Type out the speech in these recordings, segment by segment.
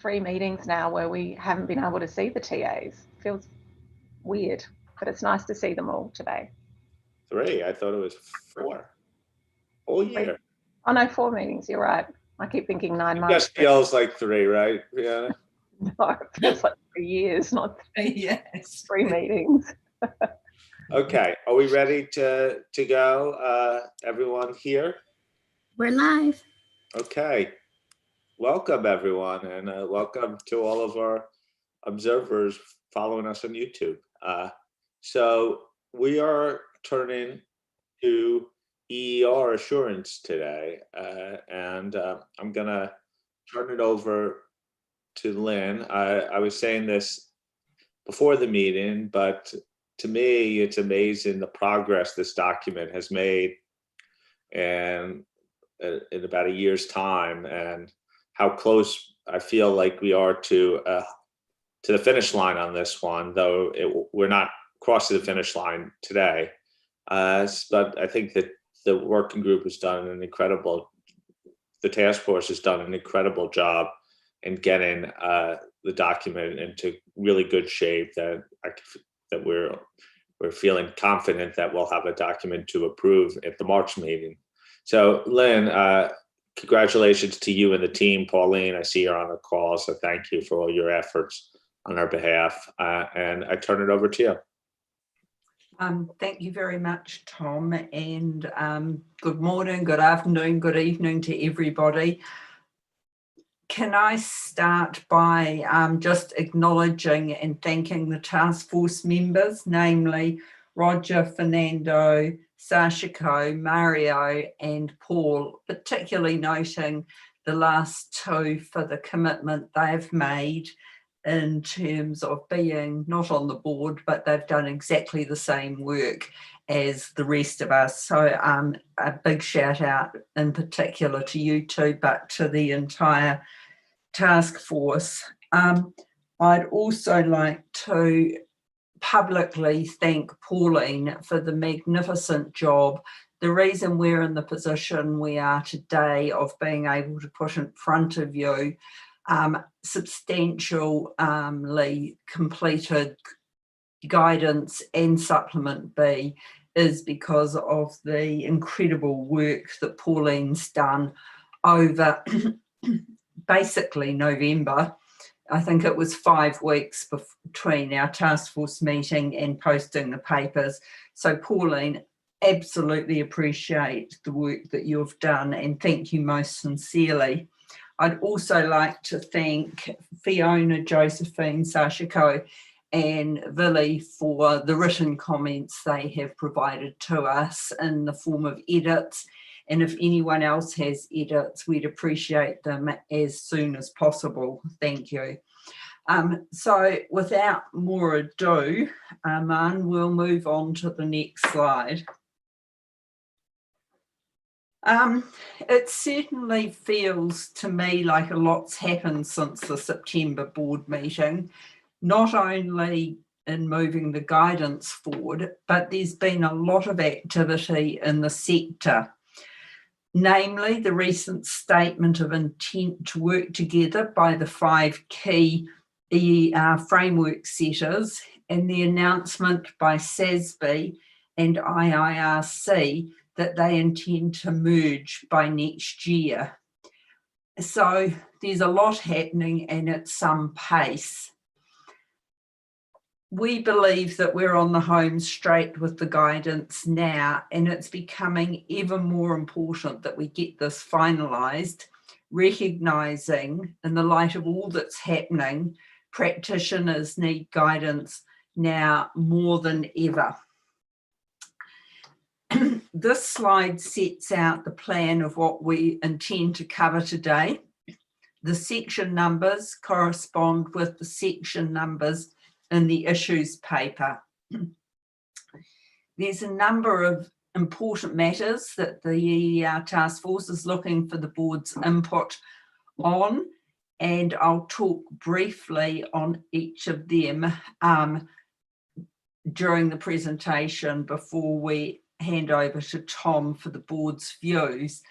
3 meetings now where we haven't been able to see the TAs. Feels weird, but it's nice to see them all today. 3? I thought it was 4. Whole year. Oh no, 4 meetings. You're right. I keep thinking 9 months. Just feels like 3, right? Yeah. No, it feels like 3 years, not 3, Yes. 3 meetings. Okay, are we ready to go? Everyone here? We're live. Okay. Welcome, everyone, and welcome to all of our observers following us on YouTube. So we are turning to EER assurance today, and I'm going to turn it over to Lynn. I was saying this before the meeting, but to me, it's amazing the progress this document has made and in about a year's time, and how close I feel like we are to the finish line on this one, though we're not crossing the finish line today. But I think that the working group has done an incredible, the task force has done an incredible job in getting the document into really good shape, that we're feeling confident that we'll have a document to approve at the March meeting. So Lynn, congratulations to you and the team. Pauline, I see you're on the call, so thank you for all your efforts on our behalf. And I turn it over to you. Thank you very much, Tom, and good morning, good afternoon, good evening to everybody. Can I start by just acknowledging and thanking the task force members, namely Roger, Fernando, Sashiko, Mario and Paul, particularly noting the last 2 for the commitment they've made in terms of being not on the board, but they've done exactly the same work as the rest of us. So a big shout out in particular to you two, but to the entire task force. I'd also like to publicly thank Pauline for the magnificent job. The reason we're in the position we are today of being able to put in front of you substantially completed guidance and supplement B is because of the incredible work that Pauline's done over basically November. I think it was 5 weeks between our task force meeting and posting the papers. So Pauline, absolutely appreciate the work that you've done and thank you most sincerely. I'd also like to thank Fiona, Josephine, Sashiko and Vili for the written comments they have provided to us in the form of edits. And if anyone else has edits, we'd appreciate them as soon as possible. Thank you. So without more ado, Arman, we'll move on to the next slide. It certainly feels to me like a lot's happened since the September board meeting, not only in moving the guidance forward, but there's been a lot of activity in the sector. Namely, the recent statement of intent to work together by the 5 key EER framework setters and the announcement by IAASB and IAASB that they intend to merge by next year. So there's a lot happening and at some pace. We believe that we're on the home straight with the guidance now, and it's becoming even more important that we get this finalised, recognising in the light of all that's happening, practitioners need guidance now more than ever. This slide sets out the plan of what we intend to cover today. The section numbers correspond with the section numbers in the issues paper. There's a number of important matters that the EER task force is looking for the board's input on, and I'll talk briefly on each of them during the presentation before we hand over to Tom for the board's views.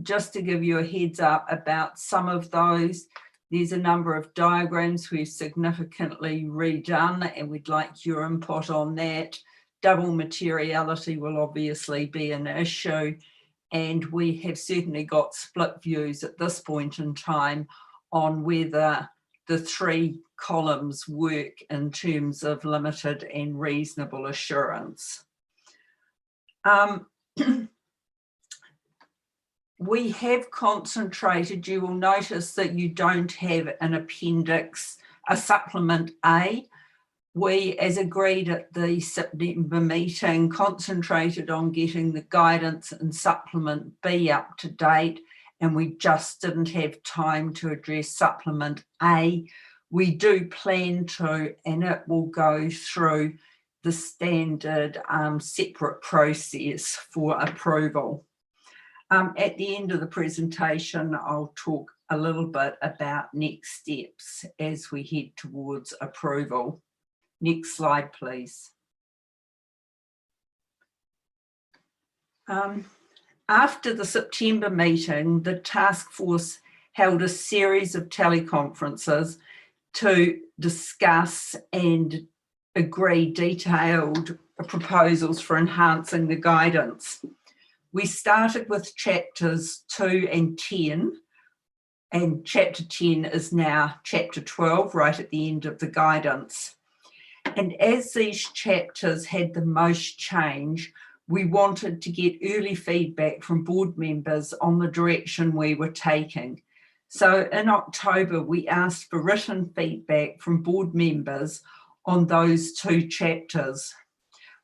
Just to give you a heads up about some of those, There's a number of diagrams we've significantly redone, and we'd like your input on that. Double materiality will obviously be an issue, and we have certainly got split views at this point in time on whether the 3 columns work in terms of limited and reasonable assurance. We have concentrated, you will notice that you don't have an appendix, a supplement A. We, as agreed at the September meeting, concentrated on getting the guidance and supplement B up to date, and we just didn't have time to address supplement A. We do plan to, and it will go through the standard separate process for approval. At the end of the presentation, I'll talk a little bit about next steps as we head towards approval. Next slide, please. After the September meeting, the task force held a series of teleconferences to discuss and agree detailed proposals for enhancing the guidance. We started with chapters 2 and 10, and chapter 10 is now chapter 12, right at the end of the guidance. And as these chapters had the most change, we wanted to get early feedback from board members on the direction we were taking. So in October, we asked for written feedback from board members on those 2 chapters.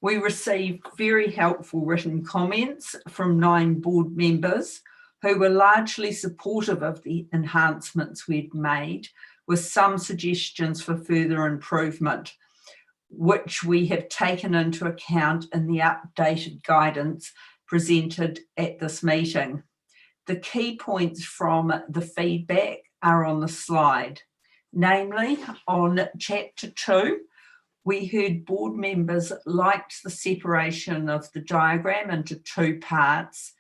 We received very helpful written comments from 9 board members who were largely supportive of the enhancements we'd made, with some suggestions for further improvement, which we have taken into account in the updated guidance presented at this meeting. The key points from the feedback are on the slide. Namely, on chapter 2, we heard board members liked the separation of the diagram into 2 parts,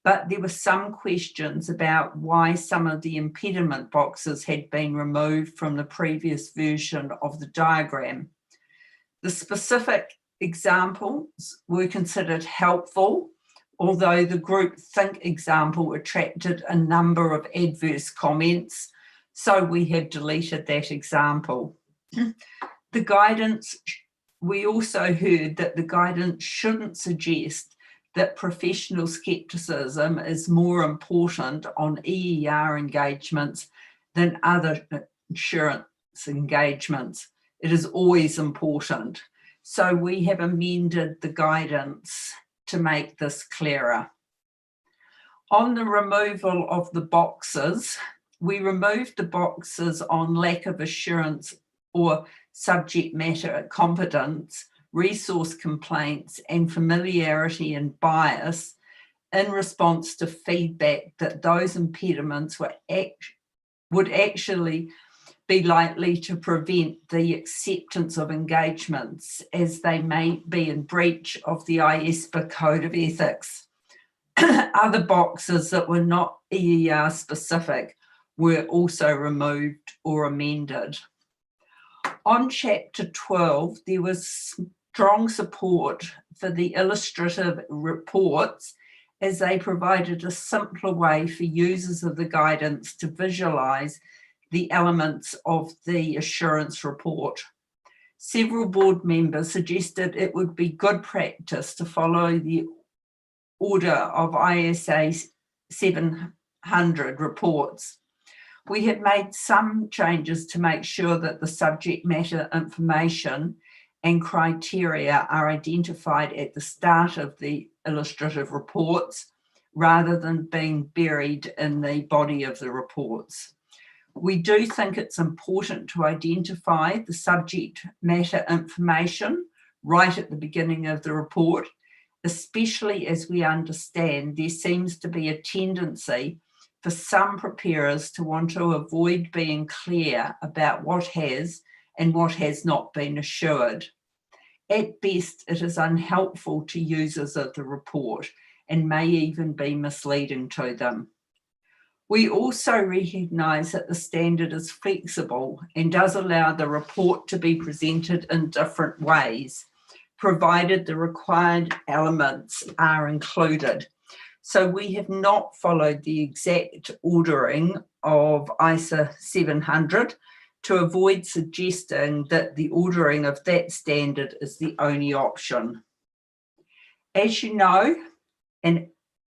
but there were some questions about why some of the impediment boxes had been removed from the previous version of the diagram. The specific examples were considered helpful, although the group think example attracted a number of adverse comments, so we have deleted that example. The guidance, we also heard that the guidance shouldn't suggest that professional scepticism is more important on EER engagements than other insurance engagements. It is always important. So we have amended the guidance to make this clearer. On the removal of the boxes, we removed the boxes on lack of assurance or subject matter competence, resource complaints, and familiarity and bias in response to feedback that those impediments would actually be likely to prevent the acceptance of engagements, as they may be in breach of the IAASB Code of Ethics. Other boxes that were not EER specific were also removed or amended. On chapter 12, there was strong support for the illustrative reports, as they provided a simpler way for users of the guidance to visualise the elements of the assurance report. Several board members suggested it would be good practice to follow the order of ISA 700 reports. We have made some changes to make sure that the subject matter information and criteria are identified at the start of the illustrative reports, rather than being buried in the body of the reports. We do think it's important to identify the subject matter information right at the beginning of the report, especially as we understand there seems to be a tendency for some preparers to want to avoid being clear about what has and what has not been assured. At best, it is unhelpful to users of the report and may even be misleading to them. We also recognise that the standard is flexible and does allow the report to be presented in different ways, provided the required elements are included. So we have not followed the exact ordering of ISA 700 to avoid suggesting that the ordering of that standard is the only option. As you know, and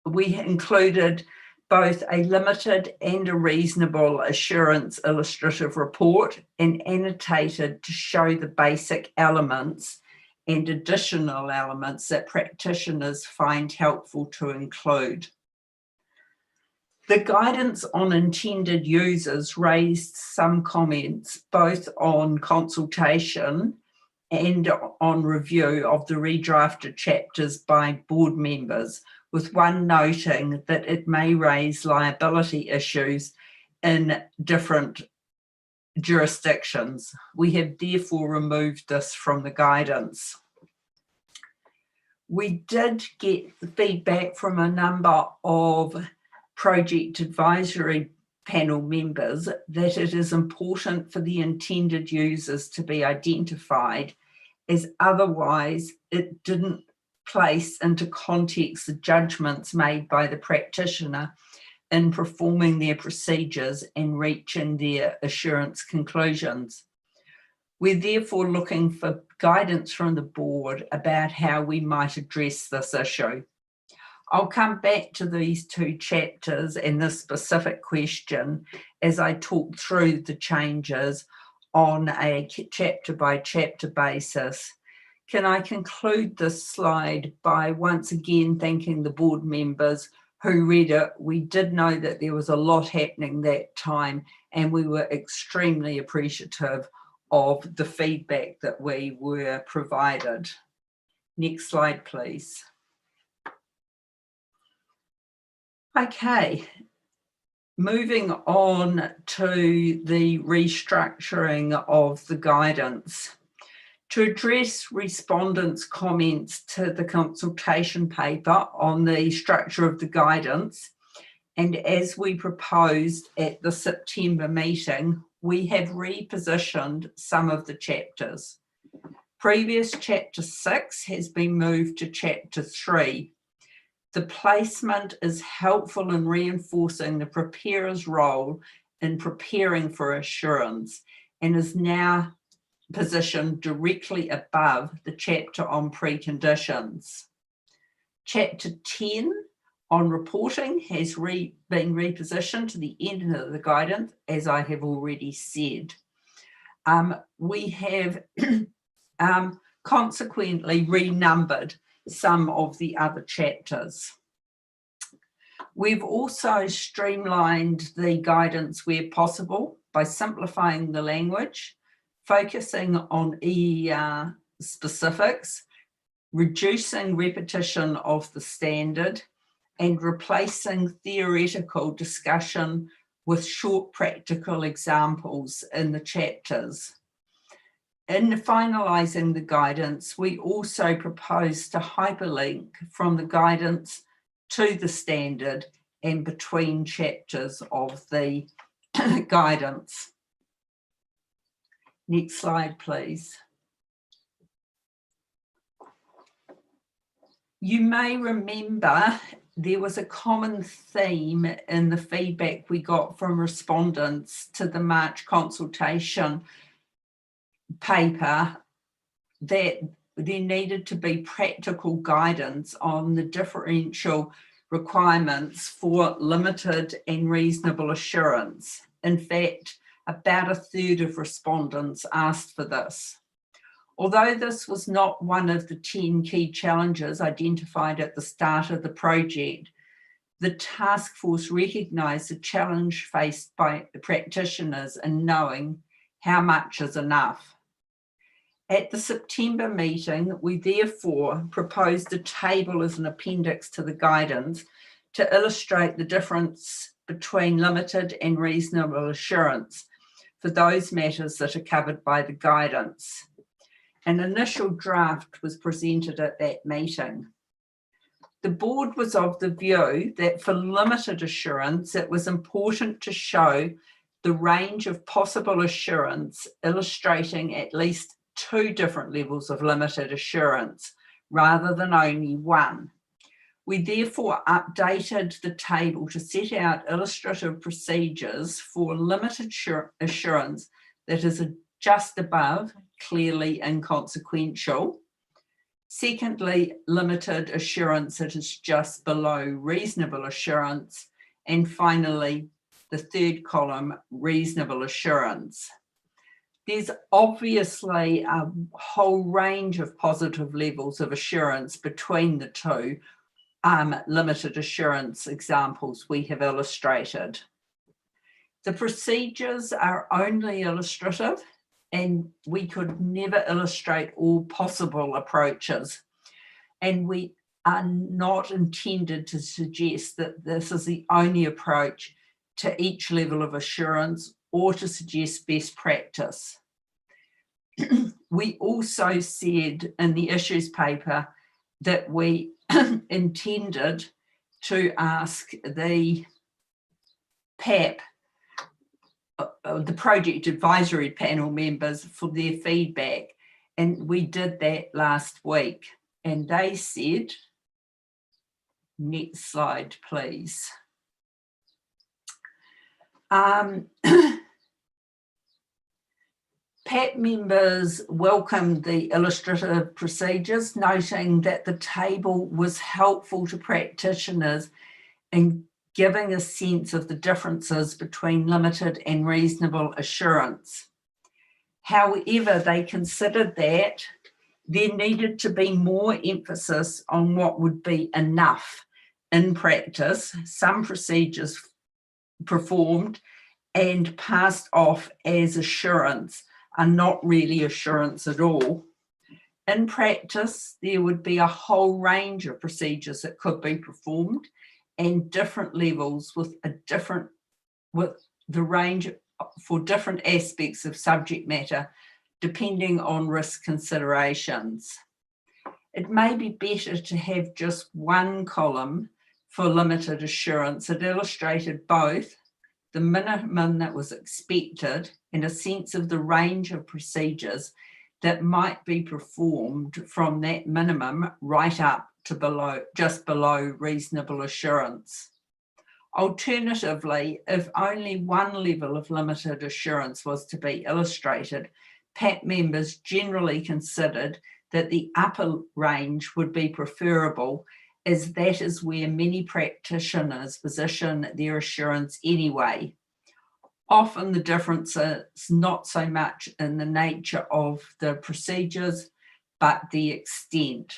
we included both a limited and a reasonable assurance illustrative report and annotated to show the basic elements and additional elements that practitioners find helpful to include. The guidance on intended users raised some comments both on consultation and on review of the redrafted chapters by board members, with one noting that it may raise liability issues in different jurisdictions. We have therefore removed this from the guidance. We did get the feedback from a number of project advisory panel members that it is important for the intended users to be identified, as otherwise it didn't place into context the judgments made by the practitioner in performing their procedures and reaching their assurance conclusions. We're therefore looking for guidance from the board about how we might address this issue. I'll come back to these two chapters and this specific question as I talk through the changes on a chapter by chapter basis. Can I conclude this slide by once again thanking the board members who read it. We did know that there was a lot happening that time and we were extremely appreciative of the feedback that we were provided. Next slide, please. Okay, moving on to the restructuring of the guidance. To address respondents' comments to the consultation paper on the structure of the guidance, and as we proposed at the September meeting, we have repositioned some of the chapters. Previous chapter 6 has been moved to chapter 3. The placement is helpful in reinforcing the preparer's role in preparing for assurance and is now positioned directly above the chapter on preconditions. Chapter 10 on reporting has been repositioned to the end of the guidance, as I have already said. We have consequently renumbered some of the other chapters. We've also streamlined the guidance where possible by simplifying the language, focusing on EER specifics, reducing repetition of the standard, and replacing theoretical discussion with short practical examples in the chapters. In finalising the guidance, we also propose to hyperlink from the guidance to the standard and between chapters of the guidance. Next slide, please. You may remember there was a common theme in the feedback we got from respondents to the March consultation paper that there needed to be practical guidance on the differential requirements for limited and reasonable assurance. In fact, about a third of respondents asked for this. Although this was not one of the 10 key challenges identified at the start of the project, the task force recognised the challenge faced by the practitioners in knowing how much is enough. At the September meeting, we therefore proposed a table as an appendix to the guidance to illustrate the difference between limited and reasonable assurance for those matters that are covered by the guidance. An initial draft was presented at that meeting. The board was of the view that for limited assurance, it was important to show the range of possible assurance, illustrating at least 2 different levels of limited assurance, rather than only one. We therefore updated the table to set out illustrative procedures for limited assurance that is just above clearly inconsequential. Secondly, limited assurance that is just below reasonable assurance. And finally, the third column, reasonable assurance. There's obviously a whole range of positive levels of assurance between the two limited assurance examples we have illustrated. The procedures are only illustrative, and we could never illustrate all possible approaches. And we are not intended to suggest that this is the only approach to each level of assurance or to suggest best practice. We also said in the issues paper that we intended to ask the PAP, the project advisory panel members, for their feedback, and we did that last week, and they said, next slide please. PAP members welcomed the illustrative procedures, noting that the table was helpful to practitioners in giving a sense of the differences between limited and reasonable assurance. However, they considered that there needed to be more emphasis on what would be enough in practice. Some procedures performed and passed off as assurance are not really assurance at all. In practice, there would be a whole range of procedures that could be performed, and different levels with the range for different aspects of subject matter, depending on risk considerations. It may be better to have just one column for limited assurance that illustrated both the minimum that was expected and a sense of the range of procedures that might be performed from that minimum right up to just below reasonable assurance. Alternatively, if only one level of limited assurance was to be illustrated, PAP members generally considered that the upper range would be preferable, as that is where many practitioners position their assurance anyway. Often the difference is not so much in the nature of the procedures, but the extent.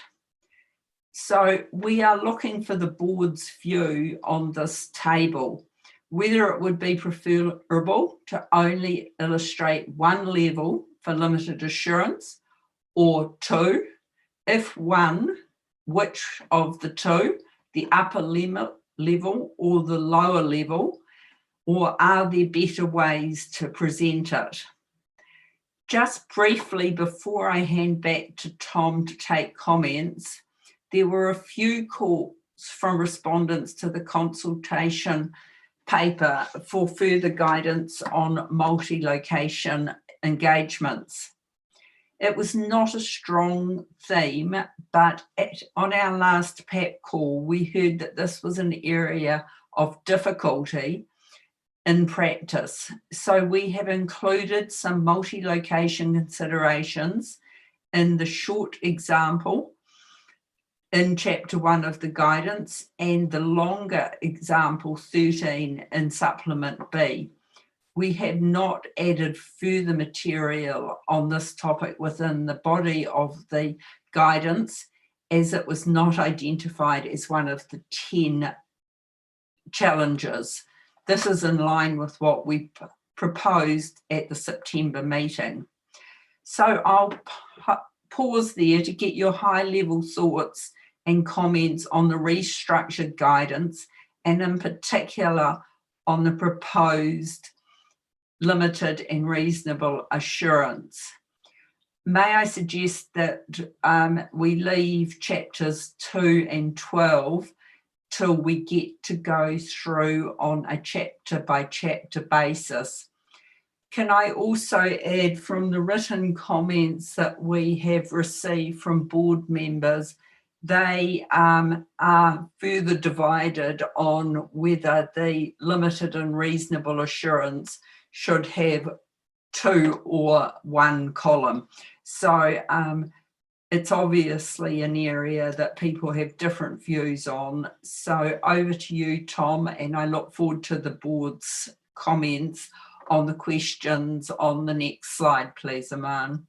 So we are looking for the board's view on this table, whether it would be preferable to only illustrate one level for limited assurance or two. If one, which of the two, the upper level or the lower level, or are there better ways to present it? Just briefly before I hand back to Tom to take comments, there were a few calls from respondents to the consultation paper for further guidance on multi-location engagements. It was not a strong theme, but on our last PAP call, we heard that this was an area of difficulty in practice. So we have included some multi-location considerations in the short example in Chapter 1 of the guidance and the longer example 13 in Supplement B. We have not added further material on this topic within the body of the guidance, as it was not identified as one of the 10 challenges. This is in line with what we proposed at the September meeting. So I'll pause there to get your high-level thoughts and comments on the restructured guidance, and in particular on the proposed limited and reasonable assurance. may I suggest that we leave chapters 2 and 12 till we get to go through on a chapter by chapter basis. Can I also add, from the written comments that we have received from board members, they are further divided on whether the limited and reasonable assurance should have 2 or 1 column. So it's obviously an area that people have different views on. So over to you, Tom, and I look forward to the board's comments on the questions on the next slide, please, Aman.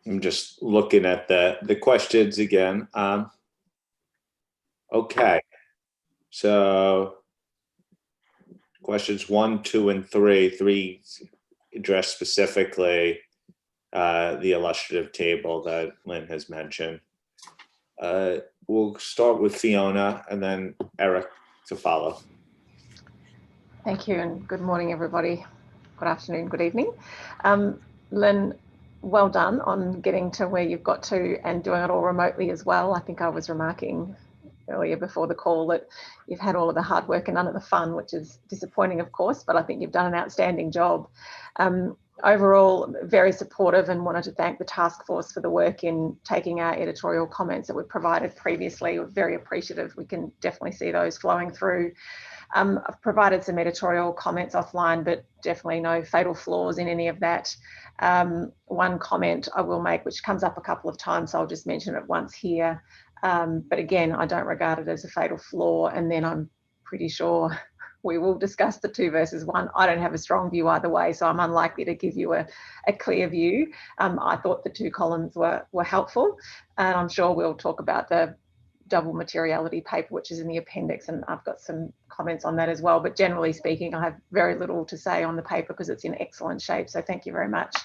I'm just looking at the questions again. Okay, so questions 1, 2, and 3. 3 address specifically the illustrative table that Lynn has mentioned. We'll start with Fiona and then Eric to follow. Thank you, and good morning, everybody. Good afternoon, good evening. Lynn, well done on getting to where you've got to and doing it all remotely as well. I think I was remarking earlier before the call that you've had all of the hard work and none of the fun, which is disappointing, of course, but I think you've done an outstanding job. Overall, very supportive, and wanted to thank the task force for the work in taking our editorial comments that we provided previously. We're very appreciative. We can definitely see those flowing through. I've provided some editorial comments offline, but definitely no fatal flaws in any of that. One comment I will make, which comes up a couple of times, so I'll just mention it once here. But again, I don't regard it as a fatal flaw, and then I'm pretty sure we will discuss the 2 versus 1. I don't have a strong view either way, so I'm unlikely to give you a clear view. I thought the 2 columns were helpful, and I'm sure we'll talk about the double materiality paper, which is in the appendix, and I've got some comments on that as well. But generally speaking, I have very little to say on the paper because it's in excellent shape, so thank you very much.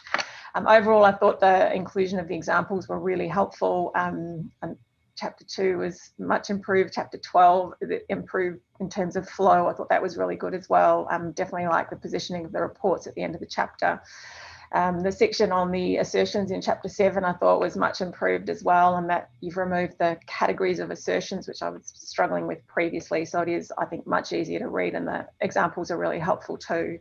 Overall, I thought the inclusion of the examples were really helpful. And Chapter 2 was much improved. Chapter 12 improved in terms of flow. I thought that was really good as well. Definitely like the positioning of the reports at the end of the chapter. The section on the assertions in Chapter 7 I thought was much improved as well, and that you've removed the categories of assertions, which I was struggling with previously. So it is, I think, much easier to read, and the examples are really helpful too.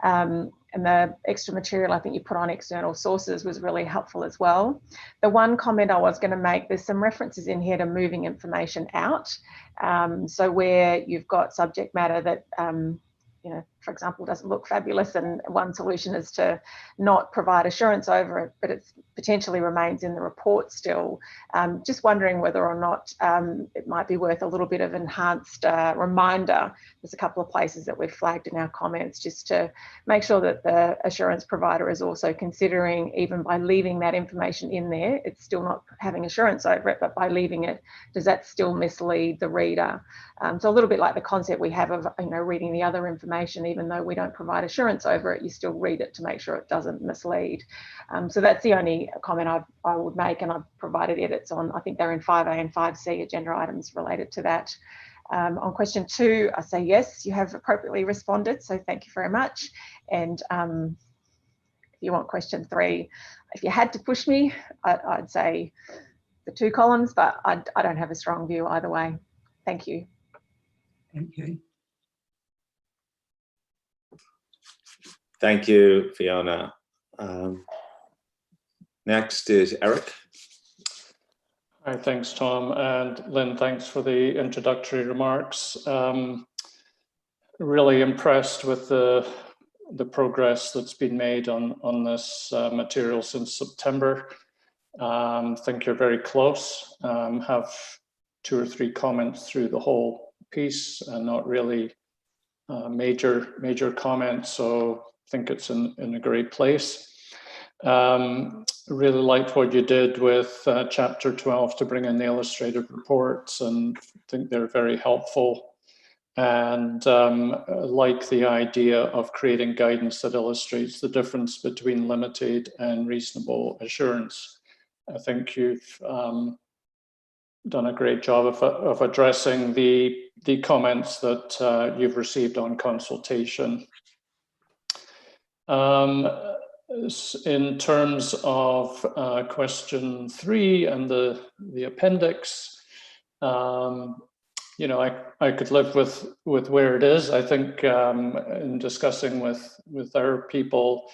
And the extra material I think you put on external sources was really helpful as well. The one comment I was going to make, there's some references in here to moving information out. So where you've got subject matter that, you know, for example, doesn't look fabulous, and one solution is to not provide assurance over it, but it potentially remains in the report still. Just wondering whether or not it might be worth a little bit of enhanced reminder. There's a couple of places that we've flagged in our comments just to make sure that the assurance provider is also considering, even by leaving that information in there, it's still not having assurance over it, but by leaving it, does that still mislead the reader? So a little bit like the concept we have of, you know, reading the other information, even though we don't provide assurance over it, you still read it to make sure it doesn't mislead. So that's the only comment I would make, and I've provided edits on, I think they're in 5A and 5C, agenda items related to that. On question 2, I say yes, you have appropriately responded, so thank you very much. And if you want question 3, if you had to push me, I'd say the 2 columns, but I don't have a strong view either way. Thank you. Thank you. Thank you, Fiona. Next is Eric. Hi, thanks, Tom. And Lynn, thanks for the introductory remarks. Really impressed with the progress that's been made on this material since September. Think you're very close. Have 2 or 3 comments through the whole piece, and not really major comments. So I think it's in a great place. Really liked what you did with chapter 12 to bring in the illustrated reports, and think they're very helpful. And like the idea of creating guidance that illustrates the difference between limited and reasonable assurance. I think you've done a great job of addressing the comments that you've received on consultation. In terms of question 3 and the appendix, you know, I could live with where it is. I think in discussing with our people,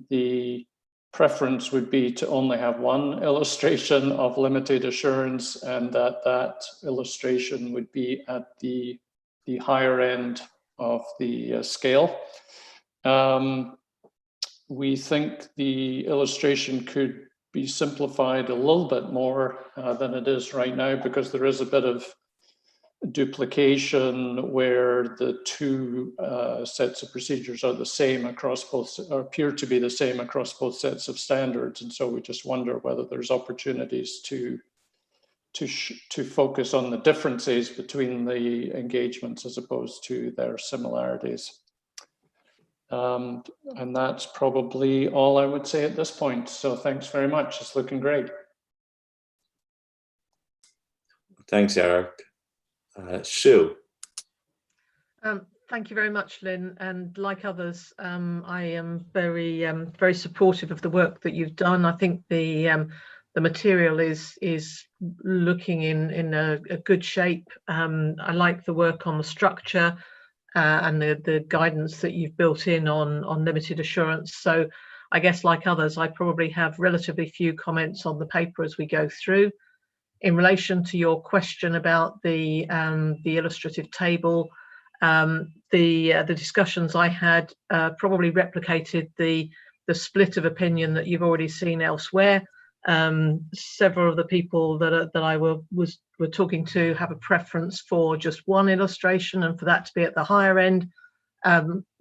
the preference would be to only have one illustration of limited assurance, and that illustration would be at the higher end of the scale. We think the illustration could be simplified a little bit more than it is right now, because there is a bit of duplication where the two sets of procedures are the same across both, or appear to be the same across both sets of standards. And so we just wonder whether there's opportunities to focus on the differences between the engagements as opposed to their similarities. And that's probably all I would say at this point. So thanks very much. It's looking great. Thanks, Eric. Sue. Thank you very much, Lynn. And like others, I am very supportive of the work that you've done. I think the material is looking in a good shape. I like the work on the structure and the guidance that you've built in on limited assurance. So I guess like others, I probably have relatively few comments on the paper as we go through. In relation to your question about the illustrative table, the discussions I had probably replicated the split of opinion that you've already seen elsewhere. Several of the people that I were talking to have a preference for just one illustration and for that to be at the higher end.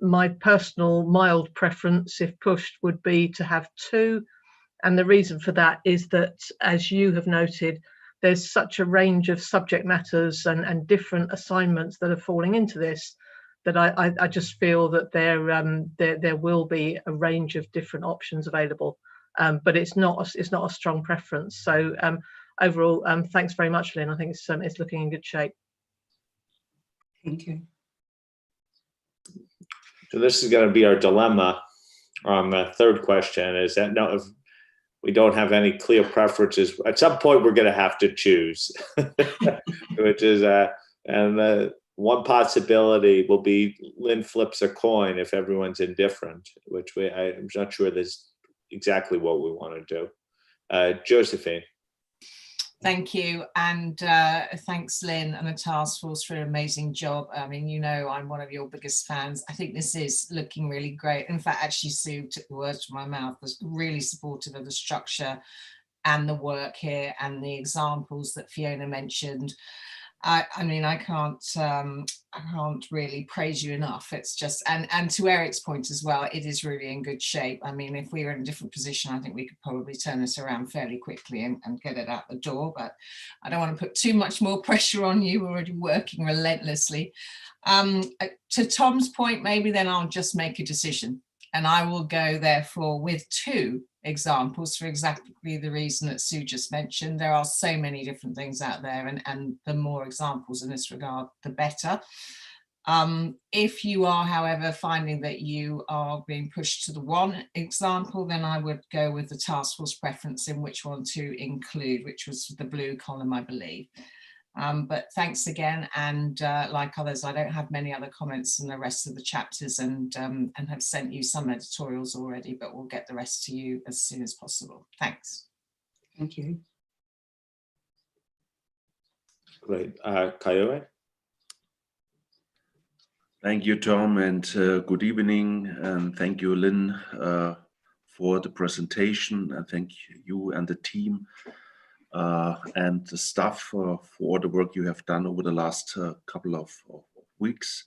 My personal mild preference, if pushed, would be to have two. And the reason for that is that, as you have noted, there's such a range of subject matters and different assignments that are falling into this, that I just feel that there will be a range of different options available, but it's not a strong preference. So overall, thanks very much, Lynn. I think it's looking in good shape. Thank you. So this is going to be our dilemma on the third question, is that no, if we don't have any clear preferences, at some point we're going to have to choose, which is, and one possibility will be Lynn flips a coin if everyone's indifferent, which I'm not sure that's exactly what we want to do. Josephine. Thank you, and thanks, Lynn and the task force for an amazing job. I mean, you know, I'm one of your biggest fans. I think this is looking really great. In fact, actually, Sue took the words from my mouth, was really supportive of the structure and the work here and the examples that Fiona mentioned. I mean, I can't really praise you enough. It's just, and to Eric's point as well, it is really in good shape. I mean, if we were in a different position, I think we could probably turn this around fairly quickly and get it out the door, but I don't want to put too much more pressure on you. We're already working relentlessly. To Tom's point, maybe then I'll just make a decision, and I will go therefore with two examples for exactly the reason that Sue just mentioned. There are so many different things out there, and the more examples in this regard, the better. If you are, however, finding that you are being pushed to the one example, then I would go with the task force preference in which one to include, which was the blue column, I believe. But thanks again, and like others, I don't have many other comments in the rest of the chapters, and have sent you some editorials already, but we'll get the rest to you as soon as possible. Thanks. Thank you. Great. Kayoe? Thank you, Tom, and good evening, and thank you, Lynn, for the presentation, and thank you and the team and the staff for all the work you have done over the last couple of weeks.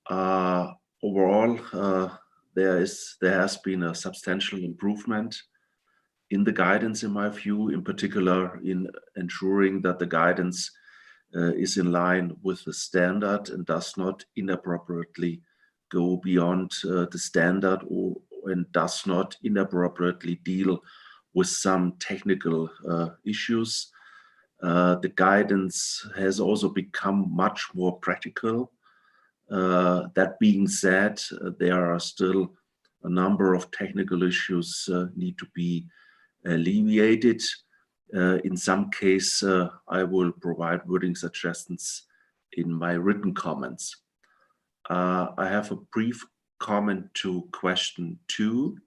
Overall, there has been a substantial improvement in the guidance, in my view, in particular in ensuring that the guidance is in line with the standard and does not inappropriately go beyond the standard, and does not inappropriately deal with some technical issues. The guidance has also become much more practical. That being said, there are still a number of technical issues need to be alleviated. In some case, I will provide wording suggestions in my written comments. I have a brief comment to question 2.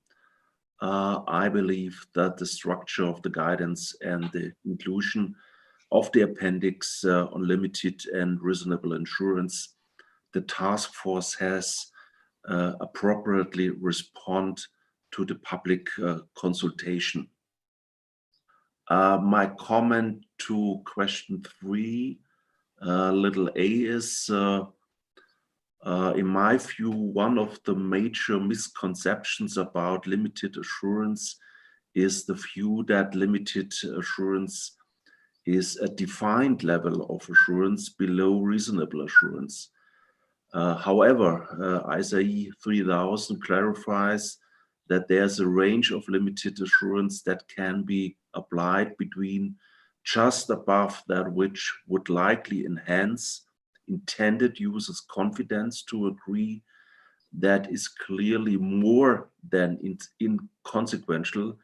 I believe that the structure of the guidance and the inclusion of the appendix on limited and reasonable insurance, the task force has appropriately respond to the public consultation. My comment to question 3, little a, is in my view, one of the major misconceptions about limited assurance is the view that limited assurance is a defined level of assurance below reasonable assurance. However, IAASB 3000 clarifies that there's a range of limited assurance that can be applied between just above that which would likely enhance intended users' confidence to agree that is clearly more than inconsequential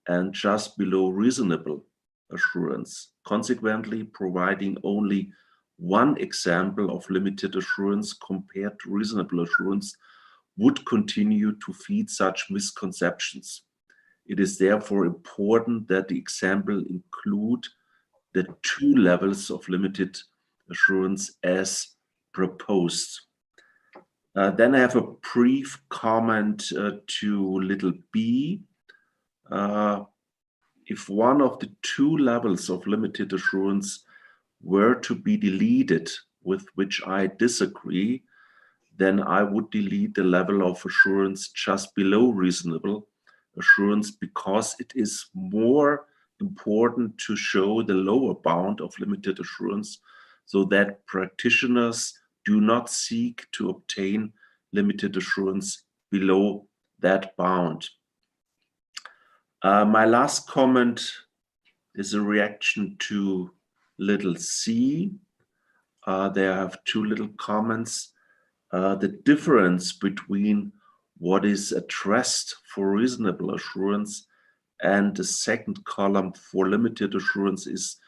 and just below reasonable assurance, consequently providing only one example of limited assurance compared to reasonable assurance would continue to feed such misconceptions. It is therefore important that the example include the 2 levels of limited assurance as proposed. Then I have a brief comment to little b. If one of the 2 levels of limited assurance were to be deleted, with which I disagree, then I would delete the level of assurance just below reasonable assurance, because it is more important to show the lower bound of limited assurance so that practitioners do not seek to obtain limited assurance below that bound. My last comment is a reaction to little c. There I have 2 little comments. The difference between what is addressed for reasonable assurance and the second column for limited assurance is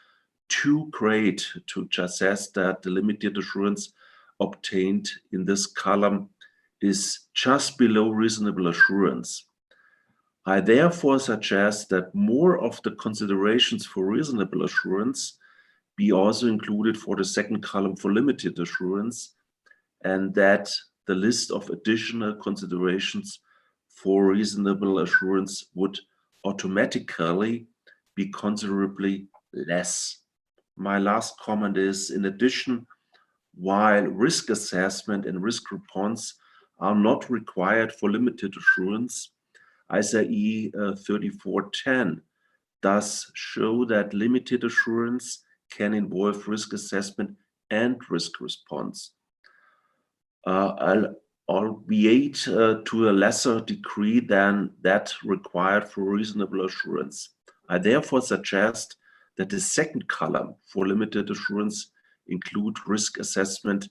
too great to suggest that the limited assurance obtained in this column is just below reasonable assurance. I therefore suggest that more of the considerations for reasonable assurance be also included for the second column for limited assurance, and that the list of additional considerations for reasonable assurance would automatically be considerably less. My last comment is, in addition, while risk assessment and risk response are not required for limited assurance, IAASB 3410 does show that limited assurance can involve risk assessment and risk response, albeit to a lesser degree than that required for reasonable assurance. I therefore suggest that the second column for limited assurance include risk assessment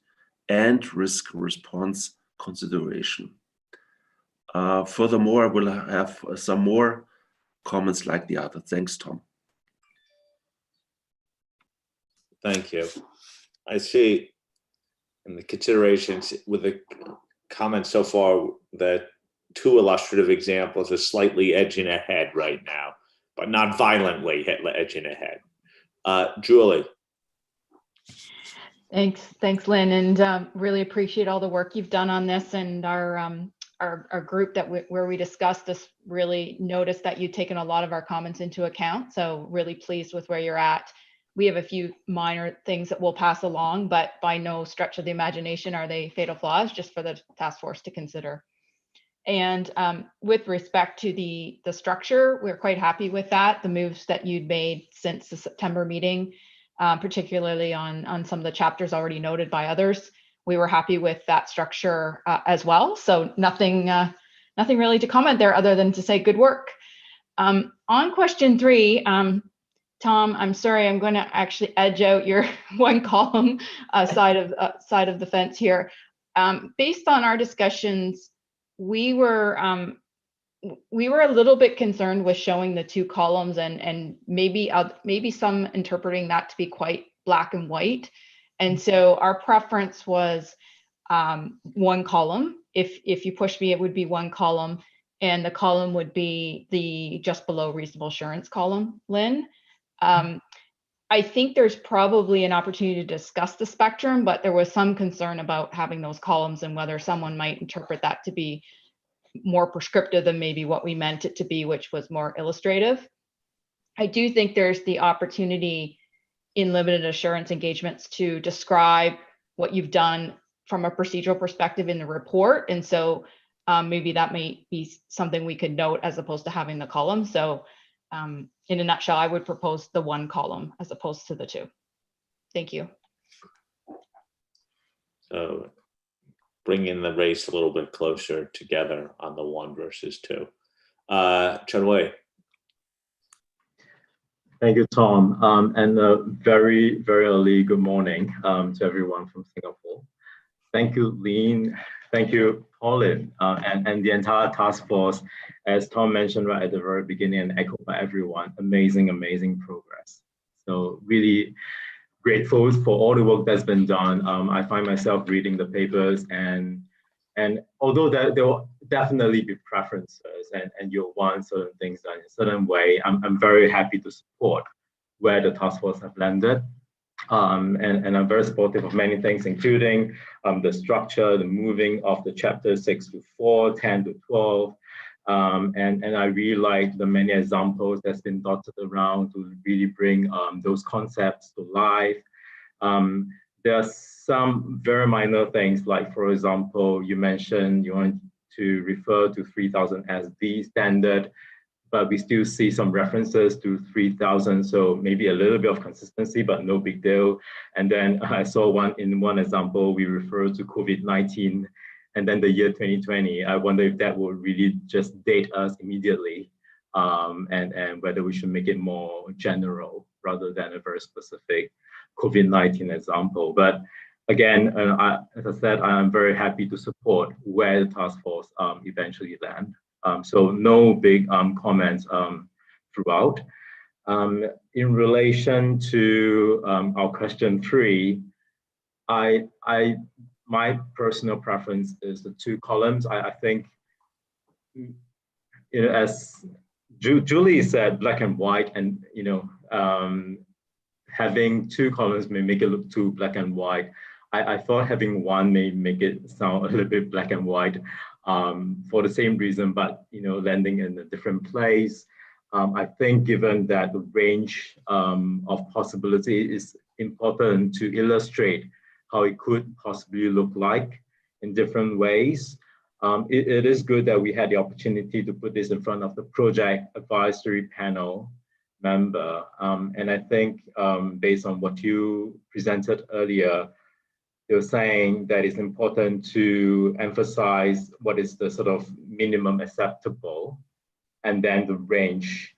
and risk response consideration. Furthermore, I will have some more comments like the other. Thanks, Tom. Thank you. I see in the considerations with the comments so far that 2 illustrative examples are slightly edging ahead right now, but not violently edging ahead. Julie. Thanks, Lynn, and really appreciate all the work you've done on this, and our group where we discussed this really noticed that you've taken a lot of our comments into account. So really pleased with where you're at. We have a few minor things that we'll pass along, but by no stretch of the imagination are they fatal flaws, just for the task force to consider. And with respect to the structure, we're quite happy with that. The moves that you'd made since the September meeting, particularly on some of the chapters already noted by others, we were happy with that structure as well. So nothing really to comment there other than to say good work. On question 3, Tom, I'm sorry, I'm going to actually edge out your one column side of the fence here. Based on our discussions, we were a little bit concerned with showing the two columns and maybe some interpreting that to be quite black and white. And so our preference was one column. If you push me, it would be one column, and the column would be the just below reasonable assurance column, Lynn. I think there's probably an opportunity to discuss the spectrum, but there was some concern about having those columns and whether someone might interpret that to be more prescriptive than maybe what we meant it to be, which was more illustrative. I do think there's the opportunity in limited assurance engagements to describe what you've done from a procedural perspective in the report. And so maybe that may be something we could note as opposed to having the column. So in a nutshell, I would propose the one column as opposed to the two. Thank you. So bringing the race a little bit closer together on the 1 versus 2. Chen Wei. Thank you, Tom. And a very, very early good morning to everyone from Singapore. Thank you, Lynn. Thank you, Pauline, and the entire task force. As Tom mentioned right at the very beginning and echoed by everyone, amazing, amazing progress. So really grateful for all the work that's been done. I find myself reading the papers and although there will definitely be preferences and you'll want certain things done in a certain way, I'm very happy to support where the task force have landed. And I'm very supportive of many things, including the structure, the moving of the chapter 6 to 4, 10 to 12. And I really like the many examples that's been dotted around to really bring those concepts to life. There are some very minor things, like, for example, you mentioned you want to refer to 3000 as the standard, but we still see some references to 3000. So maybe a little bit of consistency, but no big deal. And then I saw one example, we refer to COVID-19 and then the year 2020. I wonder if that will really just date us immediately and whether we should make it more general rather than a very specific COVID-19 example. But again, as I said, I'm very happy to support where the task force eventually land. So no big comments throughout. In relation to our question 3, my personal preference is the 2 columns. I think, as Julie said, black and white, and having 2 columns may make it look too black and white. I thought having 1 may make it sound a little bit black and white for the same reason, but landing in a different place. I think given that the range of possibility is important to illustrate how it could possibly look like in different ways. It is good that we had the opportunity to put this in front of the project advisory panel member. And I think based on what you presented earlier, you're saying that it's important to emphasize what is the sort of minimum acceptable and then the range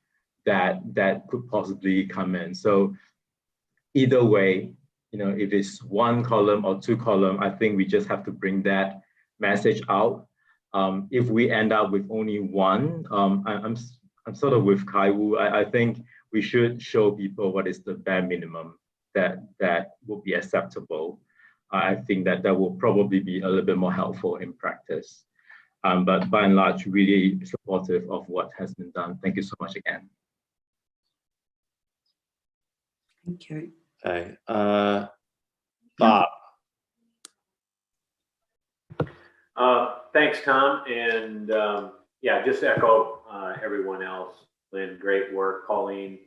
that could possibly come in. So either way, if it's 1 column or 2 column, I think we just have to bring that message out. If we end up with only 1, I'm sort of with Kai-Wu. I think we should show people what is the bare minimum that will be acceptable. I think that will probably be a little bit more helpful in practice. But by and large, really supportive of what has been done. Thank you so much again. Thank you. Okay, Bob. Thanks, Tom. And yeah, just echo everyone else. Lynn, great work. Pauline,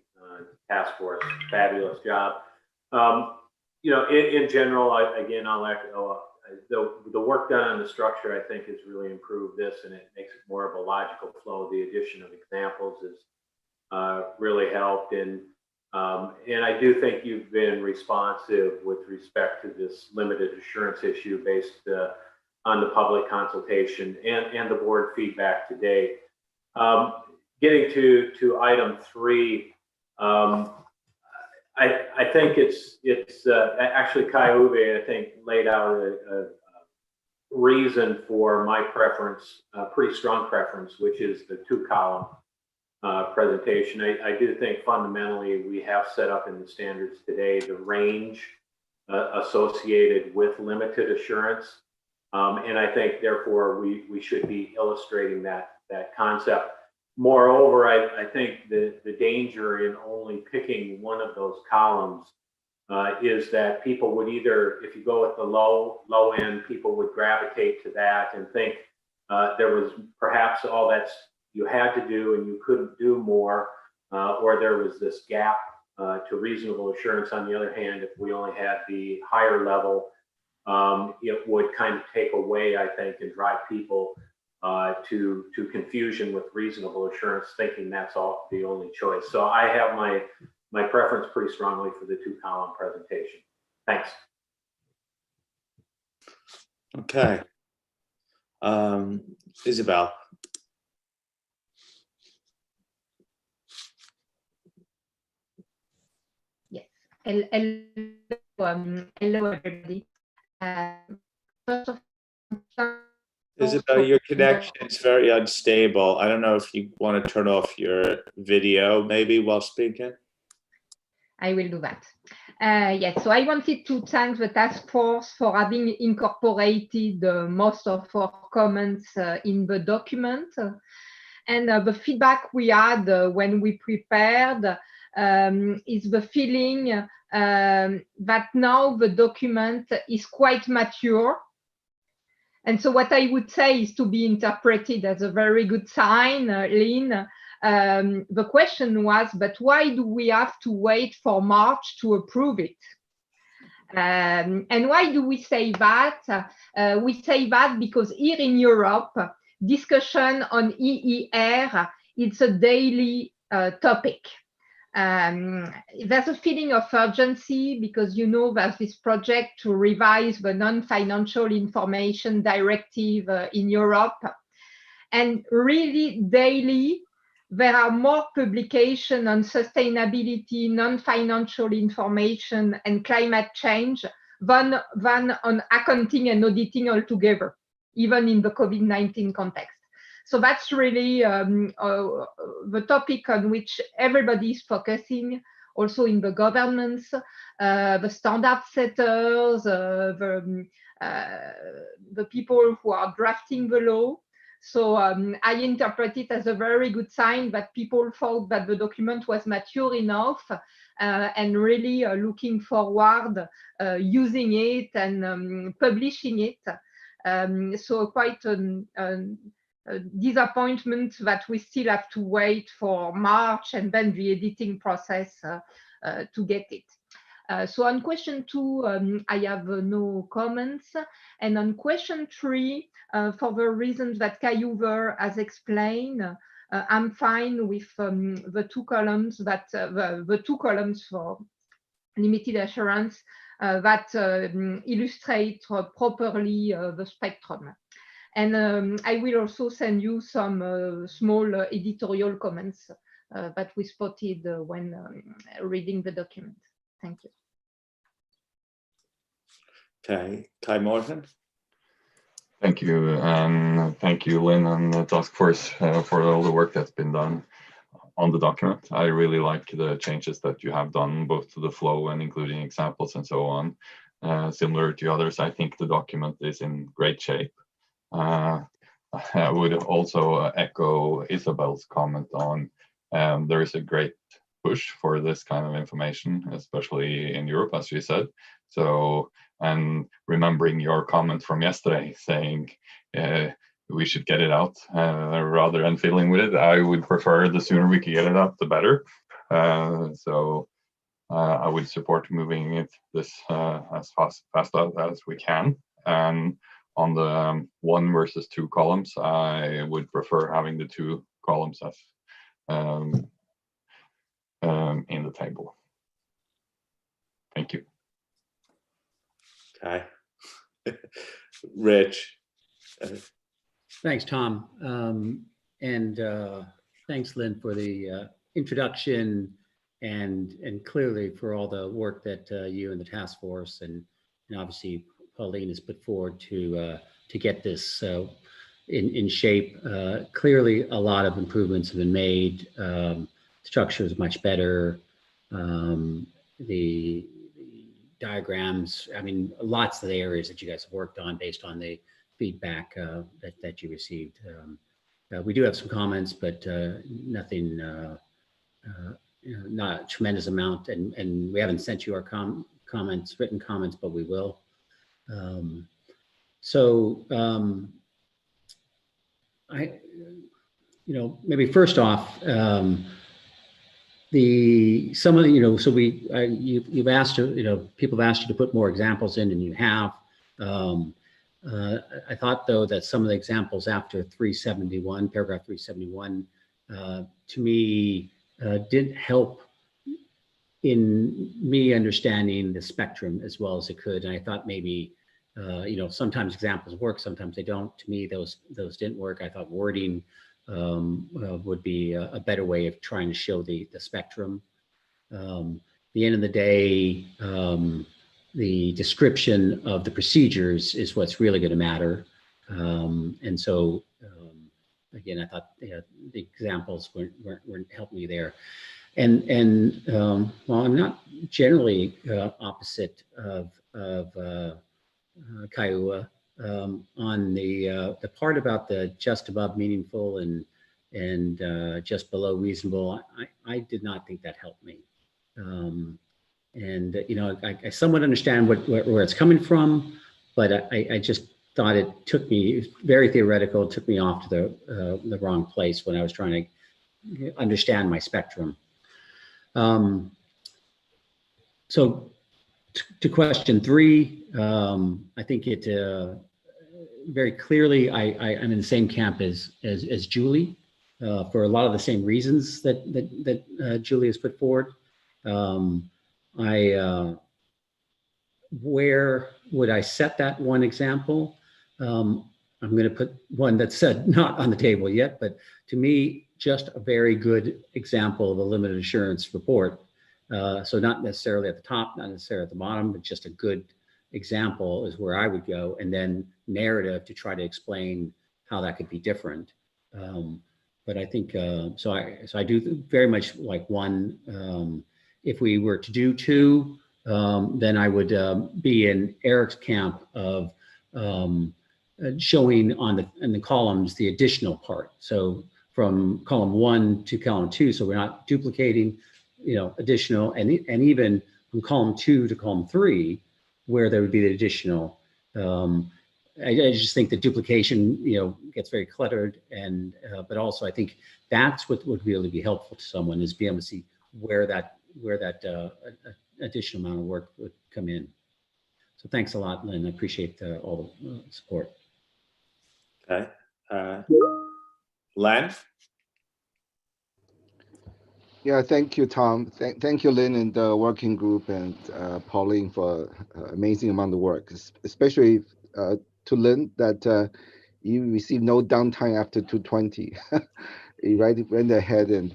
task force, fabulous job. In general, I'll echo the work done on the structure, I think, has really improved this, and it makes it more of a logical flow. The addition of examples has really helped. And I do think you've been responsive with respect to this limited assurance issue based on the public consultation and the board feedback to date. Getting to item 3, I think it's actually Kai Uwe, I think, laid out a reason for my preference, a pretty strong preference, which is the 2-column presentation. I do think fundamentally we have set up in the standards today the range associated with limited assurance. And I think therefore we should be illustrating that concept. Moreover, I think the danger in only picking one of those columns is that people would either, if you go with the low end, people would gravitate to that and think there was perhaps all that's you had to do and you couldn't do more, or there was this gap to reasonable assurance. On the other hand, if we only had the higher level, it would kind of take away, I think, and drive people to confusion with reasonable assurance, thinking that's all the only choice. So I have my preference pretty strongly for the 2-column presentation. Thanks. Okay. Isabel. Yes. Hello, everybody. First of all, Isabel, your connection is very unstable. I don't know if you want to turn off your video maybe while speaking. I will do that. Yes, so I wanted to thank the task force for having incorporated most of our comments in the document. And the feedback we had when we prepared is the feeling that now the document is quite mature. And so what I would say is to be interpreted as a very good sign, Lynn. The question was, but why do we have to wait for March to approve it? And why do we say that? We say that because here in Europe, discussion on EER, it's a daily topic. There's a feeling of urgency because you know there's this project to revise the non-financial information directive in Europe. And really daily, there are more publications on sustainability, non-financial information, and climate change than on accounting and auditing altogether, even in the COVID-19 context. So that's really the topic on which everybody is focusing, also in the governments, the standard setters, the people who are drafting the law. So I interpret it as a very good sign that people thought that the document was mature enough and really looking forward using it and publishing it. So quite a disappointment that we still have to wait for March and then the editing process to get it. So on question 2, I have no comments. And on question 3, for the reasons that Kai Uwe has explained, I'm fine with the 2 columns that the 2 columns for limited assurance that illustrate properly the spectrum. And I will also send you some small editorial comments that we spotted when reading the document. Thank you. Okay, Kai Morgan. Thank you, and thank you, Lynn, and the task force for all the work that's been done on the document. I really like the changes that you have done, both to the flow and including examples and so on. Similar to others, I think the document is in great shape. I would also echo Isabel's comment on there is a great push for this kind of information, especially in Europe, as you said. So, and remembering your comment from yesterday saying we should get it out rather than fiddling with it, I would prefer the sooner we can get it out, the better. So I would support moving it this as fast as we can. And on the 1 versus 2 columns, I would prefer having the 2 columns as in the table. Thank you. Okay. Rich. Thanks, Tom. And thanks, Lynn, for the introduction and clearly for all the work that you and the task force and obviously Pauline has put forward to get this in shape. Clearly, a lot of improvements have been made. Structure is much better. The diagrams, I mean, lots of the areas that you guys have worked on based on the feedback that you received. We do have some comments, but nothing, not a tremendous amount. And we haven't sent you our comments, written comments, but we will. Maybe first off, some of the, so you've asked, people have asked you to put more examples in, and you have. I thought though that some of the examples after 371, paragraph 371, to me didn't help in me understanding the spectrum as well as it could. And I thought maybe, sometimes examples work, sometimes they don't. To me, those didn't work. I thought wording would be a better way of trying to show the spectrum. The end of the day, the description of the procedures is what's really going to matter. And so, again, I thought the examples weren't helping me there. And while I'm not generally opposite of Kaiua, on the part about the just above meaningful and just below reasonable, I did not think that helped me. I somewhat understand where it's coming from, but I just thought it was very theoretical. It took me off to the wrong place when I was trying to understand my spectrum. So to question 3, I think it very clearly, I'm in the same camp as Julie for a lot of the same reasons that Julie has put forward. Where would I set that one example? I'm going to put one that's not on the table yet, but to me, just a very good example of a limited assurance report. So not necessarily at the top, not necessarily at the bottom, but just a good example is where I would go, and then narrative to try to explain how that could be different. But I think, so I do very much like 1. If we were to do 2, then I would be in Eric's camp of showing in the columns the additional part. So from column 1 to column 2, so we're not duplicating, additional, and even from column 2 to column 3, where there would be the additional. I just think the duplication, gets very cluttered, and but also I think that's what would really be helpful to someone, is be able to see where that additional amount of work would come in. So thanks a lot, Lynn. I appreciate all the support. Okay. Len? Yeah, thank you, Tom. Thank you, Lynn, and the working group, and Pauline for amazing amount of work, especially to Lynn that you received no downtime after 220. You went ahead and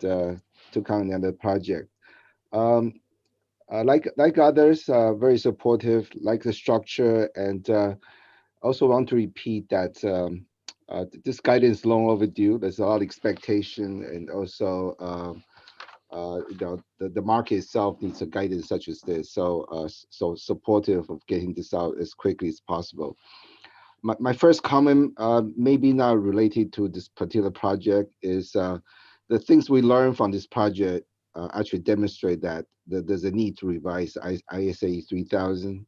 took on another project. Like others, very supportive, like the structure, and also want to repeat that this guidance is long overdue. There's a lot of expectation, and also the market itself needs a guidance such as this. So so supportive of getting this out as quickly as possible. My first comment, maybe not related to this particular project, is the things we learned from this project actually demonstrate that there's a need to revise ISA 3000.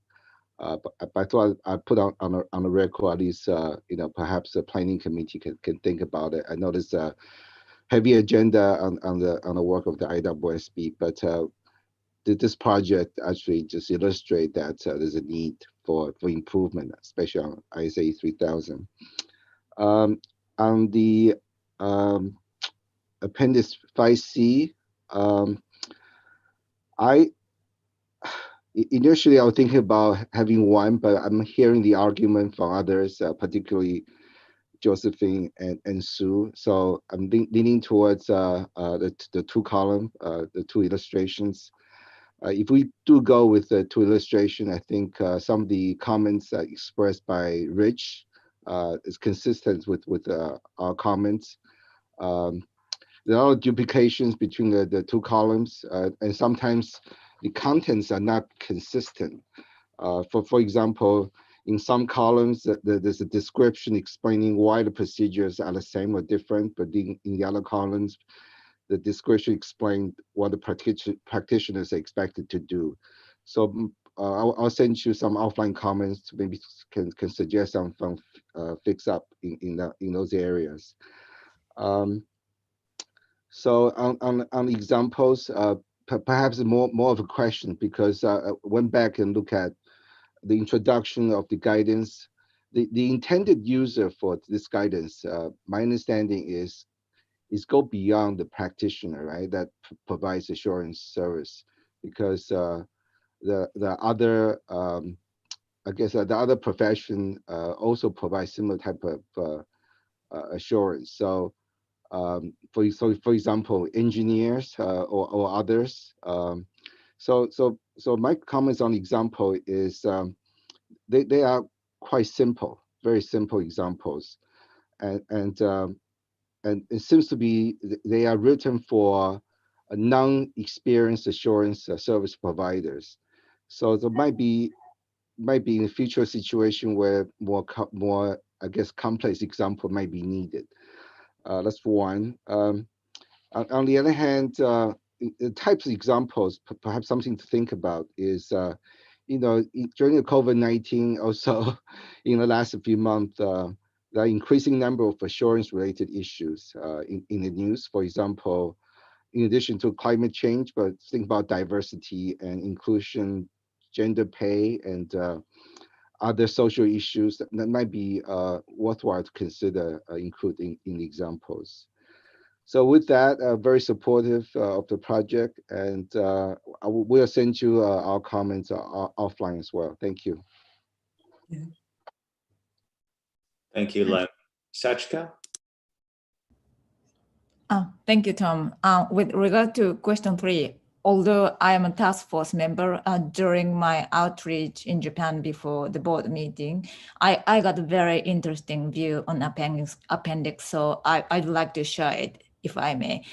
But I thought I put on a record, at least perhaps the planning committee can think about it. I know there's a heavy agenda on the work of the IAASB, but this project actually just illustrate that there's a need for improvement, especially on ISA 3000. On the Appendix 5C, initially I was thinking about having 1, but I'm hearing the argument from others, particularly Josephine and Sue. So I'm leaning towards the two column, the two illustrations. If we do go with the two illustration, I think some of the comments expressed by Rich is consistent with our comments. There are duplications between the two columns, and sometimes the contents are not consistent. For example, in some columns, there's a description explaining why the procedures are the same or different, but in the other columns, the description explained what the practitioners are expected to do. So I'll send you some offline comments, maybe can suggest some fix up in those areas. So on examples, perhaps more of a question, because I went back and looked at the introduction of the guidance. The intended user for this guidance, my understanding is go beyond the practitioner, right? That provides assurance service, because the other, I guess the other profession also provides similar type of assurance. So, for example, engineers or others. So my comments on example is they are quite simple, very simple examples, and it seems to be they are written for non-experienced assurance service providers. So there might be in a future situation where more I guess complex example might be needed. That's one. On the other hand, the types of examples, perhaps something to think about is, during the COVID-19, also in the last few months, the increasing number of assurance-related issues in the news. For example, in addition to climate change, but think about diversity and inclusion, gender pay, and other social issues that might be worthwhile to consider including in the examples. So with that, very supportive of the project, and we'll send you our comments offline as well. Thank you. Yeah. Thank you, Len. Sachka? Thank you, Tom. With regard to question 3, although I am a task force member, during my outreach in Japan before the board meeting, I got a very interesting view on appendix, so I'd like to share it, if I may.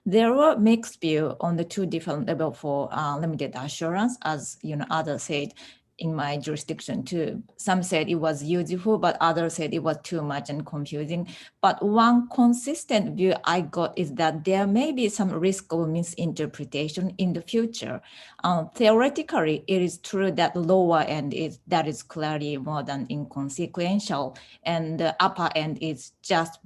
There were mixed view on the 2 different levels for limited assurance, as others said in my jurisdiction too. Some said it was useful, but others said it was too much and confusing. But one consistent view I got is that there may be some risk of misinterpretation in the future. Theoretically, it is true that the lower end is clearly more than inconsequential, and the upper end is just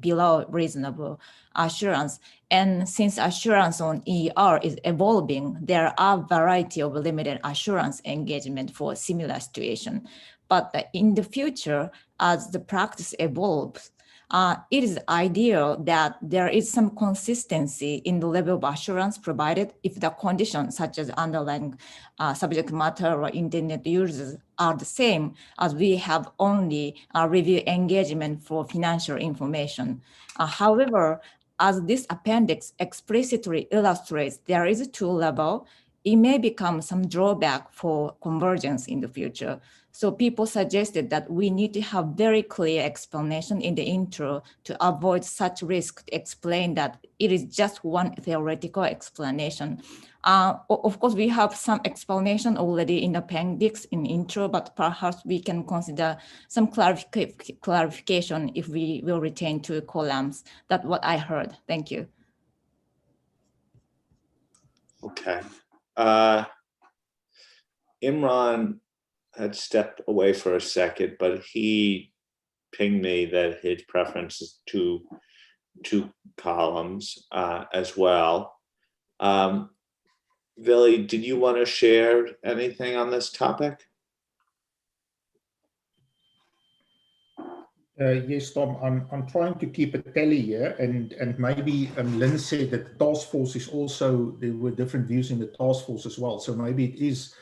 below reasonable assurance. And since assurance on EER is evolving, there are a variety of limited assurance engagement for similar situation. But in the future, as the practice evolves, it is ideal that there is some consistency in the level of assurance provided if the conditions such as underlying subject matter or intended users are the same as we have only review engagement for financial information. However, as this appendix explicitly illustrates, there is a 2 level. It may become some drawback for convergence in the future. So people suggested that we need to have very clear explanation in the intro to avoid such risk, to explain that it is just one theoretical explanation. Of course, we have some explanation already in the appendix in intro, but perhaps we can consider some clarification if we will retain 2 columns. That's what I heard. Thank you. Okay. Imran had stepped away for a second, but he pinged me that his preference is two columns as well. Vili, did you want to share anything on this topic? Yes, Tom, I'm trying to keep a tally here, and maybe Lynn said that the task force is also, there were different views in the task force as well. So maybe it is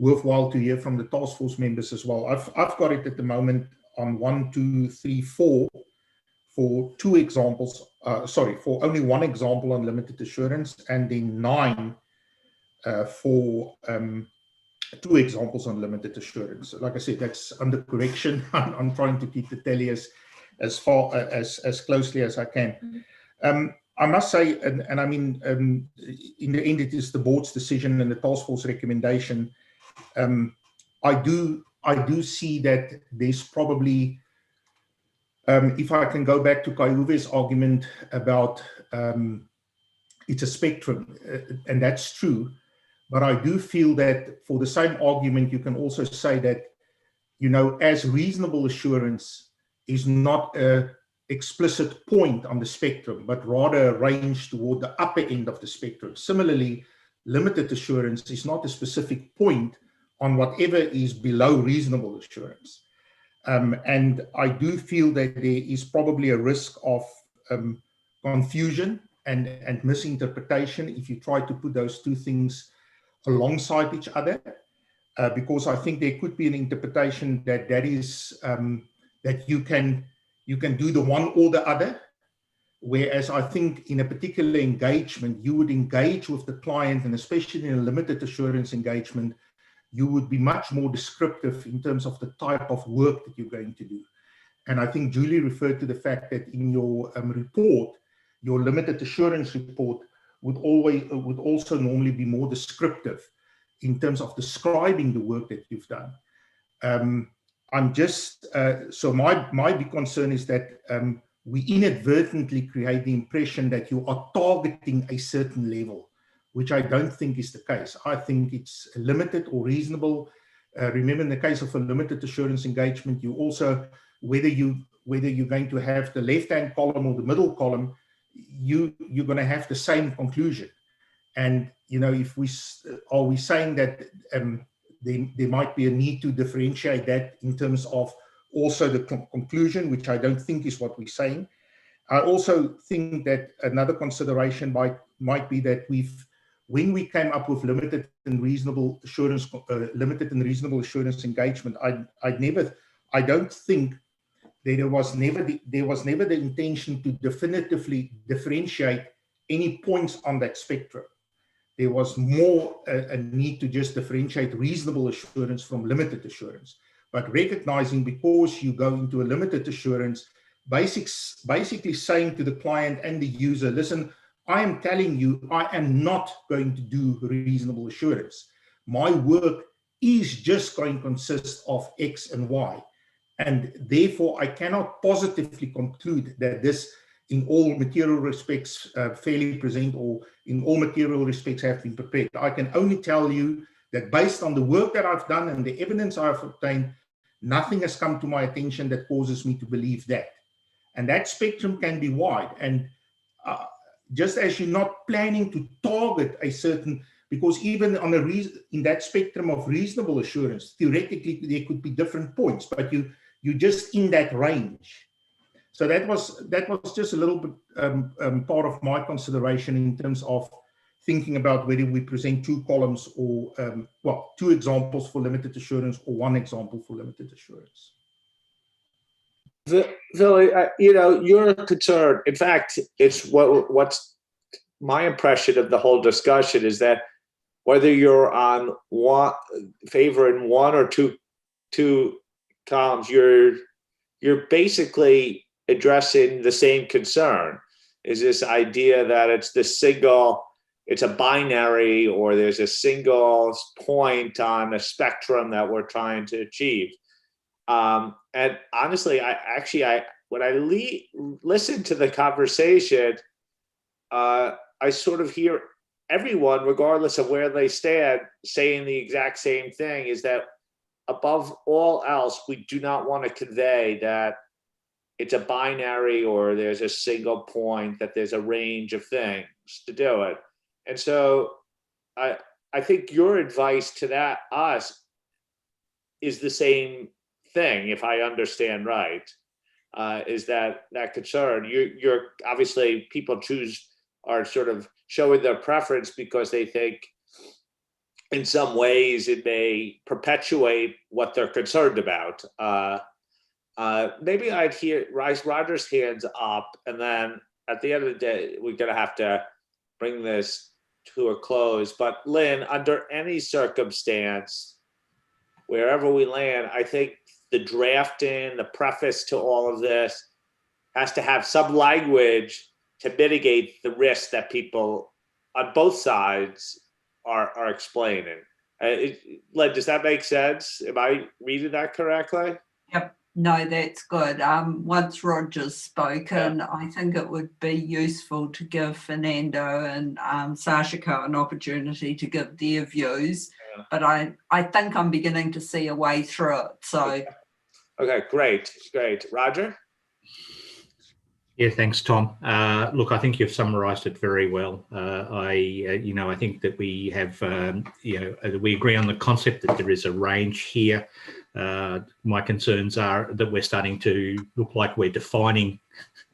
worthwhile to hear from the task force members as well. I've got it at the moment on 1, 2, 3, 4 for 2 examples, for only 1 example on limited assurance, and then 9 for 2 examples on limited assurance. Like I said, that's under correction. I'm trying to keep the tally as closely as I can. I must say, and I mean, in the end, it is the board's decision and the task force recommendation. I do see that there's probably, if I can go back to Kai Uwe's argument about it's a spectrum, and that's true. But I do feel that for the same argument, you can also say that, you know, as reasonable assurance is not an explicit point on the spectrum, but rather a range toward the upper end of the spectrum. Similarly, limited assurance is not a specific point on whatever is below reasonable assurance. And I do feel that there is probably a risk of confusion and misinterpretation if you try to put those 2 things alongside each other, because I think there could be an interpretation that is that you can do the one or the other, whereas I think in a particular engagement you would engage with the client, and especially in a limited assurance engagement, you would be much more descriptive in terms of the type of work that you're going to do. And I think Julie referred to the fact that in your report, your limited assurance report would also normally be more descriptive in terms of describing the work that you've done. I'm just, so my big concern is that we inadvertently create the impression that you are targeting a certain level, which I don't think is the case. I think it's limited or reasonable. Remember, in the case of a limited assurance engagement, you also, whether you're going to have the left-hand column or the middle column, you're going to have the same conclusion. And, you know, if are we saying that there might be a need to differentiate that in terms of also the conclusion, which I don't think is what we're saying. I also think that another consideration might be that when we came up with limited and reasonable assurance engagement, I don't think that there was never the intention to definitively differentiate any points on that spectrum. There was more a need to just differentiate reasonable assurance from limited assurance. But recognizing, because you go into a limited assurance, basically saying to the client and the user, listen, I am telling you, I am not going to do reasonable assurance. My work is just going to consist of X and Y. And therefore, I cannot positively conclude that this, in all material respects, fairly present, or in all material respects have been prepared. I can only tell you that based on the work that I've done and the evidence I've obtained, nothing has come to my attention that causes me to believe that. And that spectrum can be wide. And just as you're not planning to target a certain, because even on in that spectrum of reasonable assurance, theoretically there could be different points, but you're just in that range. So that was just a little bit part of my consideration in terms of thinking about whether we present 2 columns or, 2 examples for limited assurance or 1 example for limited assurance. Phil, you know, your concern, in fact, it's what's my impression of the whole discussion is that whether you're on favoring 1 or 2 columns, you're basically addressing the same concern, is this idea that it's a binary, or there's a single point on a spectrum that we're trying to achieve. And honestly, when I listen to the conversation, I sort of hear everyone, regardless of where they stand, saying the exact same thing, is that above all else, we do not want to convey that it's a binary or there's a single point, that there's a range of things to do it. And so I think your advice to us is the same thing, if I understand right, is that concern. You're obviously, people are sort of showing their preference because they think in some ways it may perpetuate what they're concerned about. maybe I'd raise Roger's hands up, and then at the end of the day, we're gonna have to bring this to a close. But Lynn, under any circumstance, wherever we land, I think the drafting, the preface to all of this has to have some language to mitigate the risk that people on both sides are explaining. Lynn, does that make sense? Am I reading that correctly? Yep. No, that's good. Once Roger's spoken, I think it would be useful to give Fernando and Sachiko an opportunity to give their views. Yeah. But I think I'm beginning to see a way through it. So, okay, great. Roger? Yeah, thanks, Tom. Look, I think you've summarised it very well. I think that we have, we agree on the concept that there is a range here. My concerns are that we're starting to look like we're defining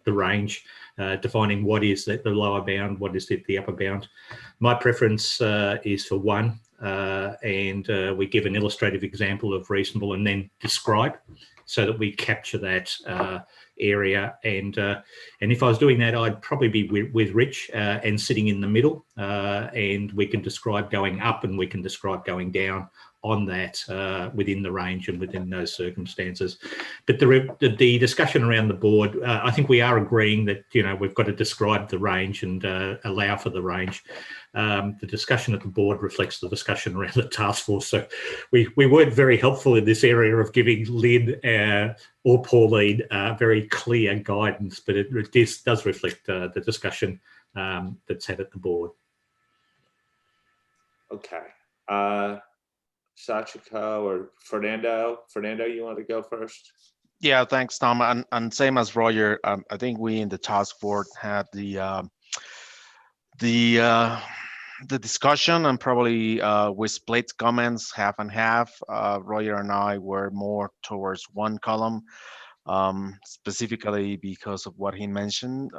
the range, defining what is the lower bound, what is the upper bound. My preference is for 1, and we give an illustrative example of reasonable and then describe, so that we capture that area. And if I was doing that, I'd probably be with Rich and sitting in the middle, and we can describe going up and we can describe going down on that within the range and within those circumstances. But the discussion around the board, I think we are agreeing that we've got to describe the range and allow for the range. The discussion at the board reflects the discussion around the task force. So we weren't very helpful in this area of giving Lynn or Pauline very clear guidance, but it does reflect the discussion that's had at the board. Okay. Sachiko or Fernando? Fernando, you want to go first? Yeah, thanks, Tom. And same as Roger, I think we in the task force had the discussion, and probably we split comments half and half. Roger and I were more towards one column, specifically because of what he mentioned.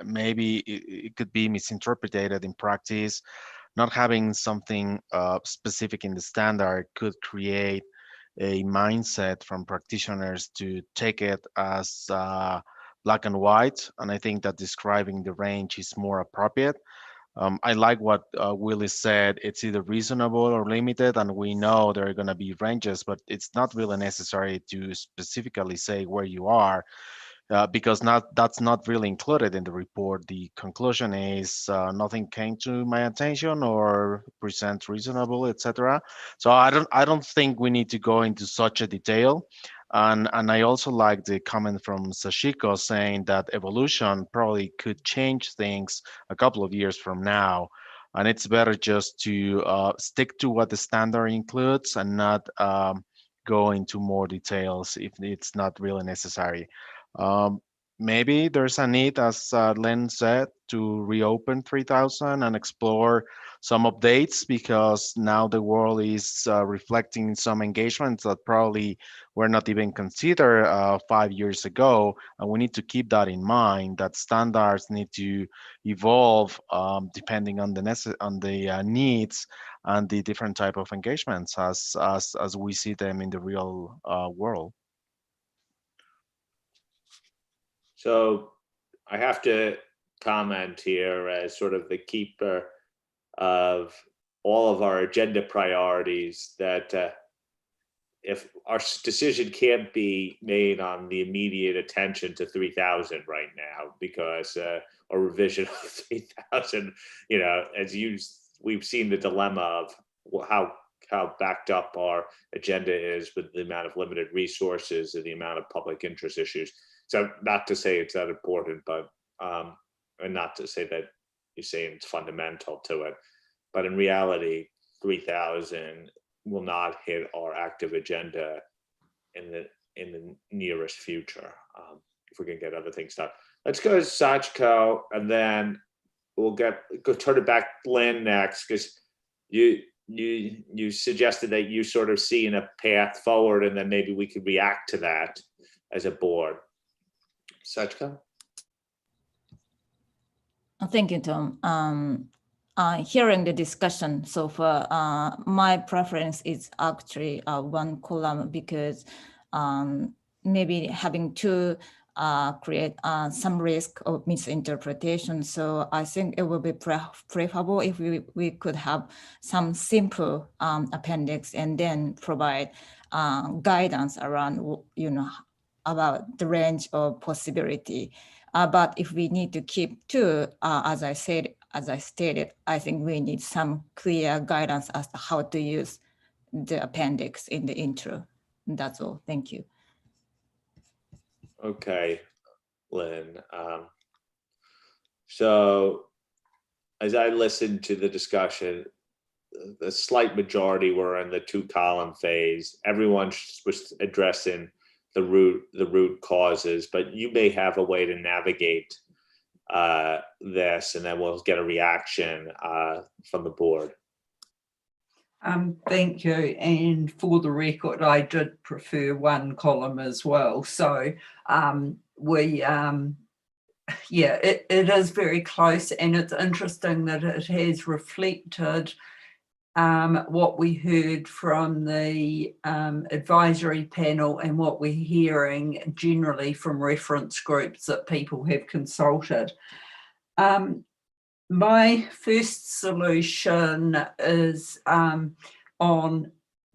Maybe it could be misinterpreted in practice. Not having something specific in the standard could create a mindset from practitioners to take it as black and white. And I think that describing the range is more appropriate. I like what Willie said. It's either reasonable or limited, and we know there are going to be ranges, but it's not really necessary to specifically say where you are. Because that's not really included in the report. The conclusion is nothing came to my attention or present reasonable, etc. So I don't think we need to go into such a detail. And I also like the comment from Sachiko saying that evolution probably could change things a couple of years from now. And it's better just to stick to what the standard includes and not go into more details if it's not really necessary. Maybe there's a need, as Len said, to reopen 3000 and explore some updates, because now the world is reflecting some engagements that probably were not even considered 5 years ago. And we need to keep that in mind, that standards need to evolve depending on the needs and the different type of engagements as we see them in the real world. So I have to comment here as sort of the keeper of all of our agenda priorities that if our decision can't be made on the immediate attention to 3000 right now, because a revision of 3000, we've seen the dilemma of how backed up our agenda is with the amount of limited resources and the amount of public interest issues. So not to say it's that important, but and not to say that you're saying it's fundamental to it, but in reality, 3000 will not hit our active agenda in the nearest future if we can get other things done. Let's go to Sachiko, and then we'll turn it back to Lynn next, because you suggested that you sort of seeing a path forward, and then maybe we could react to that as a board. Sachiko? Thank you, Tom. Hearing the discussion so far, my preference is actually one column, because maybe having to create some risk of misinterpretation. So I think it would be preferable if we could have some simple appendix and then provide guidance around, about the range of possibility. But if we need to keep to, as I stated, I think we need some clear guidance as to how to use the appendix in the intro. That's all. Thank you. Okay, Lynn. So as I listened to the discussion, the slight majority were in the 2-column phase. Everyone was addressing the root causes, but you may have a way to navigate this, and then we'll get a reaction from the board. Thank you. And for the record, I did prefer 1 column as well. So it is very close, and it's interesting that it has reflected what we heard from the advisory panel and what we're hearing generally from reference groups that people have consulted. My first solution is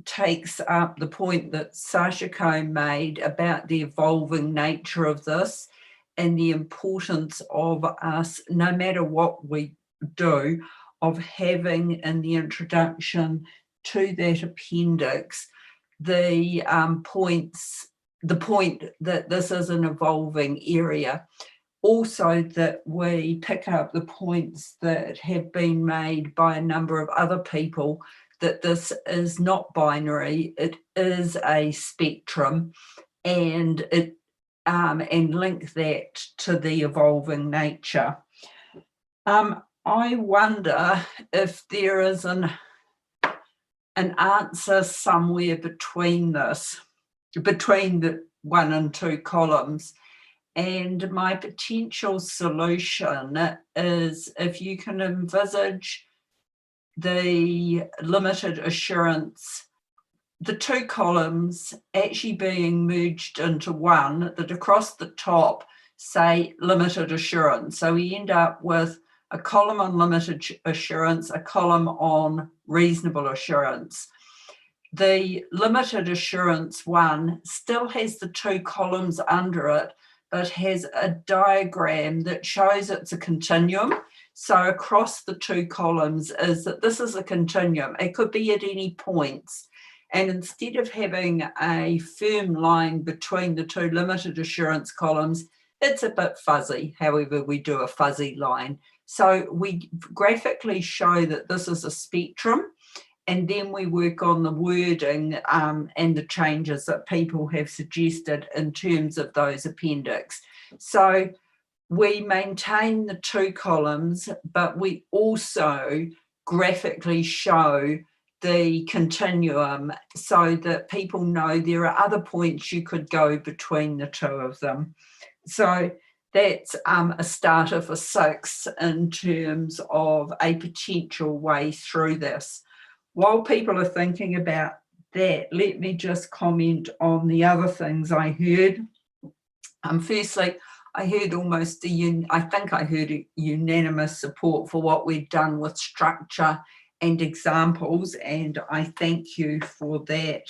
takes up the point that Sashiko made about the evolving nature of this and the importance of us, no matter what we do, of having in the introduction to that appendix the point that this is an evolving area. Also, that we pick up the points that have been made by a number of other people, that this is not binary, it is a spectrum, and link that to the evolving nature. I wonder if there is an answer somewhere between this, between the 1 and 2 columns. And my potential solution is if you can envisage the limited assurance, the 2 columns actually being merged into 1, that across the top say limited assurance. So we end up with a column on limited assurance, a column on reasonable assurance. The limited assurance one still has the 2 columns under it, but has a diagram that shows it's a continuum. So across the 2 columns is that this is a continuum. It could be at any points. And instead of having a firm line between the 2 limited assurance columns, it's a bit fuzzy, however we do a fuzzy line. So we graphically show that this is a spectrum, and then we work on the wording and the changes that people have suggested in terms of those appendix. So we maintain the 2 columns, but we also graphically show the continuum so that people know there are other points you could go between the 2 of them. So that's a starter for 6 in terms of a potential way through this. While people are thinking about that, let me just comment on the other things I heard. Firstly, I heard I heard unanimous support for what we've done with structure and examples, and I thank you for that.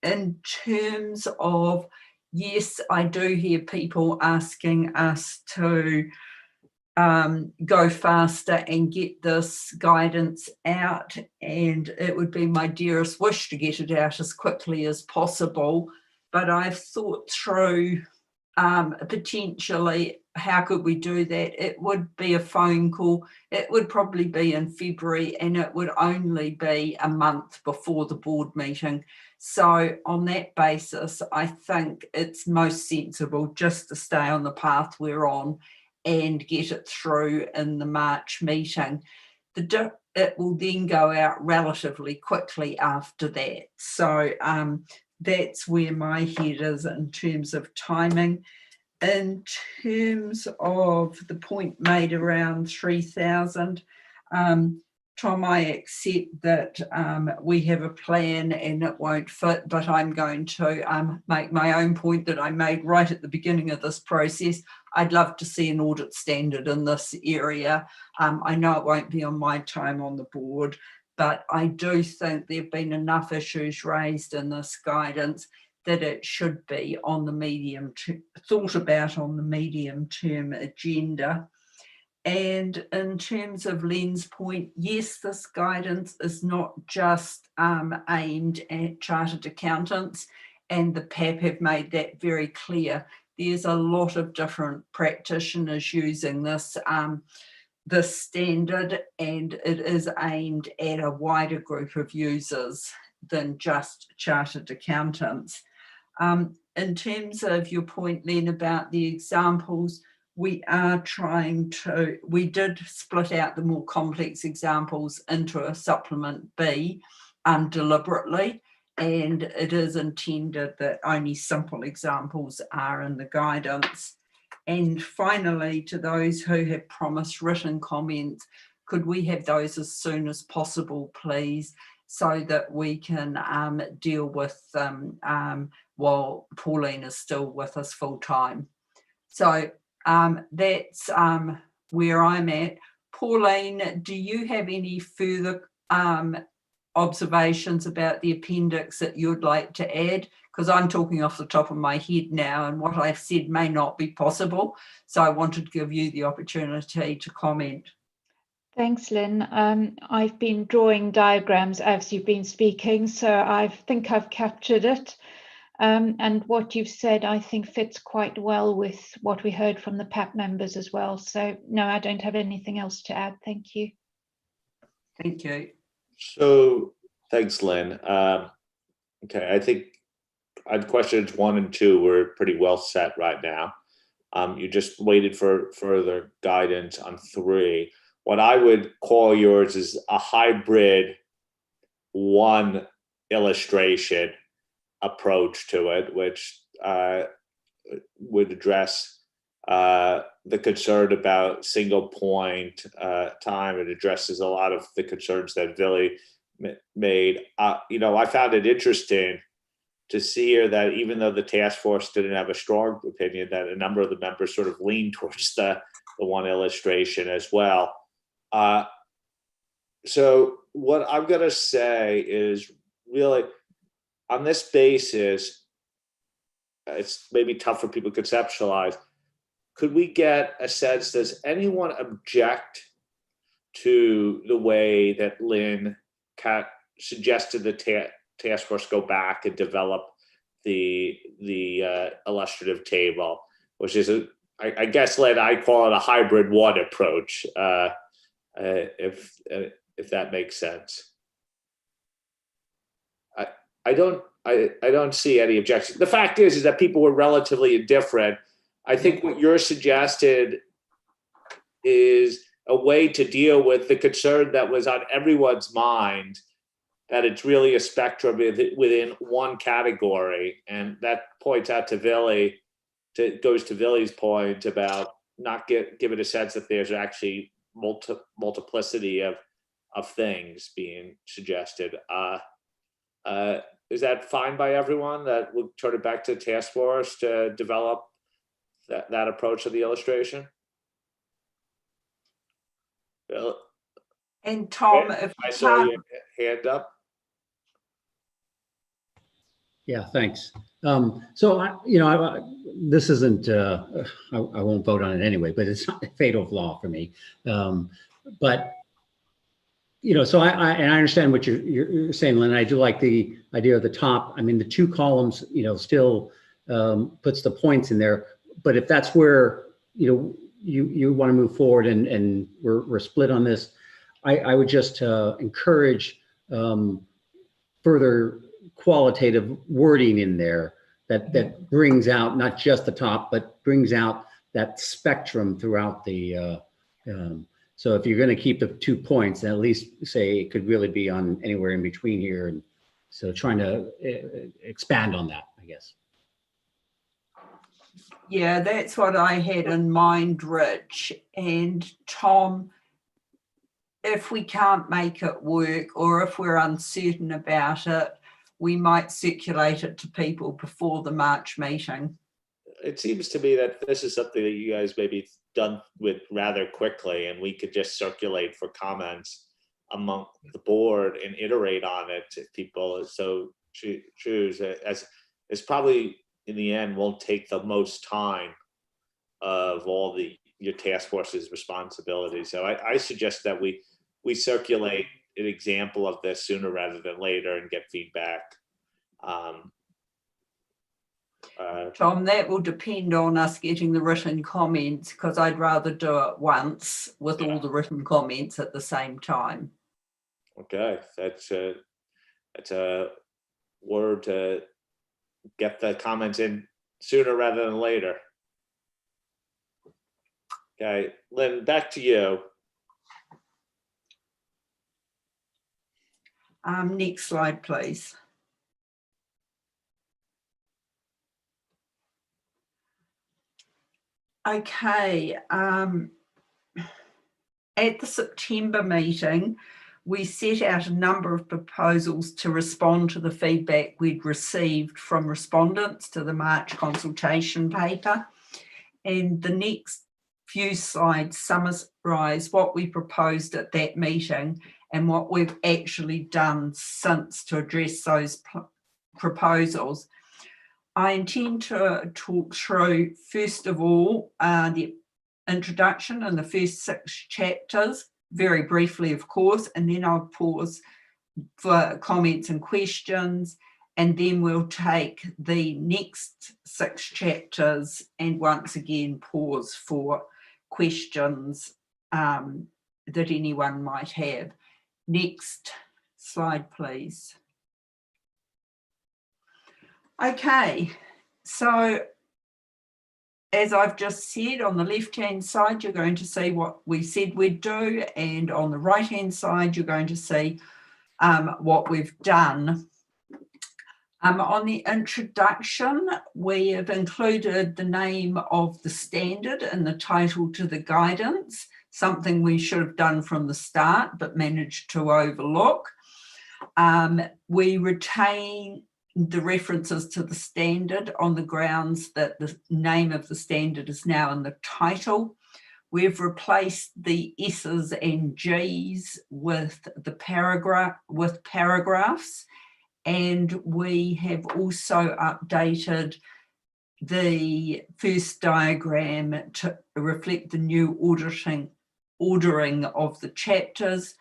In terms of, yes, I do hear people asking us to go faster and get this guidance out, and it would be my dearest wish to get it out as quickly as possible. But I've thought through potentially how could we do that. It would be a phone call. It would probably be in February, and it would only be a month before the board meeting. So on that basis, I think it's most sensible just to stay on the path we're on and get it through in the March meeting. It will then go out relatively quickly after that. So that's where my head is in terms of timing. In terms of the point made around 3,000, Tom, I accept that we have a plan and it won't fit, but I'm going to make my own point that I made right at the beginning of this process. I'd love to see an audit standard in this area. I know it won't be on my time on the board, but I do think there have been enough issues raised in this guidance that it should be on the thought about on the medium-term agenda. And in terms of Len's point, yes, this guidance is not just aimed at chartered accountants, and the PAP have made that very clear. There's a lot of different practitioners using this standard, and it is aimed at a wider group of users than just chartered accountants. In terms of your point, Len, about the examples, we did split out the more complex examples into a supplement B deliberately, and it is intended that only simple examples are in the guidance. And finally, to those who have promised written comments, could we have those as soon as possible, please, so that we can deal with them while Pauline is still with us full time. So that's where I'm at. Pauline, do you have any further observations about the appendix that you'd like to add? Because I'm talking off the top of my head now, and what I've said may not be possible. So I wanted to give you the opportunity to comment. Thanks, Lynn. I've been drawing diagrams as you've been speaking, so I think I've captured it. And what you've said, I think, fits quite well with what we heard from the PAP members as well. So no, I don't have anything else to add. Thank you. Thank you. So thanks, Lynn. Okay, I think questions 1 and 2 were pretty well set right now. You just waited for further guidance on 3. What I would call yours is a hybrid one illustration approach to it, which would address the concern about single point time. It addresses a lot of the concerns that Billy made. I found it interesting to see here that even though the task force didn't have a strong opinion, that a number of the members sort of leaned towards the one illustration as well. So what I'm going to say is really, on this basis, it's maybe tough for people to conceptualize. Could we get a sense, does anyone object to the way that Lynn suggested the task force go back and develop the illustrative table, which is, I guess, Lynn, I call it a hybrid one approach, if that makes sense. I don't see any objection. The fact is that people were relatively indifferent. I think what you're suggested is a way to deal with the concern that was on everyone's mind, that it's really a spectrum within one category. And that points out to Billy, goes to Billy's point about not giving a sense that there's actually multiplicity of things being suggested. Is that fine by everyone, that we'll turn it back to the task force to develop that approach to the illustration? Bill? And Tom, if I saw your hand up. Yeah, thanks. So this isn't. I won't vote on it anyway, but it's not a fatal flaw for me. But so I understand what you're saying, Lynn. I do like the idea of the top. I mean, the 2 columns, still puts the points in there. But if that's where you want to move forward and we're split on this, I would just encourage further qualitative wording in there that brings out not just the top, but brings out that spectrum throughout the. So if you're going to keep the 2 points, then at least say it could really be on anywhere in between here. And so trying to expand on that, I guess. Yeah, that's what I had in mind, Rich. And Tom, if we can't make it work, or if we're uncertain about it, we might circulate it to people before the March meeting. It seems to me that this is something that you guys maybe done with rather quickly, and we could just circulate for comments among the board and iterate on it if people so choose. As it's probably in the end won't take the most time of all your task force's responsibilities. So I suggest that we circulate an example of this sooner rather than later and get feedback. Tom, that will depend on us getting the written comments, because I'd rather do it once with all the written comments at the same time. Okay, that's a word to get the comments in sooner rather than later. Okay, Lynn, back to you. Next slide, please. Okay, at the September meeting, we set out a number of proposals to respond to the feedback we'd received from respondents to the March consultation paper. And the next few slides summarise what we proposed at that meeting and what we've actually done since to address those proposals. I intend to talk through, first of all, the introduction and the first 6 chapters, very briefly, of course, and then I'll pause for comments and questions, and then we'll take the next 6 chapters and once again pause for questions that anyone might have. Next slide, please. Okay, so as I've just said, on the left-hand side, you're going to see what we said we'd do, and on the right-hand side, you're going to see what we've done. On the introduction, we have included the name of the standard and the title to the guidance, something we should have done from the start but managed to overlook. We retain the references to the standard on the grounds that the name of the standard is now in the title. We've replaced the S's and G's with paragraphs, and we have also updated the first diagram to reflect the new ordering of the chapters,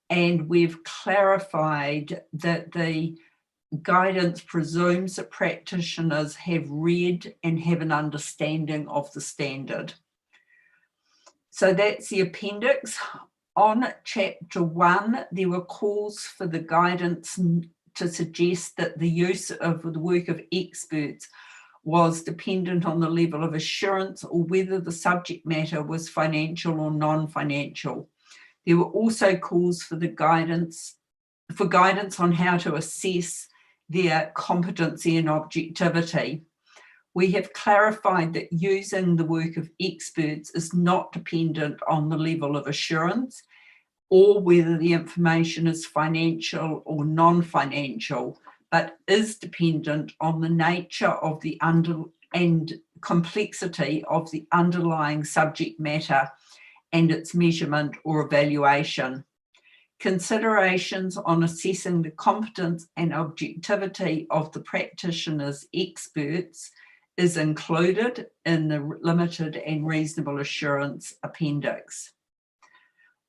and we've clarified that the guidance presumes that practitioners have read and have an understanding of the standard. So that's the appendix. On chapter 1, there were calls for the guidance to suggest that the use of the work of experts was dependent on the level of assurance or whether the subject matter was financial or non-financial. There were also calls for guidance on how to assess their competency and objectivity. We have clarified that using the work of experts is not dependent on the level of assurance or whether the information is financial or non-financial, but is dependent on the nature of the and complexity of the underlying subject matter and its measurement or evaluation. Considerations on assessing the competence and objectivity of the practitioner's experts is included in the limited and reasonable assurance appendix.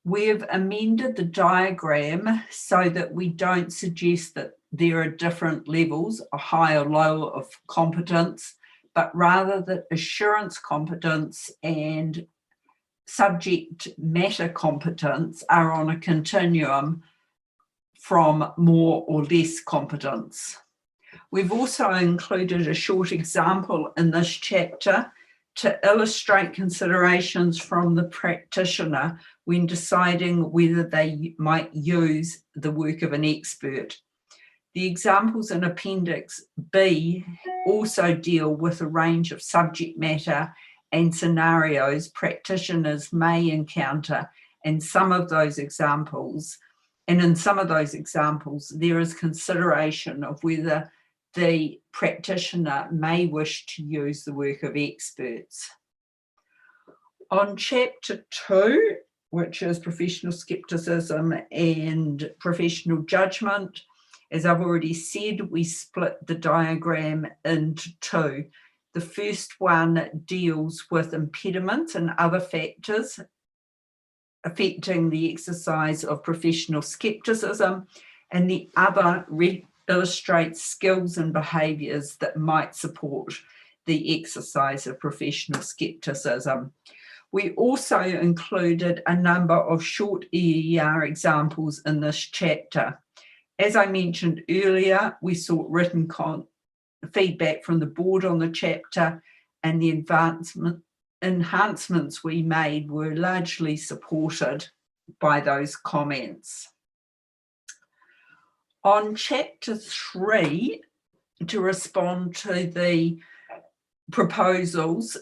We've amended the diagram so that we don't suggest that there are different levels, a high or low of competence, but rather that assurance competence and subject matter competence are on a continuum from more or less competence. We've also included a short example in this chapter to illustrate considerations from the practitioner when deciding whether they might use the work of an expert. The examples in Appendix B also deal with a range of subject matter and scenarios practitioners may encounter And some of those examples, and in some of those examples, there is consideration of whether the practitioner may wish to use the work of experts. On Chapter 2, which is professional skepticism and professional judgment, as I've already said, we split the diagram into two. The first one deals with impediments and other factors affecting the exercise of professional skepticism, and the other illustrates skills and behaviours that might support the exercise of professional skepticism. We also included a number of short EER examples in this chapter. As I mentioned earlier, we sought written feedback from the board on the chapter, and the enhancements we made were largely supported by those comments. On Chapter 3, to respond to the proposals,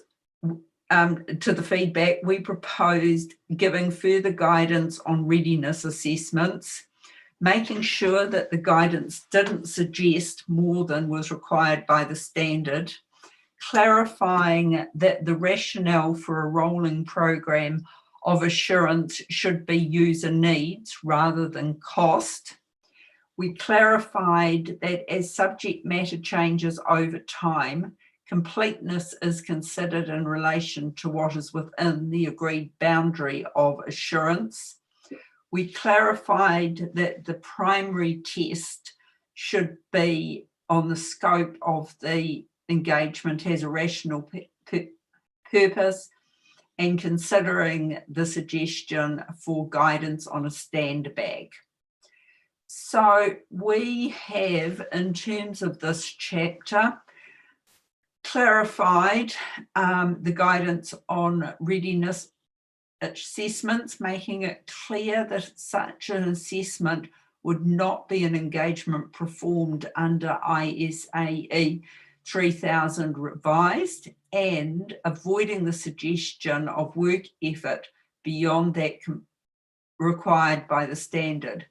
to the feedback, we proposed giving further guidance on readiness assessments, making sure that the guidance didn't suggest more than was required by the standard, clarifying that the rationale for a rolling program of assurance should be user needs rather than cost. We clarified that as subject matter changes over time, completeness is considered in relation to what is within the agreed boundary of assurance. We clarified that the primary test should be on the scope of the engagement has a rational purpose, and considering the suggestion for guidance on a stand back. So we have, in terms of this chapter, clarified the guidance on readiness assessments, making it clear that such an assessment would not be an engagement performed under ISAE 3000 revised, and avoiding the suggestion of work effort beyond that required by the standard.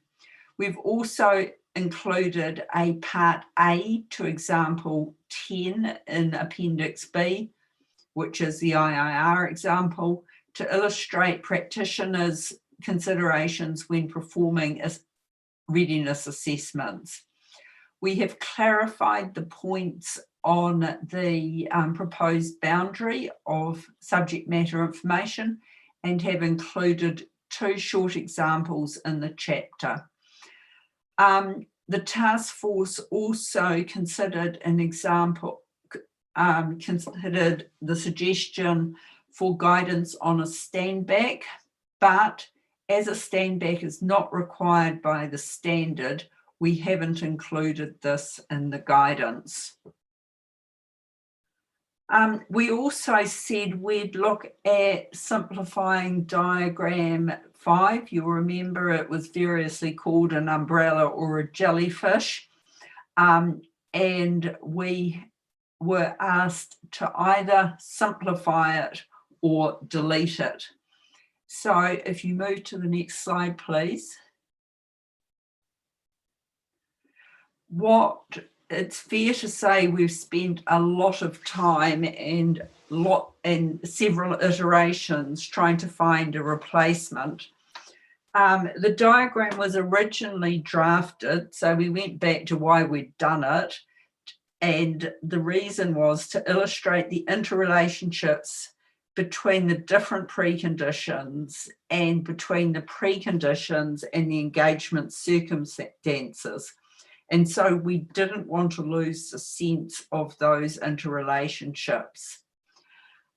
We've also included a Part A to example 10 in Appendix B, which is the IIR example, to illustrate practitioners' considerations when performing readiness assessments. We have clarified the points on the proposed boundary of subject matter information and have included two short examples in the chapter. The task force also considered an example, considered the suggestion for guidance on a stand back, but as a stand back is not required by the standard, we haven't included this in the guidance. We also said we'd look at simplifying diagram 5. You'll remember it was variously called an umbrella or a jellyfish. And we were asked to either simplify it or delete it. So if you move to the next slide, please. It's fair to say we've spent a lot of time and several iterations trying to find a replacement. The diagram was originally drafted, so we went back to why we'd done it, and the reason was to illustrate the interrelationships between the different preconditions and between the preconditions and the engagement circumstances. And so we didn't want to lose the sense of those interrelationships.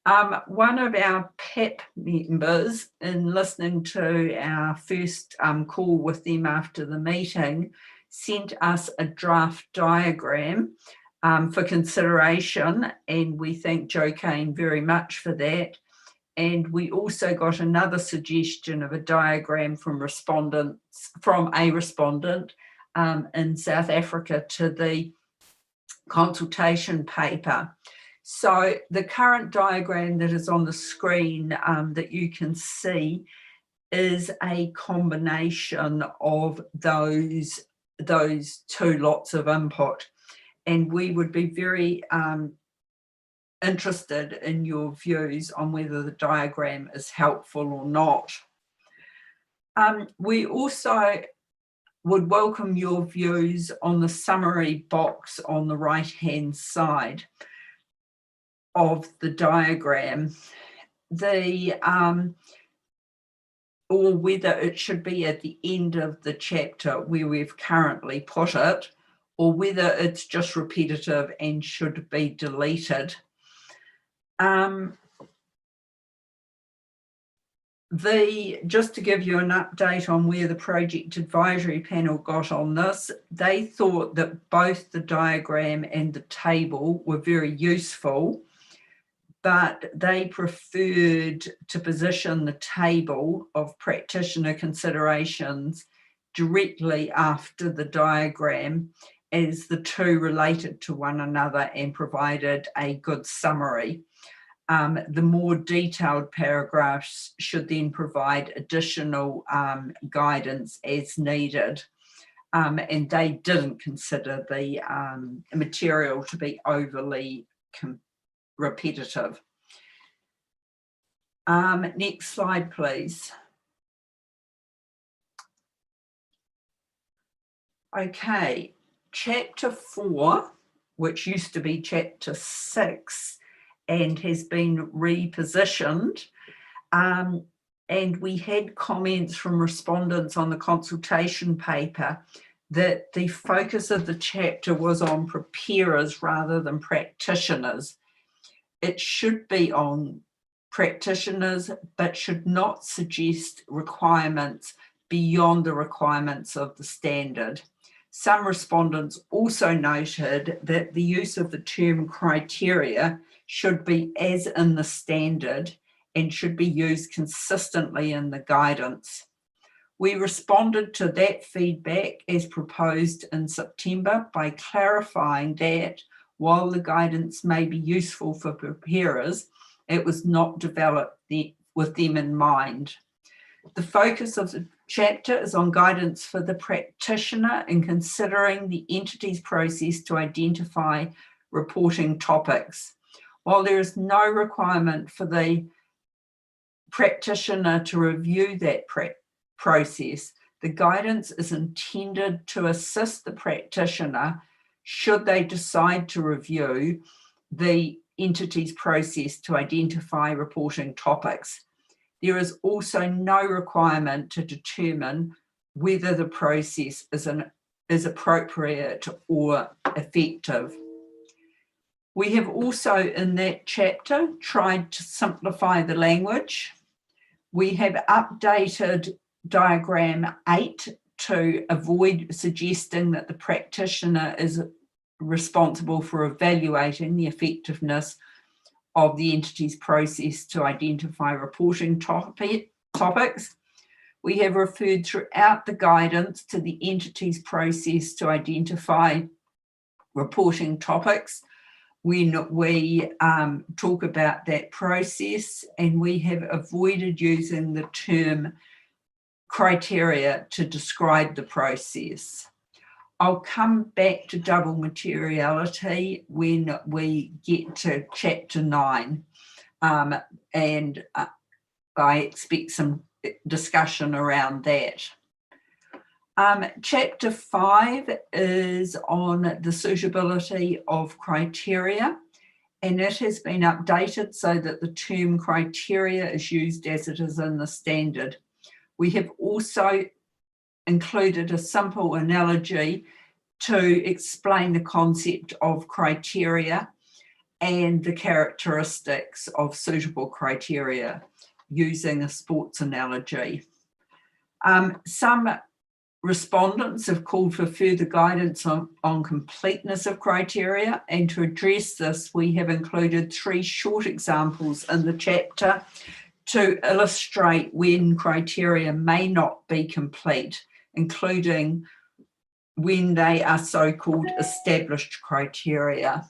One of our PEP members, in listening to our first call with them after the meeting, sent us a draft diagram for consideration, and we thank Jo Kane very much for that. And we also got another suggestion of a diagram from a respondent in South Africa to the consultation paper. So the current diagram that is on the screen that you can see is a combination of those two lots of input. And we would be very interested in your views on whether the diagram is helpful or not. We also would welcome your views on the summary box on the right-hand side of the diagram, or whether it should be at the end of the chapter where we've currently put it, or whether it's just repetitive and should be deleted. Just to give you an update on where the project advisory panel got on this, they thought that both the diagram and the table were very useful, but they preferred to position the table of practitioner considerations directly after the diagram, as the two related to one another and provided a good summary. The more detailed paragraphs should then provide additional guidance as needed. And they didn't consider the material to be overly repetitive. Next slide, please. Okay, chapter 4, which used to be chapter 6 and has been repositioned. And we had comments from respondents on the consultation paper that the focus of the chapter was on preparers rather than practitioners. It should be on practitioners, but should not suggest requirements beyond the requirements of the standard. Some respondents also noted that the use of the term criteria should be as in the standard and should be used consistently in the guidance. We responded to that feedback as proposed in September by clarifying that while the guidance may be useful for preparers, it was not developed with them in mind. The focus of the chapter is on guidance for the practitioner in considering the entity's process to identify reporting topics. While there is no requirement for the practitioner to review that process, the guidance is intended to assist the practitioner should they decide to review the entity's process to identify reporting topics. There is also no requirement to determine whether the process is appropriate or effective. We have also in that chapter tried to simplify the language. We have updated diagram 8 to avoid suggesting that the practitioner is responsible for evaluating the effectiveness of the entity's process to identify reporting topics. We have referred throughout the guidance to the entity's process to identify reporting topics when we talk about that process, and we have avoided using the term criteria to describe the process. I'll come back to double materiality when we get to chapter 9, and I expect some discussion around that. Chapter 5 is on the suitability of criteria, and it has been updated so that the term criteria is used as it is in the standard. We have also included a simple analogy to explain the concept of criteria and the characteristics of suitable criteria using a sports analogy. Some respondents have called for further guidance on completeness of criteria, and to address this, we have included 3 short examples in the chapter to illustrate when criteria may not be complete, including when they are so-called established criteria.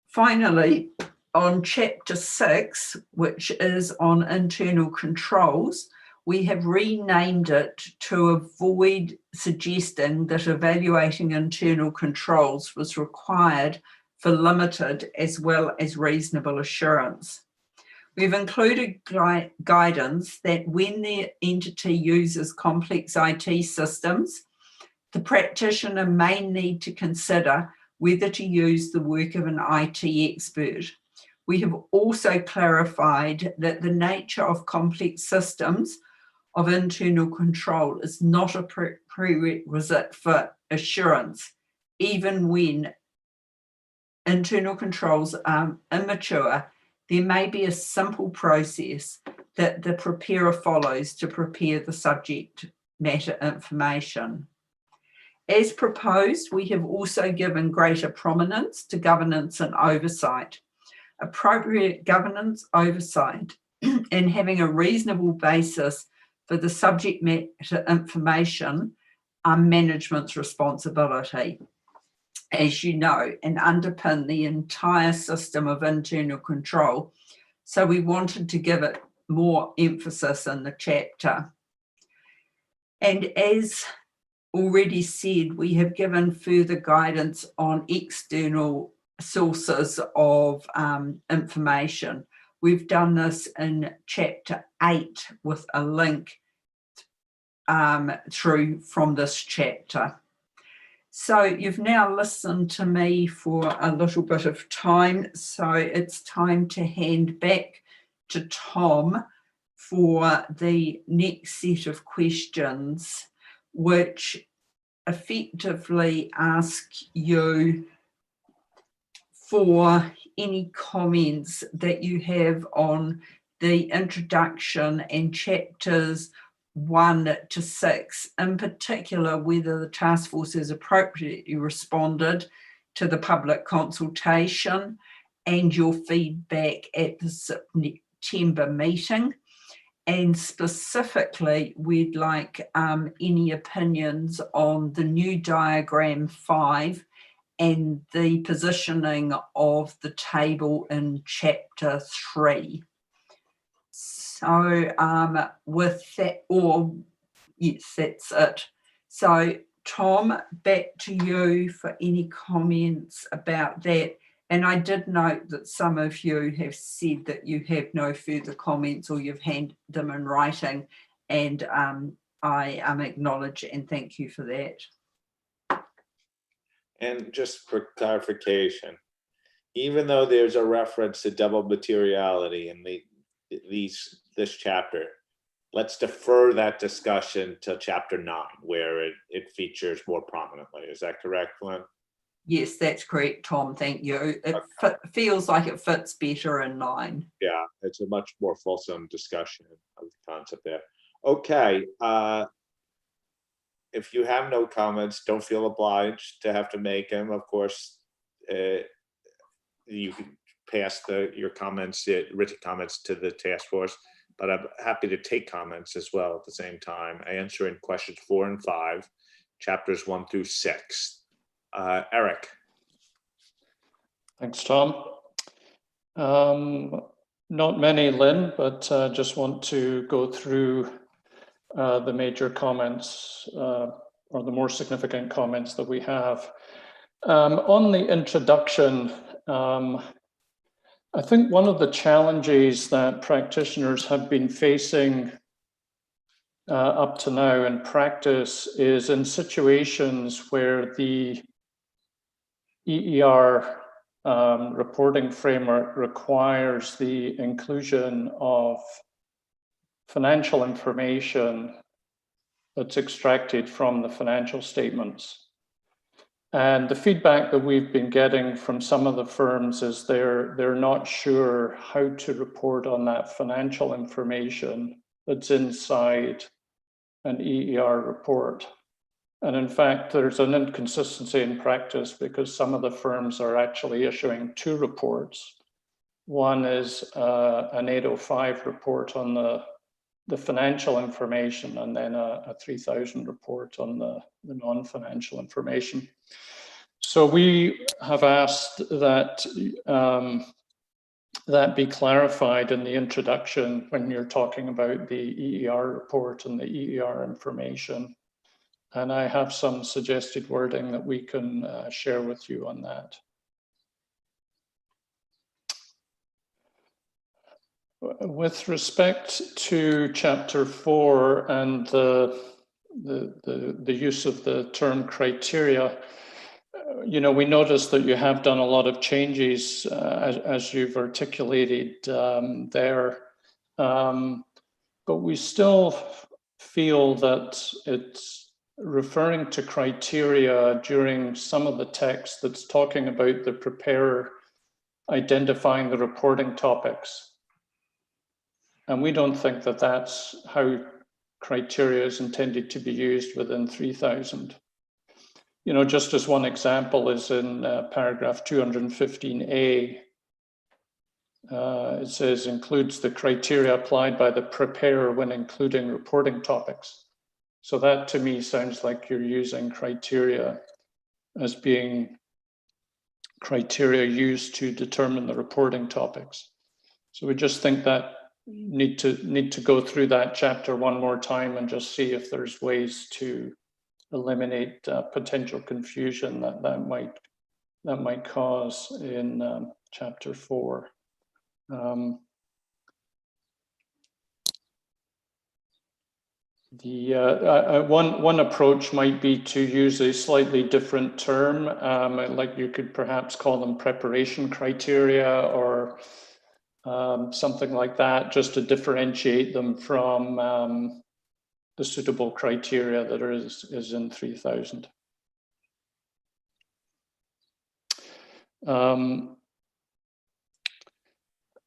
Finally, on chapter 6, which is on internal controls, we have renamed it to avoid suggesting that evaluating internal controls was required for limited as well as reasonable assurance. We've included guidance that when the entity uses complex IT systems, the practitioner may need to consider whether to use the work of an IT expert. We have also clarified that the nature of complex systems of internal control is not a prerequisite for assurance, even when internal controls are immature. There may be a simple process that the preparer follows to prepare the subject matter information. As proposed, we have also given greater prominence to governance and oversight. Appropriate governance, oversight, and having a reasonable basis for the subject matter information are management's responsibility, as you know, and underpin the entire system of internal control. So we wanted to give it more emphasis in the chapter. And as already said, we have given further guidance on external sources of information. We've done this in chapter 8 with a link through from this chapter. So you've now listened to me for a little bit of time, so it's time to hand back to Tom for the next set of questions, which effectively ask you for any comments that you have on the introduction and chapters 1 to 6, in particular whether the task force has appropriately responded to the public consultation and your feedback at the September meeting. And specifically, we'd like any opinions on the new diagram 5 and the positioning of the table in chapter 3. So with that, or yes, that's it. So Tom, back to you for any comments about that. And I did note that some of you have said that you have no further comments or you've handed them in writing, and I acknowledge and thank you for that. And just for clarification, even though there's a reference to double materiality in this chapter, let's defer that discussion to chapter 9, where it features more prominently. Is that correct, Lynn? Yes, that's correct, Tom. Thank you. It feels like it fits better in 9. Yeah, it's a much more fulsome discussion of the concept there. Okay. If you have no comments, don't feel obliged to have to make them. Of course, you can pass your comments, written comments, to the task force, but I'm happy to take comments as well at the same time, answering questions 4 and 5, chapters 1 through 6. Eric. Thanks, Tom. Not many, Lynn, but just want to go through the major comments or the more significant comments that we have. On the introduction, I think one of the challenges that practitioners have been facing up to now in practice is in situations where the EER reporting framework requires the inclusion of financial information that's extracted from the financial statements. And the feedback that we've been getting from some of the firms is they're not sure how to report on that financial information that's inside an EER report. And in fact, there's an inconsistency in practice because some of the firms are actually issuing 2 reports. One is an 805 report on the financial information, and then a 3000 report on the non-financial information. So we have asked that that be clarified in the introduction when you're talking about the EER report and the EER information. And I have some suggested wording that we can share with you on that. With respect to Chapter 4 and the use of the term criteria, you know, we noticed that you have done a lot of changes as you've articulated there, but we still feel that it's referring to criteria during some of the text that's talking about the preparer identifying the reporting topics. And we don't think that that's how criteria is intended to be used within 3000. You know, just as one example is in paragraph 215A, it says includes the criteria applied by the preparer when including reporting topics. So that to me sounds like you're using criteria as being criteria used to determine the reporting topics. So we just think that need to go through that chapter one more time and just see if there's ways to eliminate potential confusion that might cause in chapter 4. One approach might be to use a slightly different term, like you could perhaps call them preparation criteria or something like that, just to differentiate them from the suitable criteria that is in 3000.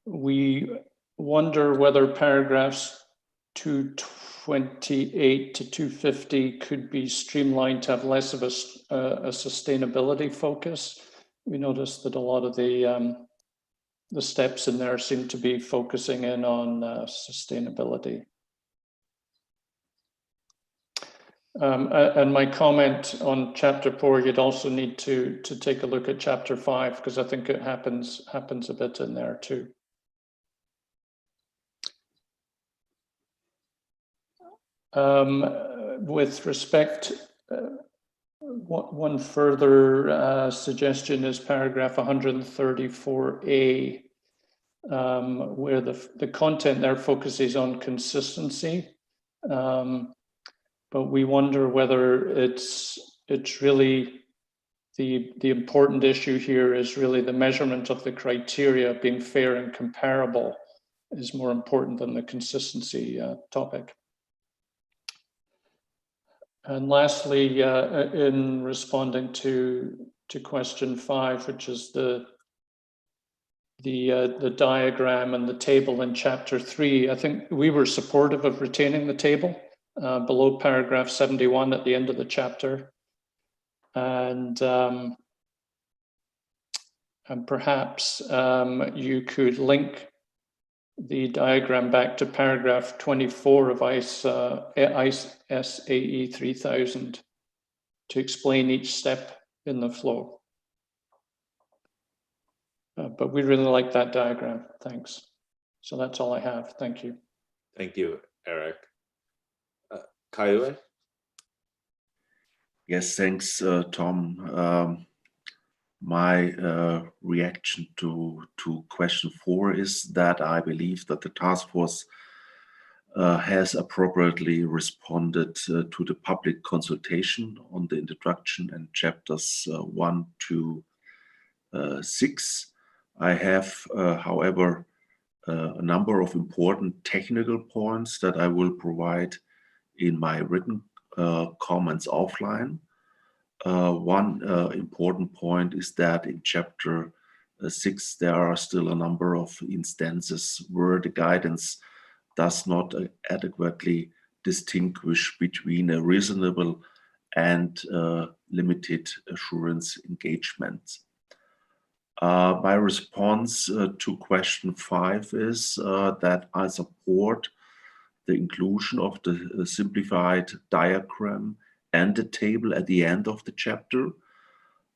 We wonder whether paragraphs 228 to 250 could be streamlined to have less of a sustainability focus. We noticed that a lot of the steps in there seem to be focusing in on sustainability. And my comment on chapter 4, you'd also need to take a look at chapter 5, because I think it happens a bit in there too. With respect, one further suggestion is paragraph 134A, where the content there focuses on consistency. But we wonder whether it's really the important issue here is really the measurement of the criteria being fair and comparable is more important than the consistency topic. And lastly, in responding to question 5, which is the diagram and the table in chapter 3, I think we were supportive of retaining the table below paragraph 71 at the end of the chapter, and perhaps you could link the diagram back to paragraph 24 of IAASB 3000 to explain each step in the flow. But we really like that diagram. Thanks. So that's all I have. Thank you. Thank you, Eric. Kaiwe? Yes, thanks, Tom. My reaction to question 4 is that I believe that the task force has appropriately responded to the public consultation on the introduction and chapters 1 to 6. I have, however, a number of important technical points that I will provide in my written comments offline. One important point is that in chapter 6, there are still a number of instances where the guidance does not adequately distinguish between a reasonable and limited assurance engagement. My response to question 5 is that I support the inclusion of the simplified diagram and the table at the end of the chapter.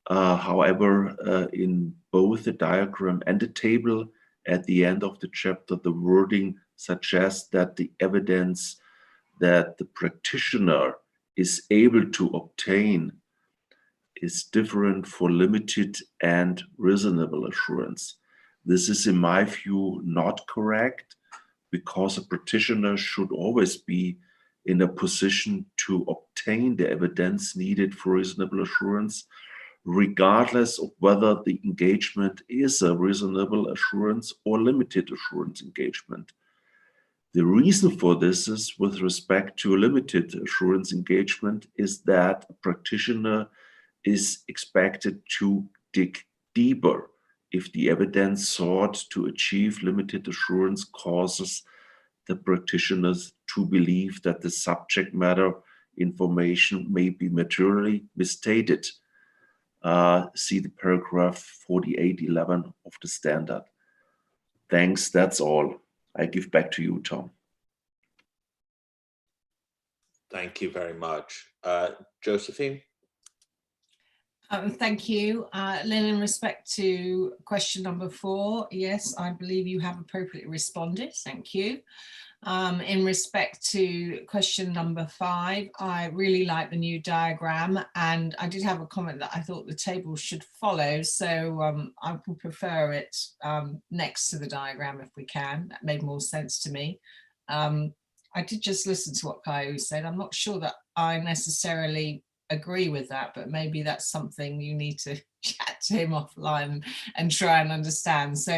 However, in both the diagram and the table at the end of the chapter, the wording suggests that the evidence that the practitioner is able to obtain is different for limited and reasonable assurance. This is, in my view, not correct, because a practitioner should always be in a position to obtain the evidence needed for reasonable assurance, regardless of whether the engagement is a reasonable assurance or limited assurance engagement. The reason for this is, with respect to a limited assurance engagement, is that a practitioner is expected to dig deeper if the evidence sought to achieve limited assurance causes the practitioners to believe that the subject matter information may be materially misstated. See the paragraph 4811 of the standard. Thanks, that's all. I give back to you, Tom. Thank you very much. Josephine? Thank you. Lynn, in respect to question number 4, yes, I believe you have appropriately responded. Thank you. In respect to question number 5, I really like the new diagram, and I did have a comment that I thought the table should follow, so I would prefer it next to the diagram if we can. That made more sense to me. I did just listen to what Caio said. I'm not sure that I necessarily agree with that, but maybe that's something you need to chat to him offline and try and understand. So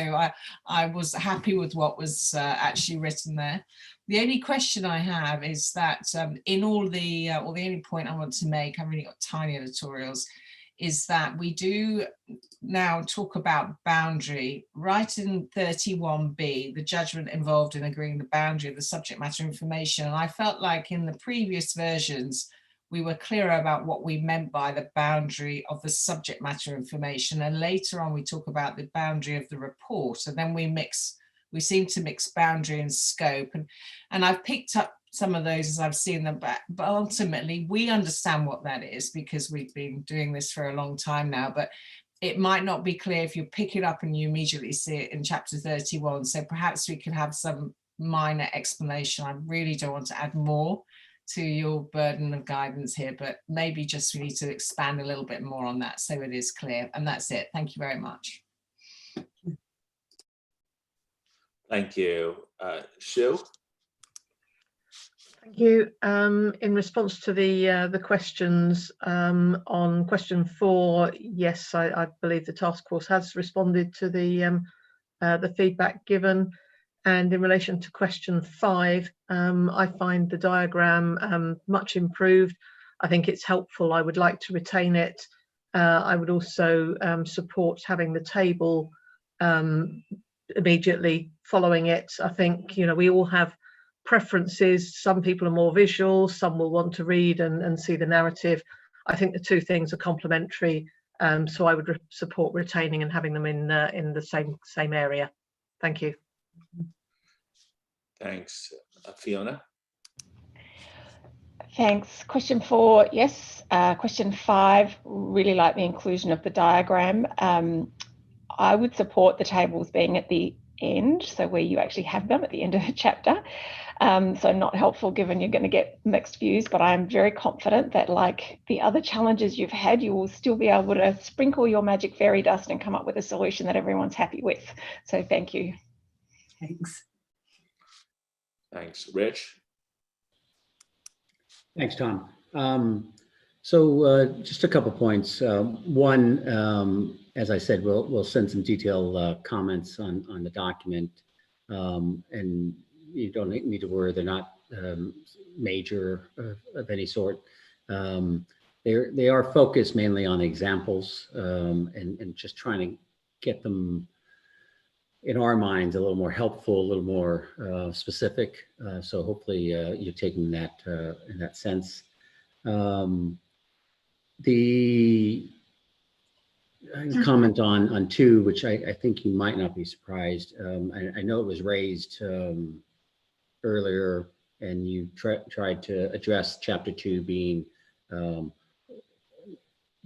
I was happy with what was actually written there. The only question I have is that in all the, or the only point I want to make, I've really got tiny editorials, is that we do now talk about boundary. Right in 31B, the judgment involved in agreeing the boundary of the subject matter information. And I felt like in the previous versions, we were clearer about what we meant by the boundary of the subject matter information. And later on, we talk about the boundary of the report. And then we seem to mix boundary and scope. And I've picked up some of those as I've seen them back, but ultimately we understand what that is because we've been doing this for a long time now, but it might not be clear if you pick it up and you immediately see it in chapter 31. So perhaps we could have some minor explanation. I really don't want to add more to your burden of guidance here, but maybe just we need to expand a little bit more on that so it is clear. And that's it. Thank you very much. Thank you. Sue? Thank you. In response to the questions on question 4, yes, I believe the task force has responded to the feedback given. And in relation to question 5, I find the diagram much improved. I think it's helpful. I would like to retain it. I would also support having the table immediately following it. I think, you know, we all have preferences. Some people are more visual, some will want to read and see the narrative. I think the two things are complementary, so I would support retaining and having them in the same area. Thank you. Thanks. Fiona? Thanks. Question 4, yes. Question 5, really like the inclusion of the diagram. I would support the tables being at the end, so where you actually have them at the end of the chapter. So not helpful given you're going to get mixed views, but I'm very confident that like the other challenges you've had, you will still be able to sprinkle your magic fairy dust and come up with a solution that everyone's happy with. So thank you. Thanks. Thanks. Rich? Thanks, Tom. Just a couple points. One, as I said, we'll send some detailed comments on the document, and you don't need to worry, they're not major of any sort. They are focused mainly on examples and just trying to get them in our minds a little more helpful, a little more specific. So hopefully you're taking that in that sense. The comment on 2, which I think you might not be surprised. I know it was raised earlier, and you tried to address chapter 2 being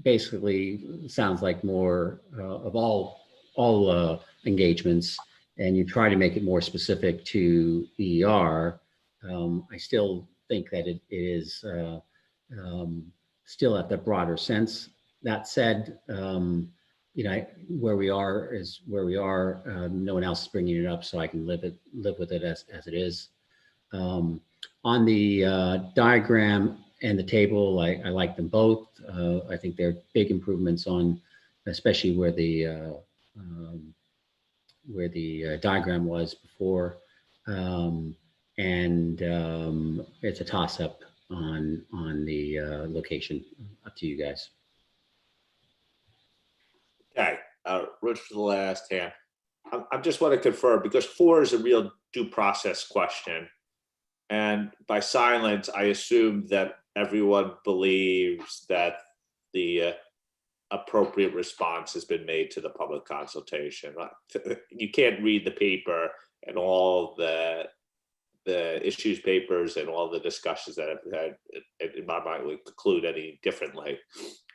basically sounds like more of all engagements, and you try to make it more specific to EER, I still think that it is still at the broader sense. That said, you know, where we are is where we are. No one else is bringing it up, so I can live with it as it is. On the diagram and the table, I like them both. I think they're big improvements on, especially where the diagram was before, and it's a toss-up on the location. Up to you guys. Okay, Rich for the last hand. I just want to confirm, because 4 is a real due process question, and by silence, I assume that everyone believes that the appropriate response has been made to the public consultation. You can't read the paper and all the issues papers and all the discussions that I've had, in my mind, would conclude any differently.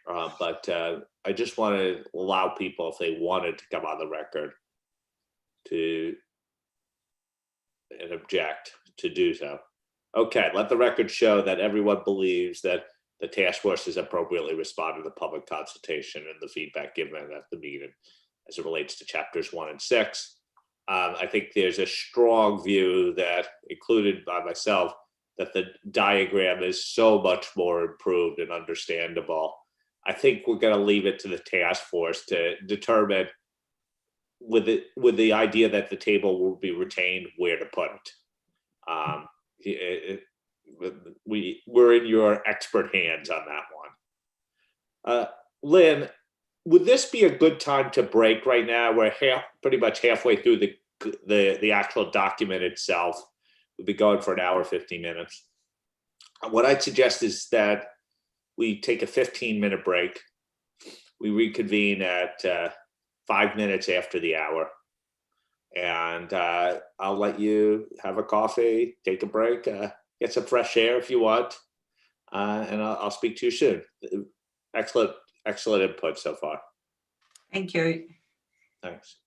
But I just want to allow people, if they wanted to come on the record and object, to do so. Okay, let the record show that everyone believes that the task force has appropriately responded to the public consultation and the feedback given at the meeting as it relates to chapters 1 and 6. I think there's a strong view that, included by myself, that the diagram is so much more improved and understandable. I think we're going to leave it to the task force to determine, with the idea that the table will be retained, where to put it. We're in your expert hands on that one. Lynn, would this be a good time to break right now? We're pretty much halfway through the actual document itself. We'll be going for an hour, 15 minutes. What I'd suggest is that we take a 15-minute break. We reconvene at 5 minutes after the hour. And I'll let you have a coffee, take a break, get some fresh air if you want, and I'll speak to you soon. Excellent input so far. Thank you. Thanks.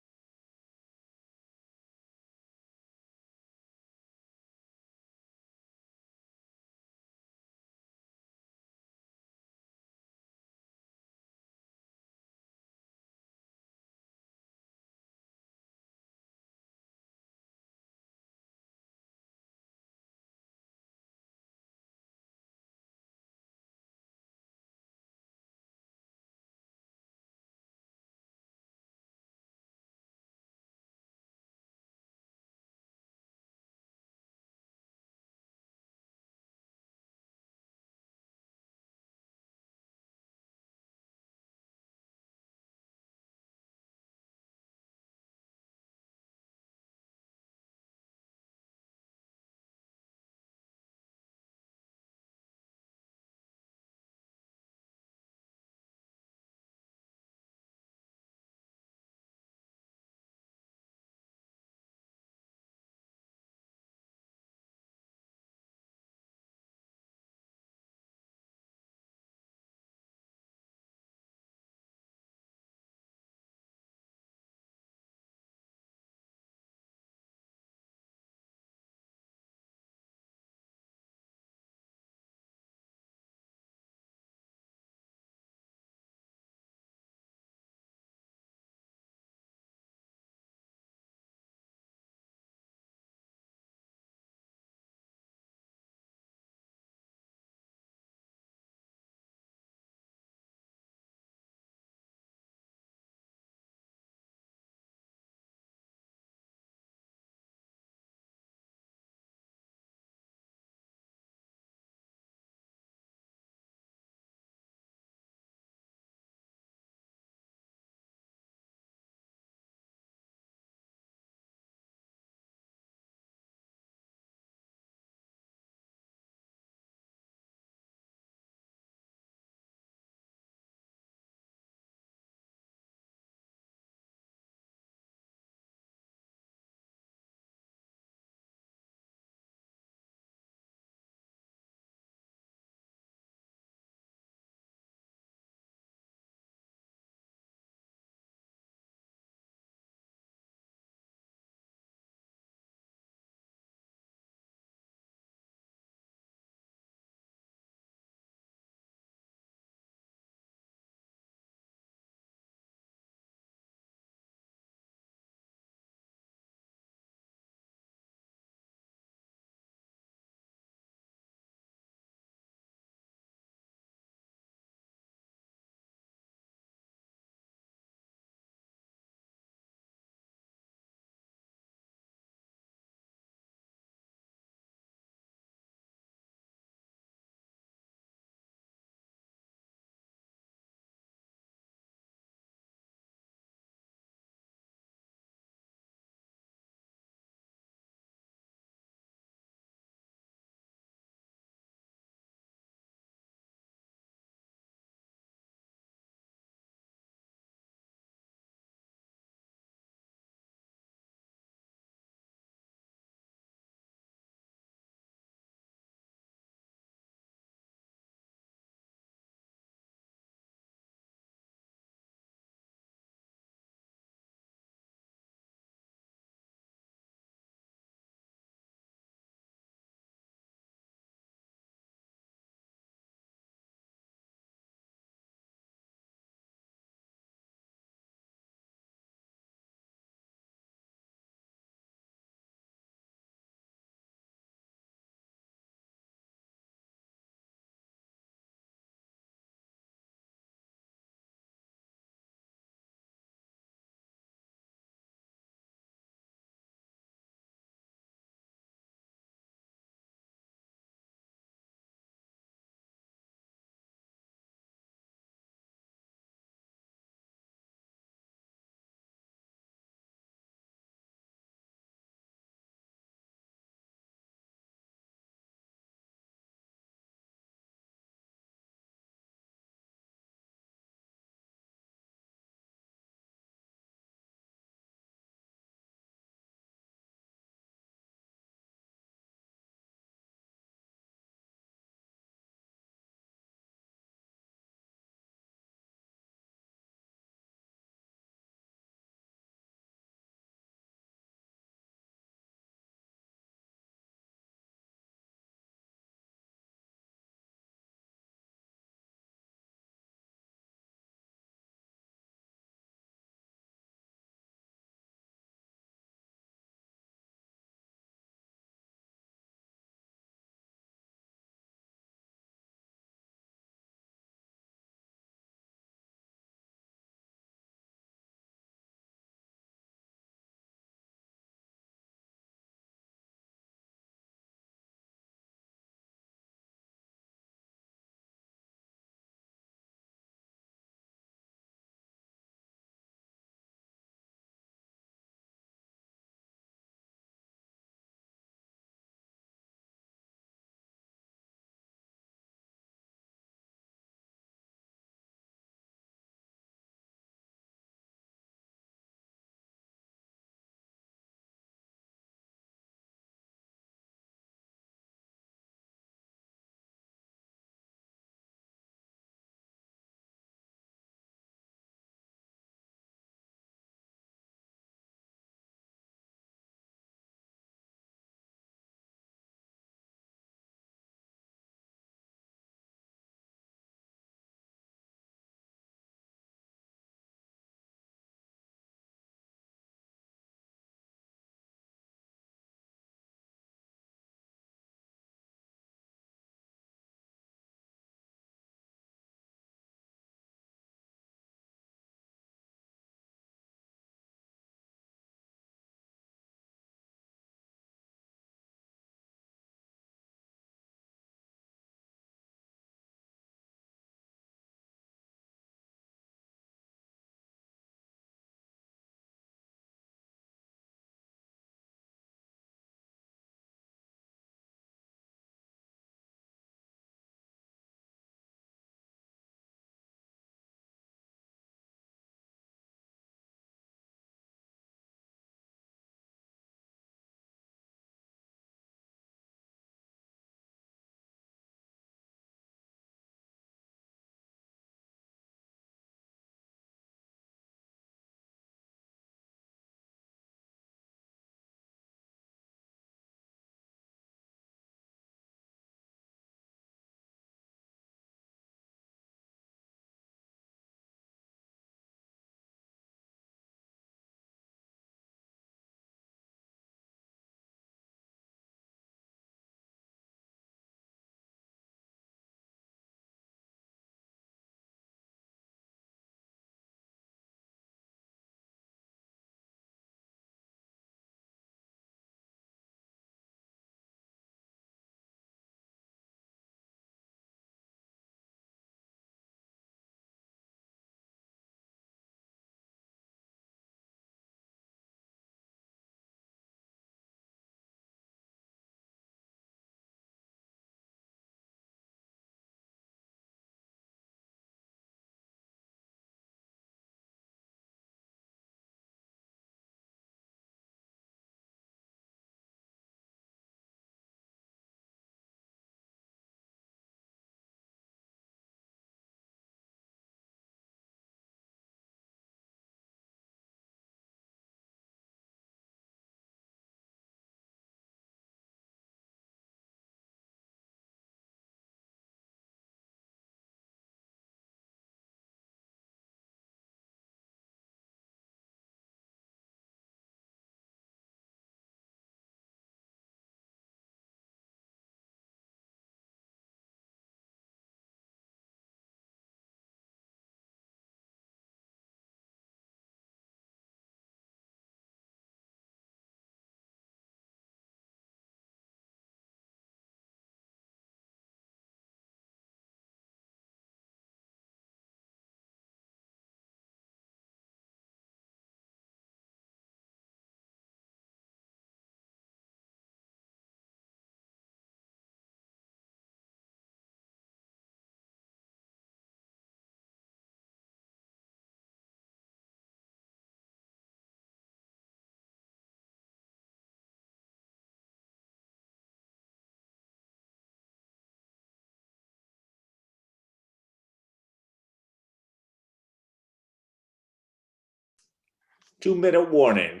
2-minute warning.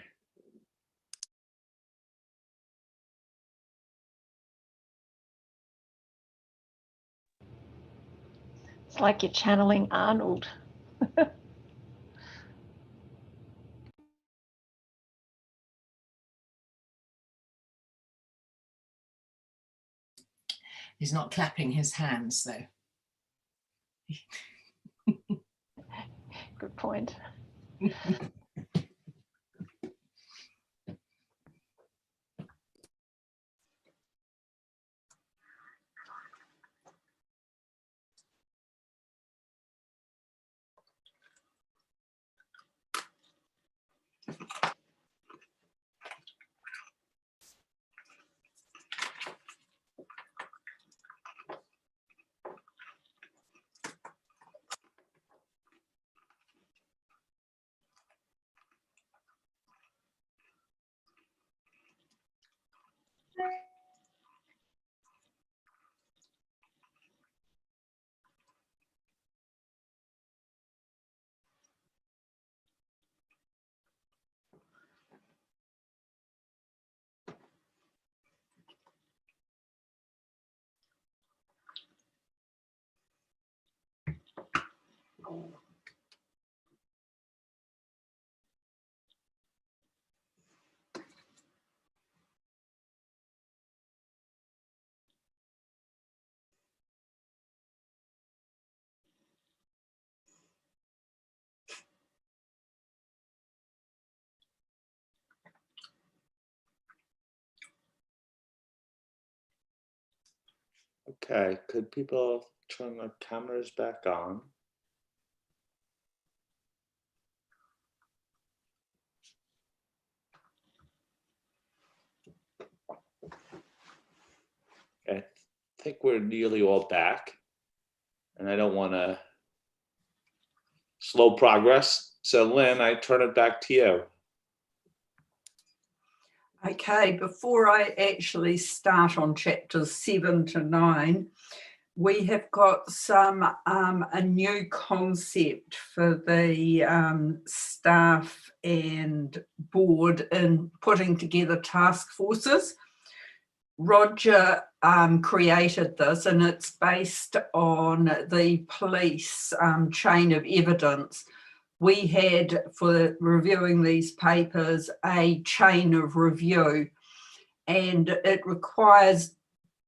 It's like you're channeling Arnold. He's not clapping his hands though. Good point. Okay, could people turn their cameras back on? Okay, I think we're nearly all back, and I don't want to slow progress. So Lynn, I turn it back to you. Okay, before I actually start on chapters 7 to 9, we have got a new concept for the staff and board in putting together task forces. Roger created this, and it's based on the police chain of evidence. We had, for reviewing these papers, a chain of review, and it requires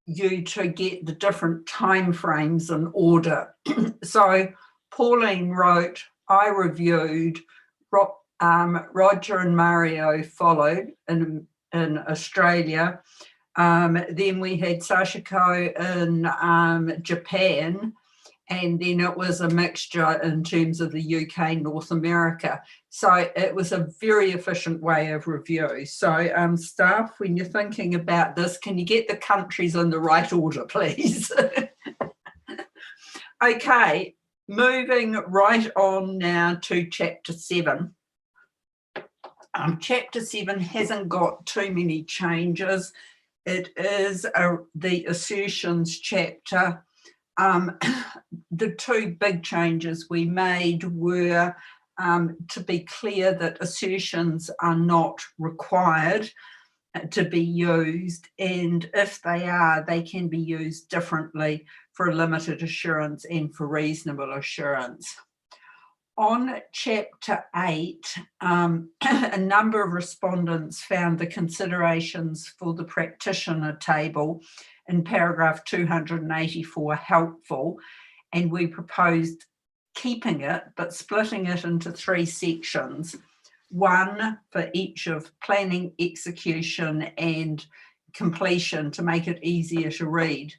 you to get the different timeframes in order. So Pauline wrote, I reviewed, Roger and Mario followed in Australia. Then we had Sashiko in Japan, and then it was a mixture in terms of the UK, North America. So it was a very efficient way of review. So staff, when you're thinking about this, can you get the countries in the right order, please? Okay, moving right on now to chapter 7. Chapter 7 hasn't got too many changes. It is the assertions chapter. The two big changes we made were to be clear that assertions are not required to be used, and if they are, they can be used differently for a limited assurance and for reasonable assurance. On chapter 8, a number of respondents found the considerations for the practitioner table in paragraph 284 helpful, and we proposed keeping it but splitting it into 3 sections, one for each of planning, execution and completion to make it easier to read.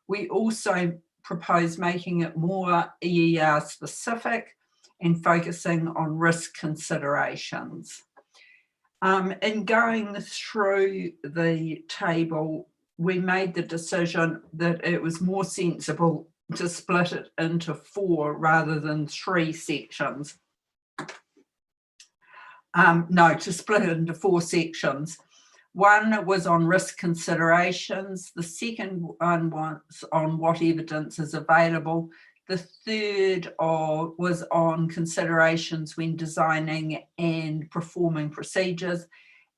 We also proposed making it more EER specific and focusing on risk considerations. In going through the table, we made the decision that it was more sensible to split it into 4 rather than 3 sections. To split it into 4 sections. One was on risk considerations. The second one was on what evidence is available The third was on considerations when designing and performing procedures.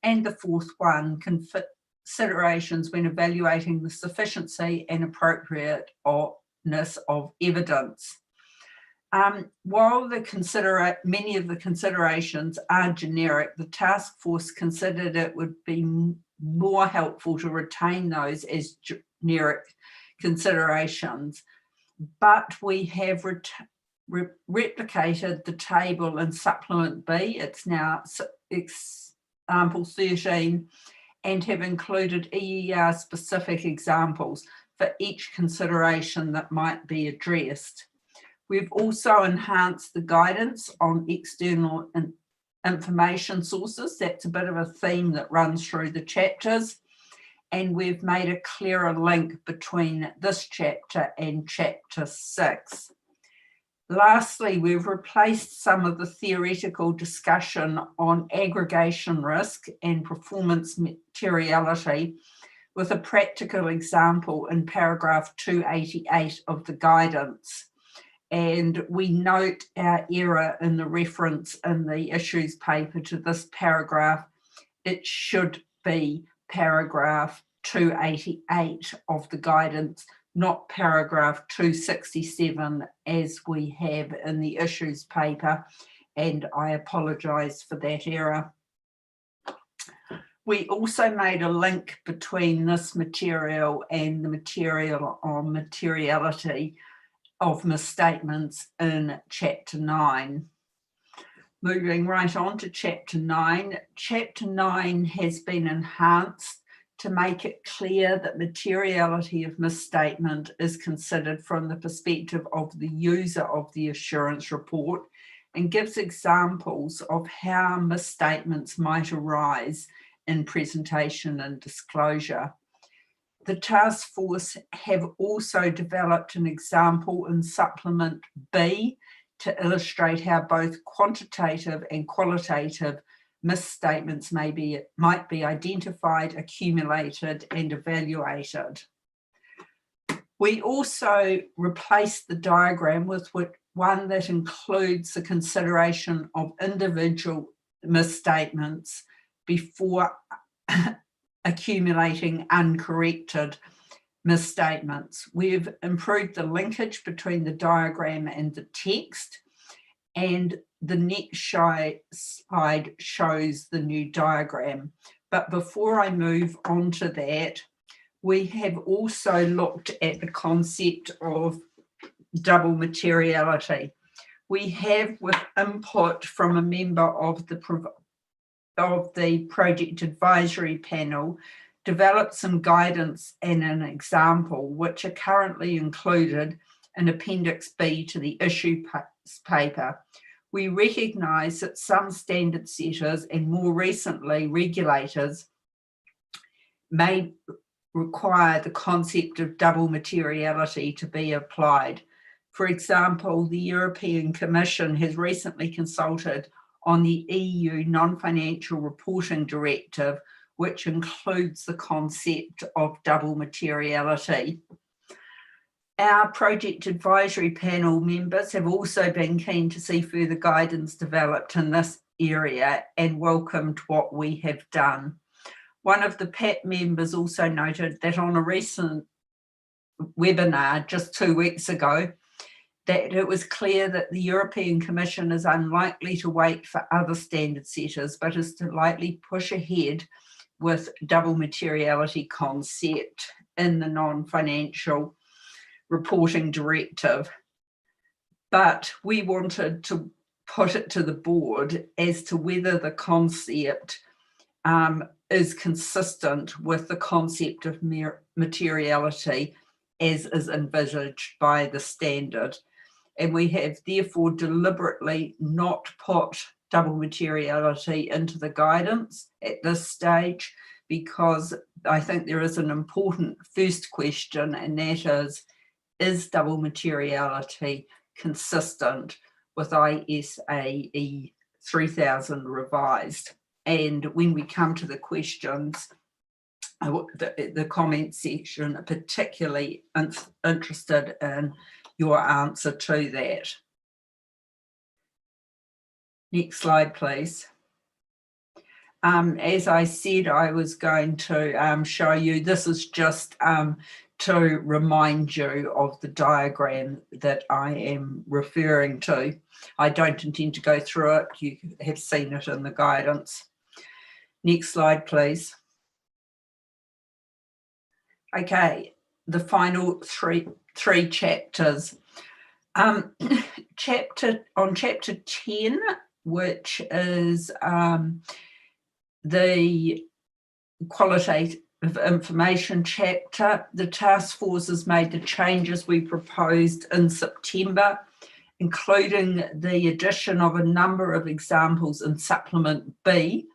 And the fourth one, considerations when evaluating the sufficiency and appropriateness of evidence. While many of the considerations are generic, the task force considered it would be more helpful to retain those as generic considerations, but we have replicated the table in Supplement B, it's now example 13, and have included EER specific examples for each consideration that might be addressed. We've also enhanced the guidance on external information sources. That's a bit of a theme that runs through the chapters. And we've made a clearer link between this chapter and chapter 6. Lastly, we've replaced some of the theoretical discussion on aggregation risk and performance materiality with a practical example in paragraph 288 of the guidance. And we note our error in the reference in the issues paper to this paragraph. It should be paragraph 288 of the guidance, not paragraph 267 as we have in the issues paper, and I apologise for that error. We also made a link between this material and the material on materiality of misstatements in chapter 9. Moving right on to chapter 9. Chapter 9 has been enhanced to make it clear that materiality of misstatement is considered from the perspective of the user of the assurance report and gives examples of how misstatements might arise in presentation and disclosure. The task force have also developed an example in Supplement B to illustrate how both quantitative and qualitative misstatements might be identified, accumulated, and evaluated. We also replaced the diagram with one that includes the consideration of individual misstatements before accumulating uncorrected misstatements. We've improved the linkage between the diagram and the text, and the next slide shows the new diagram. But before I move on to that, we have also looked at the concept of double materiality. We have, with input from a member of the project advisory panel, developed some guidance and an example which are currently included in Appendix B to the issue paper. We recognise that some standard setters and more recently regulators may require the concept of double materiality to be applied. For example, the European Commission has recently consulted on the EU Non-Financial Reporting Directive, which includes the concept of double materiality. Our project advisory panel members have also been keen to see further guidance developed in this area and welcomed what we have done. One of the PAT members also noted that on a recent webinar just 2 weeks ago, that it was clear that the European Commission is unlikely to wait for other standard setters, but is to likely push ahead with double materiality concept in the non-financial reporting directive. But we wanted to put it to the board as to whether the concept is consistent with the concept of materiality as is envisaged by the standard. And we have therefore deliberately not put double materiality into the guidance at this stage, because I think there is an important first question, and that is double materiality consistent with ISAE 3000 revised? And when we come to the questions, the comment section, particularly interested in your answer to that. Next slide, please. As I said, I was going to show you, this is just to remind you of the diagram that I am referring to. I don't intend to go through it. You have seen it in the guidance. Next slide, please. Okay, the final three chapters. Chapter 10, which is the qualitative information chapter, the task force has made the changes we proposed in September, including the addition of a number of examples in Supplement B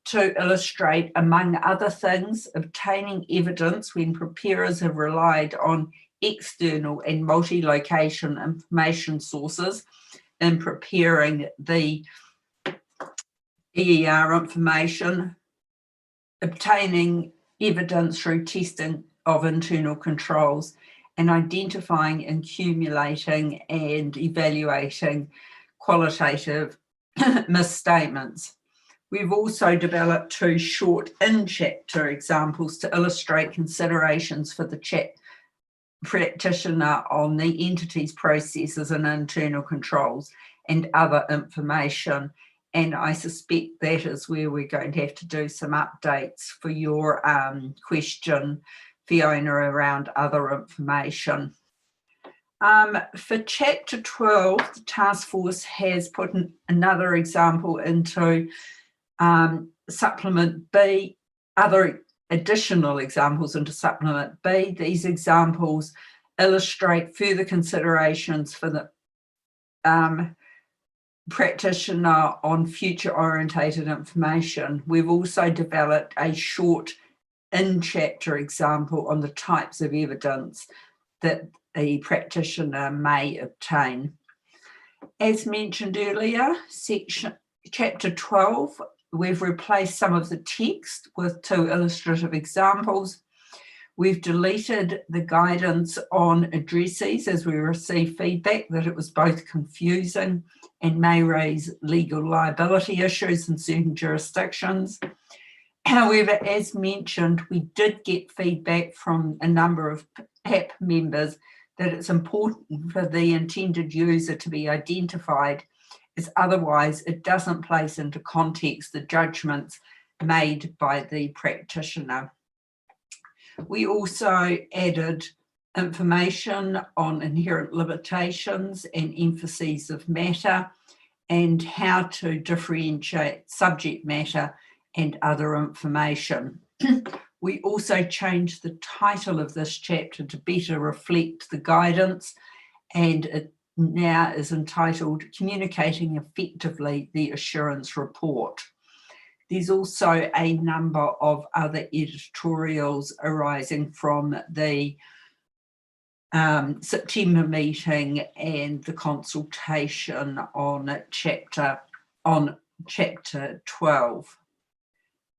to illustrate, among other things, obtaining evidence when preparers have relied on external and multi-location information sources in preparing the EER information, obtaining evidence through testing of internal controls, and identifying, accumulating, and evaluating qualitative misstatements. We've also developed 2 short in-chapter examples to illustrate considerations for the practitioner on the entity's processes and internal controls and other information. And I suspect that is where we're going to have to do some updates for your question, Fiona, around other information. For Chapter 12, the task force has put another example into Supplement B, other additional examples into Supplement B. These examples illustrate further considerations for the practitioner on future-orientated information. We've also developed a short in-chapter example on the types of evidence that a practitioner may obtain. As mentioned earlier, Chapter 12, we've replaced some of the text with 2 illustrative examples. We've deleted the guidance on addressees as we receive feedback that it was both confusing and may raise legal liability issues in certain jurisdictions. However, as mentioned, we did get feedback from a number of PAP members that it's important for the intended user to be identified, as otherwise it doesn't place into context the judgments made by the practitioner. We also added information on inherent limitations and emphases of matter and how to differentiate subject matter and other information. We also changed the title of this chapter to better reflect the guidance, and it now is entitled Communicating Effectively the Assurance Report. There's also a number of other editorials arising from the September meeting and the consultation on Chapter 12.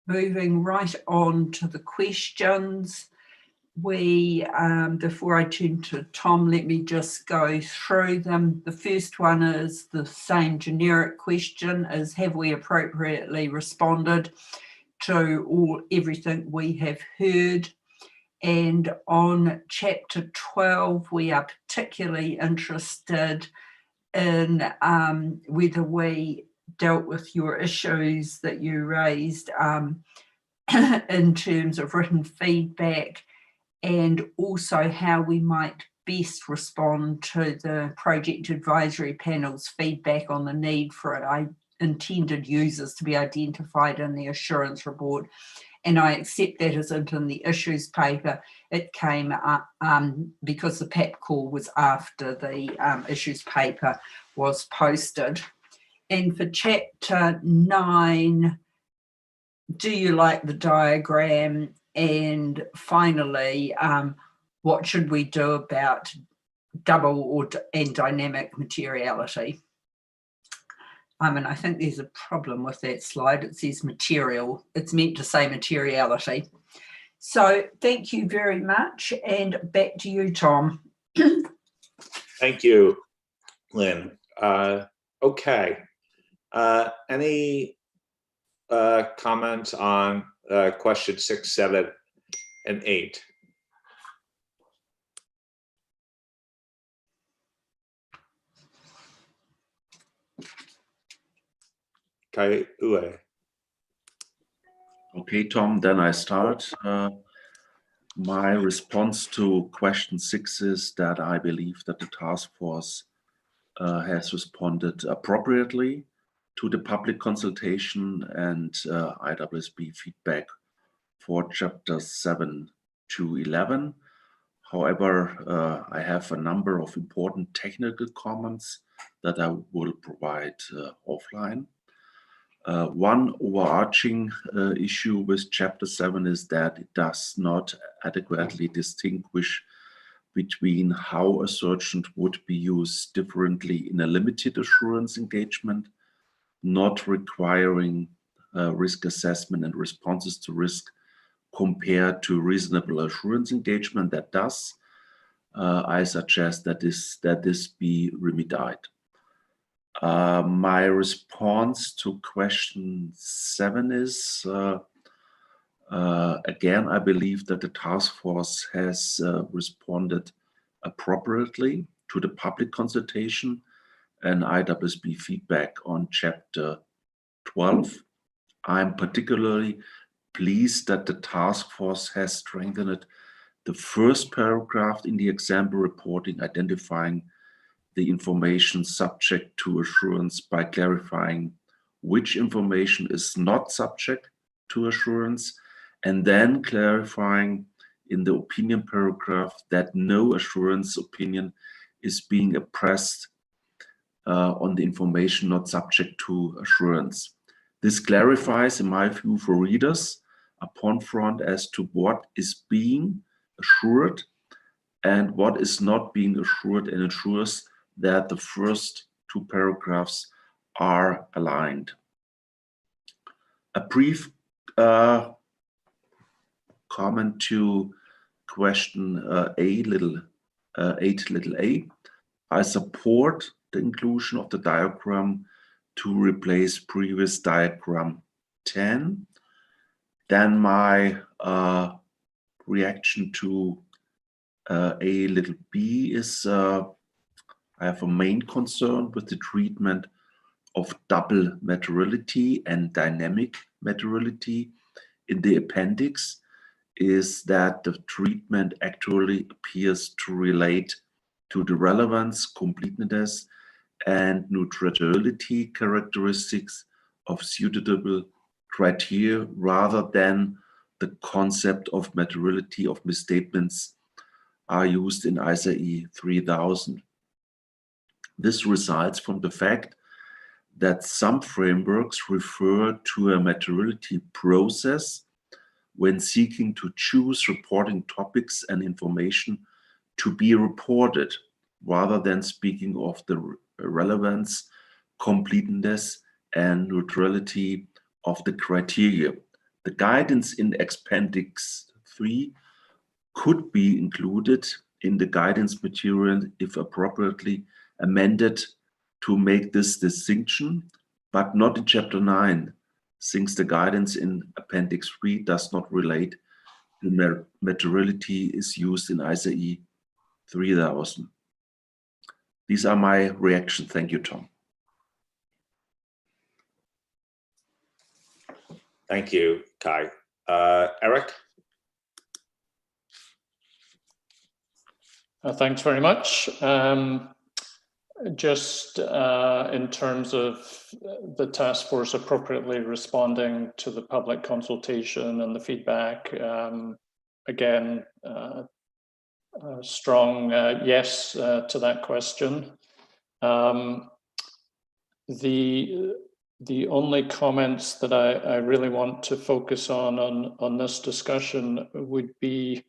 Moving right on to the questions, before I turn to Tom, let me just go through them. The first one is the same generic question as, have we appropriately responded to everything we have heard? And on Chapter 12, we are particularly interested in whether we dealt with your issues that you raised in terms of written feedback, and also how we might best respond to the project advisory panel's feedback on the need for intended users to be identified in the assurance report. And I accept that isn't in the issues paper. It came up because the PAP call was after the issues paper was posted. And for Chapter 9, do you like the diagram? And finally, what should we do about double and dynamic materiality? I think there's a problem with that slide. It says material. It's meant to say materiality. So thank you very much. And back to you, Tom. Thank you, Lynn. Okay. Any comments on question 6, 7, and 8? Kai Ue. Okay, Tom, then I start. My response to question 6 is that I believe that the task force has responded appropriately to the public consultation and IAASB feedback for chapters 7 to 11. However, I have a number of important technical comments that I will provide offline. One overarching issue with chapter 7 is that it does not adequately distinguish between how a surgeon would be used differently in a limited assurance engagement, not requiring risk assessment and responses to risk compared to reasonable assurance engagement that does. I suggest that this be remedied. My response to question 7 is, again, I believe that the task force has responded appropriately to the public consultation and IAASB feedback on chapter 12. I'm particularly pleased that the task force has strengthened the first paragraph in the example reporting, identifying the information subject to assurance by clarifying which information is not subject to assurance, and then clarifying in the opinion paragraph that no assurance opinion is being expressed on the information not subject to assurance. This clarifies, in my view, for readers upon front as to what is being assured and what is not being assured, and ensures that the first 2 paragraphs are aligned. A brief comment to question 8 little a. I support the inclusion of the diagram to replace previous diagram 10. Then my reaction to a little b is I have a main concern with the treatment of double materiality and dynamic materiality in the appendix, is that the treatment actually appears to relate to the relevance, completeness, and neutrality characteristics of suitable criteria rather than the concept of materiality of misstatements are used in IAASB 3000. This results from the fact that some frameworks refer to a materiality process when seeking to choose reporting topics and information to be reported, rather than speaking of the relevance, completeness, and neutrality of the criteria. The guidance in Appendix 3 could be included in the guidance material if appropriately amended to make this distinction, but not in Chapter 9, since the guidance in Appendix 3 does not relate to materiality is used in IAASB 3000. These are my reactions. Thank you, Tom. Thank you, Kai. Eric? Thanks very much. Just in terms of the task force appropriately responding to the public consultation and the feedback, again, strong yes to that question. The only comments that I really want to focus on this discussion would be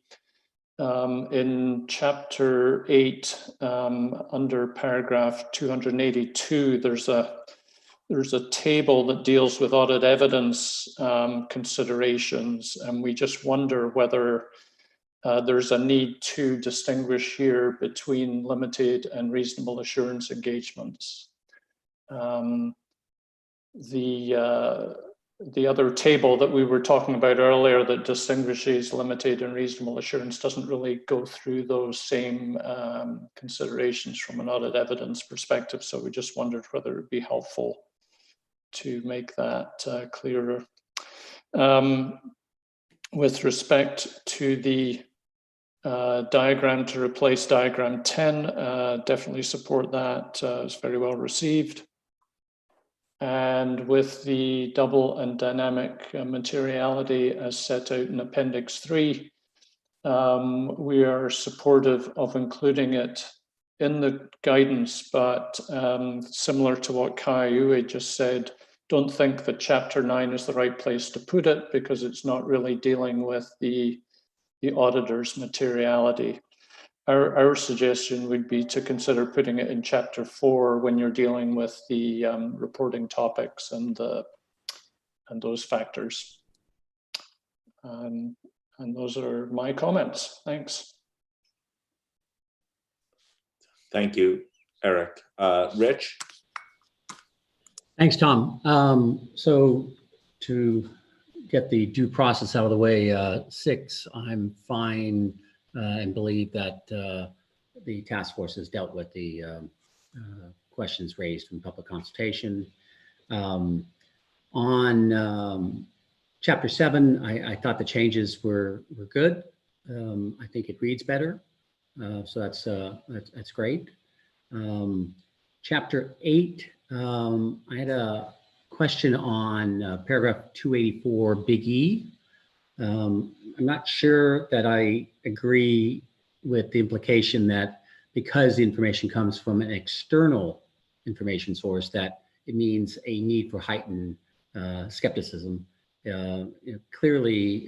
in chapter 8, under paragraph 282, there's a table that deals with audit evidence considerations, and we just wonder whether there's a need to distinguish here between limited and reasonable assurance engagements. The other table that we were talking about earlier that distinguishes limited and reasonable assurance doesn't really go through those same considerations from an audit evidence perspective. So we just wondered whether it would be helpful to make that clearer. With respect to the diagram to replace diagram 10, definitely support that. It's very well received. And with the double and dynamic materiality as set out in Appendix 3, we are supportive of including it in the guidance, but similar to what Kai just said, don't think that Chapter 9 is the right place to put it because it's not really dealing with the auditor's materiality. Our suggestion would be to consider putting it in Chapter 4 when you're dealing with the reporting topics and those factors. And those are my comments. Thanks. Thank you, Eric. Rich? Thanks, Tom. So to get the due process out of the way, 6, I'm fine and believe that the task force has dealt with the questions raised in public consultation. On Chapter 7, I thought the changes were good. I think it reads better, so that's great. Chapter 8, I had a question on paragraph 284, big E. I'm not sure that I agree with the implication that because the information comes from an external information source, that it means a need for heightened skepticism. Clearly,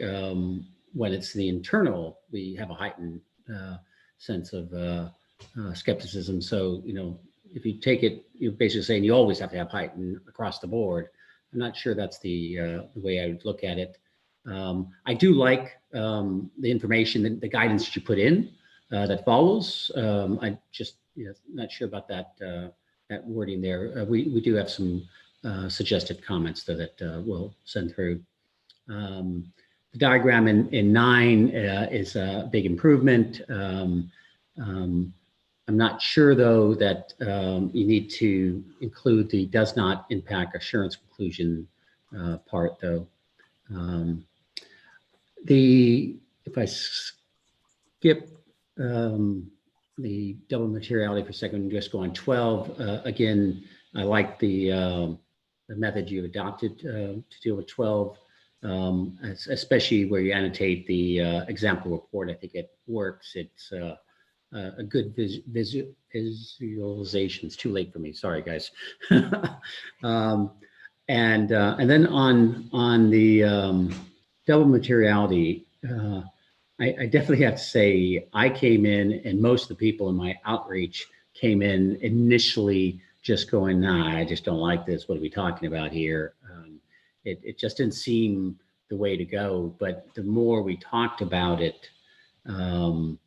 when it's the internal, we have a heightened sense of skepticism. So, if you take it, you're basically saying you always have to have heightened across the board. I'm not sure that's the way I would look at it. I do like the information, the guidance that you put in that follows. I just not sure about that that wording there. We do have some suggested comments that we'll send through. The diagram in 9 is a big improvement. I'm not sure, though, that you need to include the does not impact assurance conclusion part, though. If I skip the double materiality for a second and just go on 12, again, I like the method you adopted to deal with 12, especially where you annotate the example report. I think it works. It's a good visualization. It's too late for me. Sorry, guys. And then on the double materiality, I definitely have to say I came in, and most of the people in my outreach came in initially just going, nah, I just don't like this. What are we talking about here? It just didn't seem the way to go. But the more we talked about it, the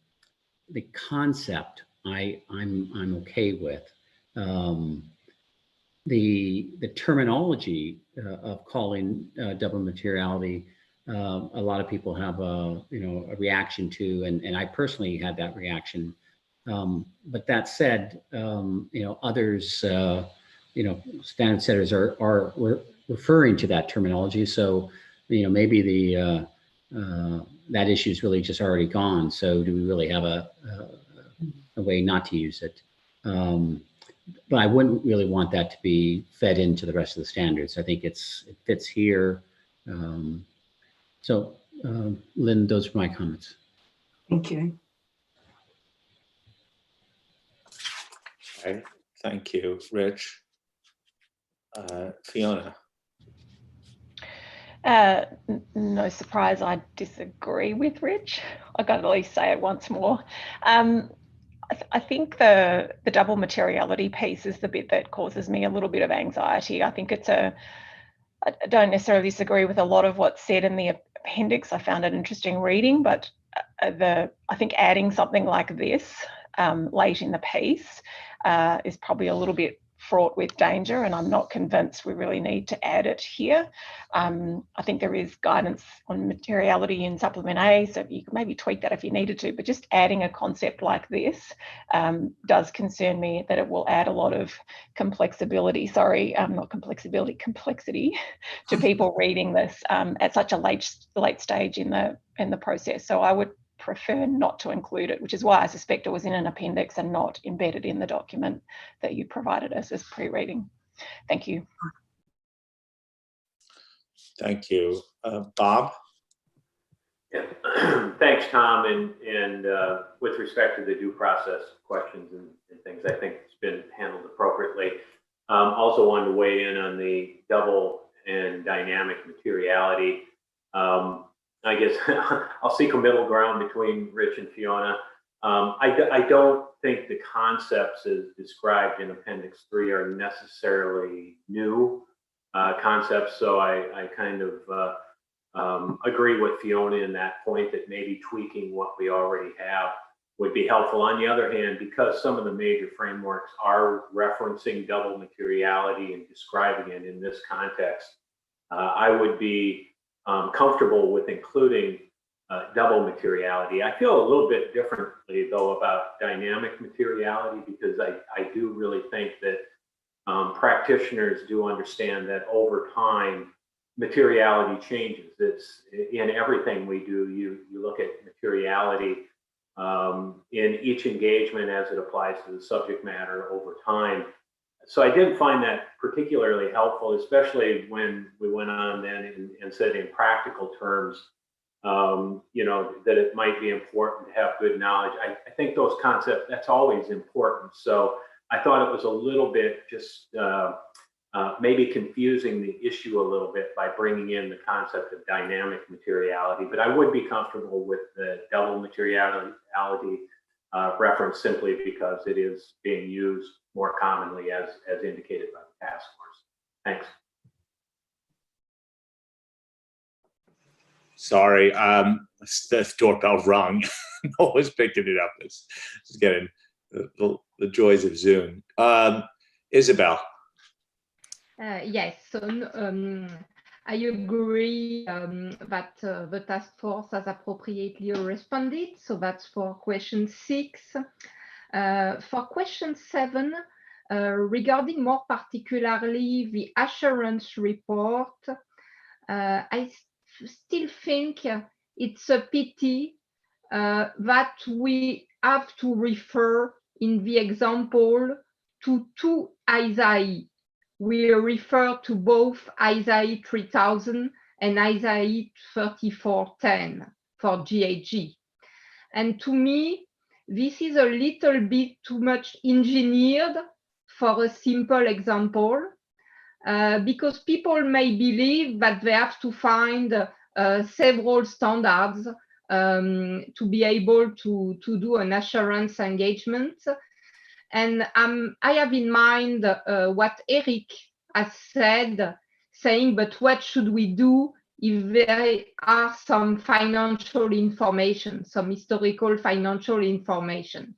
concept I'm okay with. The terminology of calling double materiality, a lot of people have a reaction to, and I personally had that reaction. But that said, others, standard setters are referring to that terminology. So, maybe the that issue is really just already gone. So do we really have a way not to use it? But I wouldn't really want that to be fed into the rest of the standards. I think it fits here. So Lynn, those are my comments. Thank you. Okay, thank you, Rich. Fiona. No surprise, I disagree with Rich. I've got to at least say it once more. I think the double materiality piece is the bit that causes me a little bit of anxiety. I think I don't necessarily disagree with a lot of what's said in the appendix. I found it interesting reading, but I think adding something like this late in the piece is probably a little bit fraught with danger, and I'm not convinced we really need to add it here. I think there is guidance on materiality in Supplement A, so you could maybe tweak that if you needed to, but just adding a concept like this does concern me that it will add a lot of complexity to people reading this at such a late stage in the process. So I would prefer not to include it, which is why I suspect it was in an appendix and not embedded in the document that you provided us as pre-reading. Thank you. Thank you. Bob? Yeah. Thanks, Tom. And with respect to the due process questions and things, I think it's been handled appropriately. Also wanted to weigh in on the double and dynamic materiality. I guess I'll seek a middle ground between Rich and Fiona. I don't think the concepts as described in Appendix 3 are necessarily new concepts, so I kind of agree with Fiona in that point that maybe tweaking what we already have would be helpful. On the other hand, because some of the major frameworks are referencing double materiality and describing it in this context, I would be comfortable with including double materiality. I feel a little bit differently though about dynamic materiality, because I do really think that practitioners do understand that over time materiality changes. It's in everything we do. You look at materiality in each engagement as it applies to the subject matter over time. So I didn't find that particularly helpful, especially when we went on then and said in practical terms, you know, that it might be important to have good knowledge. I think those concepts, that's always important. So I thought it was a little bit just maybe confusing the issue a little bit by bringing in the concept of dynamic materiality, but I would be comfortable with the double materiality reference simply because it is being used more commonly as indicated by the task force. Thanks. Sorry, the doorbell rung. No one's picking it up. It's getting the joys of Zoom. Isabel. Yes, so I agree that the task force has appropriately responded. So that's for question 6. For question 7, regarding more particularly the assurance report, I still think it's a pity that we have to refer in the example to 2 IAASB. We refer to both IAASB 3000 and IAASB 3410 for GHG. And to me, this is a little bit too much engineered for a simple example, because people may believe that they have to find several standards to be able to do an assurance engagement. And I have in mind what Eric has said, saying, but what should we do if there are some financial information, some historical financial information?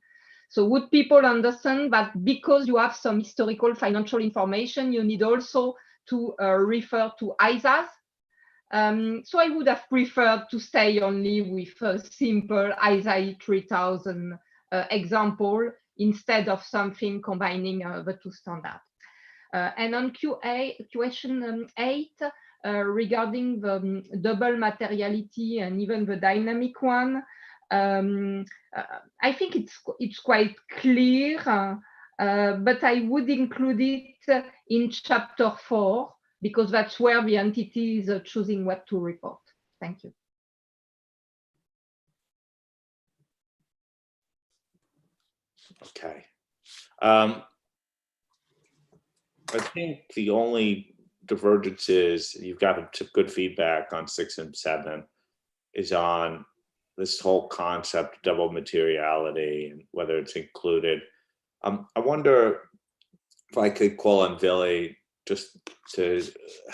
So would people understand that because you have some historical financial information, you need also to refer to IAASB? So I would have preferred to stay only with a simple IAASB 3000 example instead of something combining the 2 standards. And on question 8, regarding the double materiality and even the dynamic one, I think it's quite clear, but I would include it in chapter 4 because that's where the entity is choosing what to report. Thank you. Okay. I think the only divergences, you've got good feedback on 6 and 7, is on this whole concept of double materiality and whether it's included. I wonder if I could call on Billy just to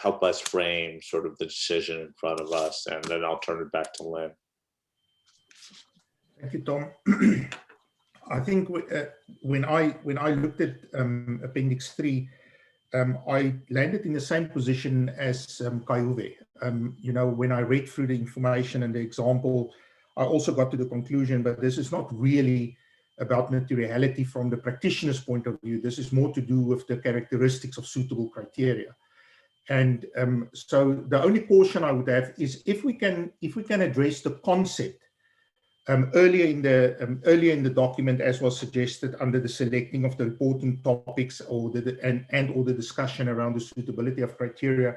help us frame sort of the decision in front of us, and then I'll turn it back to Lynn. Thank you, Tom. I think when I looked at Appendix 3, I landed in the same position as Kaiuwe. When I read through the information and the example, I also got to the conclusion, but this is not really about materiality from the practitioner's point of view. This is more to do with the characteristics of suitable criteria. And so the only caution I would have is if we can address the concept earlier in the document, as was suggested under the selecting of the reporting topics or the discussion around the suitability of criteria,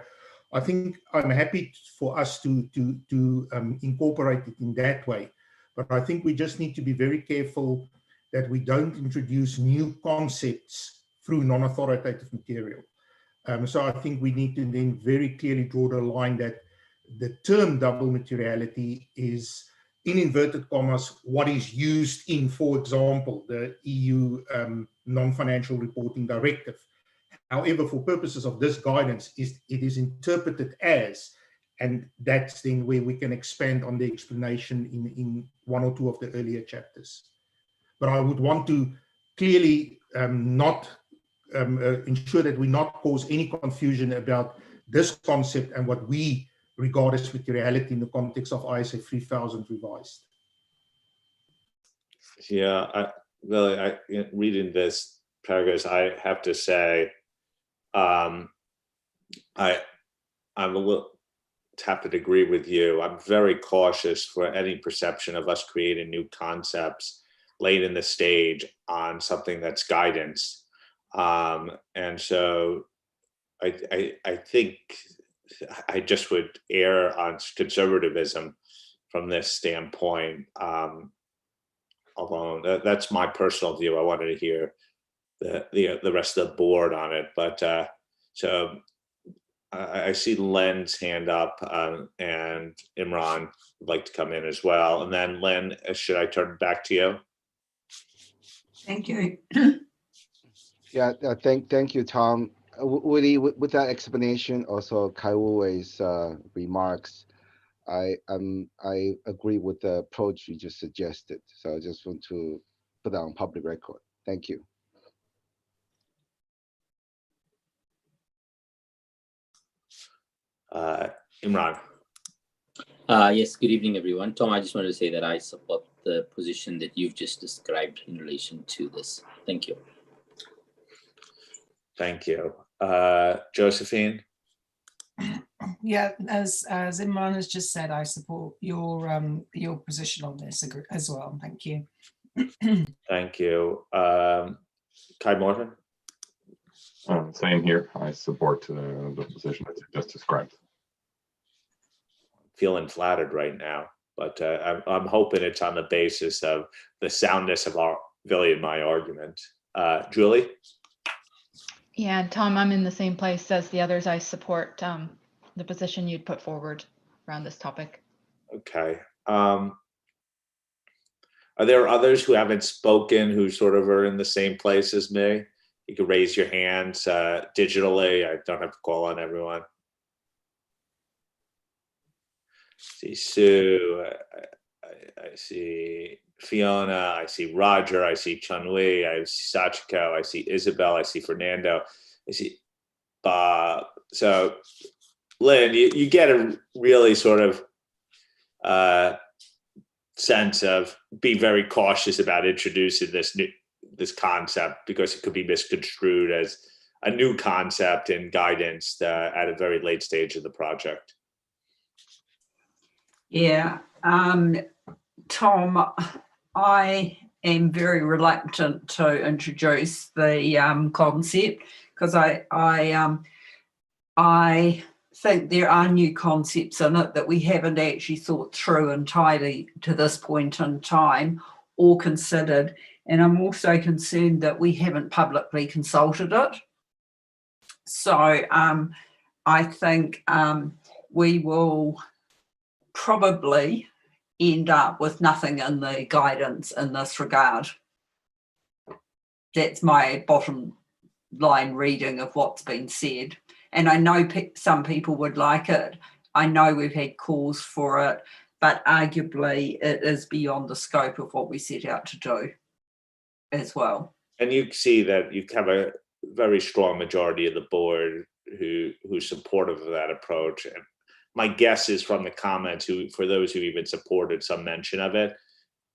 I think I'm happy for us to incorporate it in that way. But I think we just need to be very careful that we don't introduce new concepts through non-authoritative material. So I think we need to then very clearly draw the line that the term double materiality is, in inverted commas, what is used in, for example, the EU non-financial reporting directive. However, for purposes of this guidance, it is interpreted as, and that's then where we can expand on the explanation in one or two of the earlier chapters. But I would want to clearly not ensure that we not cause any confusion about this concept and what we regard as materiality in the context of ISA 3000 revised. Yeah, reading this paragraph, I have to say, I'm a little have to agree with you. I'm very cautious for any perception of us creating new concepts late in the stage on something that's guidance. And so I think I just would err on conservatism from this standpoint. Although that's my personal view. I wanted to hear the rest of the board on it. But so I see Len's hand up, and Imran would like to come in as well. And then Len, should I turn back to you? Thank you. Yeah, thank you, Tom. With that explanation, also Kaiuwe's remarks, I agree with the approach you just suggested. So I just want to put that on public record. Thank you. Imran. Yes, good evening, everyone. Tom, I just wanted to say that I support the position that you've just described in relation to this. Thank you. Thank you. Josephine? Yeah, as Imran has just said, I support your position on this as well. Thank you. Thank you. Kai Morton? Same here. I support the position that you just described. Feeling flattered right now, but I'm hoping it's on the basis of the soundness of my argument. Julie? Yeah, and Tom, I'm in the same place as the others. I support the position you'd put forward around this topic. Okay. Are there others who haven't spoken who sort of are in the same place as me? You can raise your hands digitally. I don't have to call on everyone. I see Sue, I see Fiona, I see Roger, I see Chun-Wei, I see Sachiko, I see Isabel, I see Fernando, I see Bob. So Lynn, you get a really sort of sense of be very cautious about introducing this concept because it could be misconstrued as a new concept and guidance at a very late stage of the project. Yeah, Tom, I am very reluctant to introduce the concept because I think there are new concepts in it that we haven't actually thought through entirely to this point in time or considered. And I'm also concerned that we haven't publicly consulted it. So I think we will probably end up with nothing in the guidance in this regard. That's my bottom line reading of what's been said. And I know some people would like it. I know we've had calls for it, but arguably it is beyond the scope of what we set out to do as well. And you see that you have a very strong majority of the board who's supportive of that approach. And my guess is from the comments, for those who even supported some mention of it,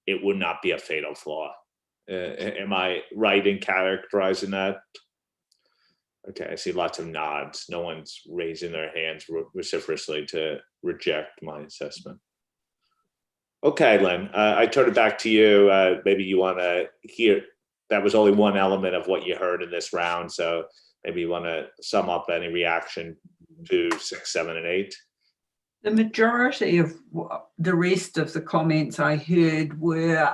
it would not be a fatal flaw. Am I right in characterizing that? Okay, I see lots of nods. No one's raising their hands vociferously to reject my assessment. Okay, Lynn, I turn it back to you. Maybe you want to hear, that was only one element of what you heard in this round. So maybe you want to sum up any reaction to 6, 7, and 8. The majority of the rest of the comments I heard were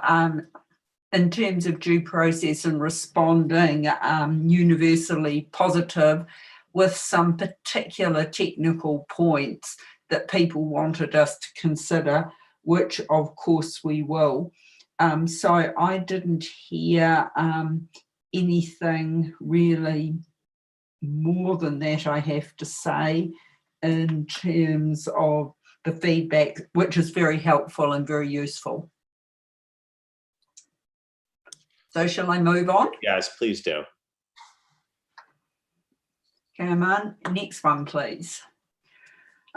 in terms of due process and responding universally positive, with some particular technical points that people wanted us to consider, which of course we will. So I didn't hear anything really more than that, I have to say, in terms of the feedback, which is very helpful and very useful. So shall I move on? Yes, please do. Come on, next one, please.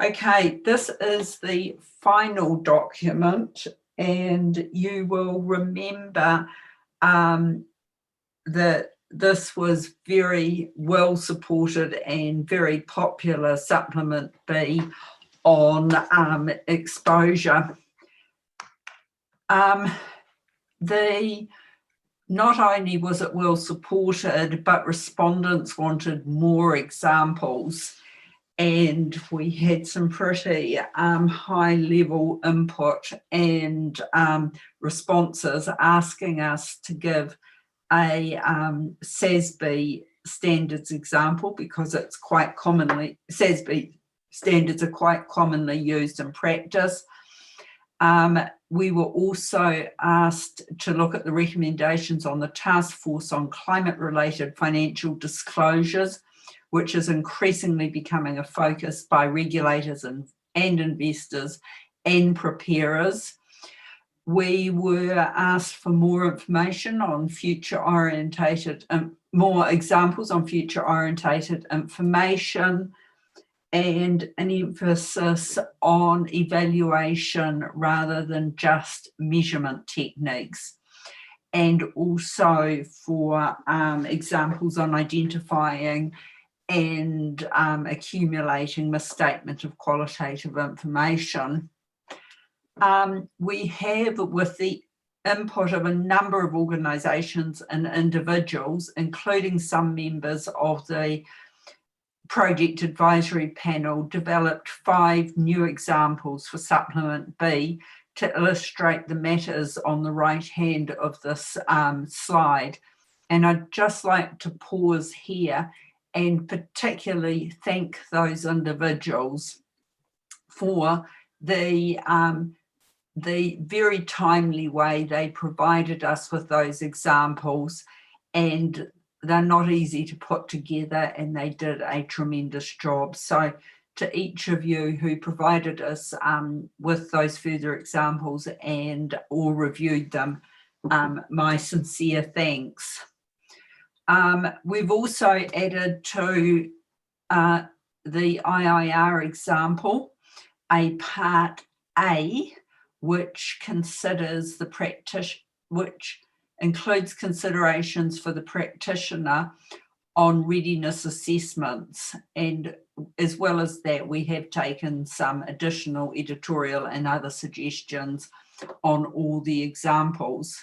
Okay, this is the final document, and you will remember that this was very well supported and very popular supplement B on exposure. Not only was it well supported, but respondents wanted more examples, and we had some pretty high level input and responses asking us to give a IAASB standards example, because it's quite commonly, IAASB standards are quite commonly used in practice. We were also asked to look at the recommendations on the task force on climate-related financial disclosures, which is increasingly becoming a focus by regulators and investors and preparers. We were asked for more information on future-orientated, more examples on future-orientated information, and an emphasis on evaluation rather than just measurement techniques, and also for examples on identifying and accumulating misstatement of qualitative information. We have, with the input of a number of organisations and individuals, including some members of the Project Advisory Panel, developed 5 new examples for Supplement B to illustrate the matters on the right hand of this slide. And I'd just like to pause here and particularly thank those individuals for the very timely way they provided us with those examples, and they're not easy to put together, and they did a tremendous job. So to each of you who provided us with those further examples and or reviewed them, my sincere thanks. We've also added to the IIR example a part A, which considers the practitioner, which includes considerations for the practitioner on readiness assessments, and as well as that, we have taken some additional editorial and other suggestions on all the examples.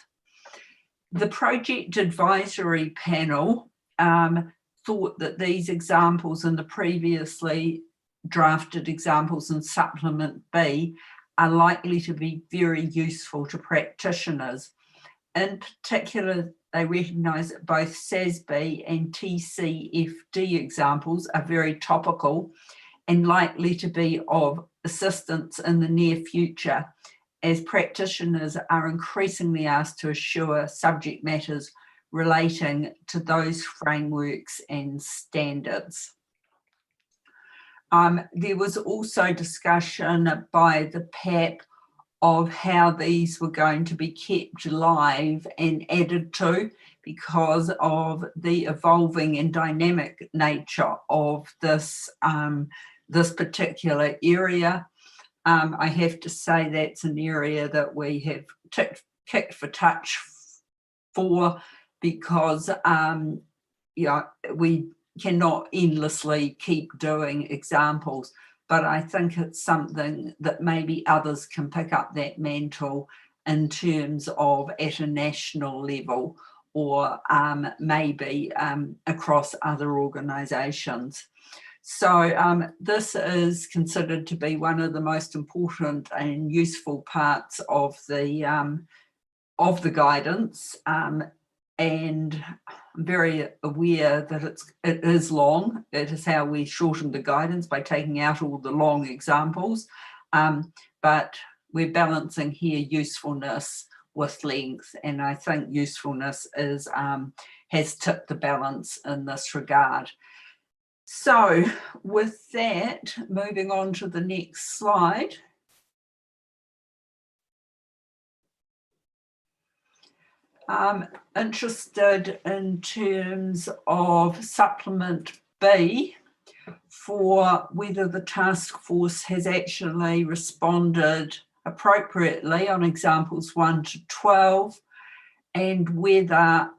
The Project Advisory Panel thought that these examples and the previously drafted examples in Supplement B are likely to be very useful to practitioners. In particular, they recognise that both IAASB and TCFD examples are very topical and likely to be of assistance in the near future, as practitioners are increasingly asked to assure subject matters relating to those frameworks and standards. There was also discussion by the PAP of how these were going to be kept live and added to because of the evolving and dynamic nature of this, this particular area. I have to say that's an area that we have kicked for touch for because we cannot endlessly keep doing examples, but I think it's something that maybe others can pick up that mantle in terms of at a national level or maybe across other organisations. So this is considered to be one of the most important and useful parts of the guidance, and I'm very aware that it is long. It is how we shortened the guidance by taking out all the long examples, but we're balancing here usefulness with length, and I think usefulness is has tipped the balance in this regard. So with that, moving on to the next slide. Interested in terms of supplement B for whether the task force has actually responded appropriately on examples 1 to 12, and whether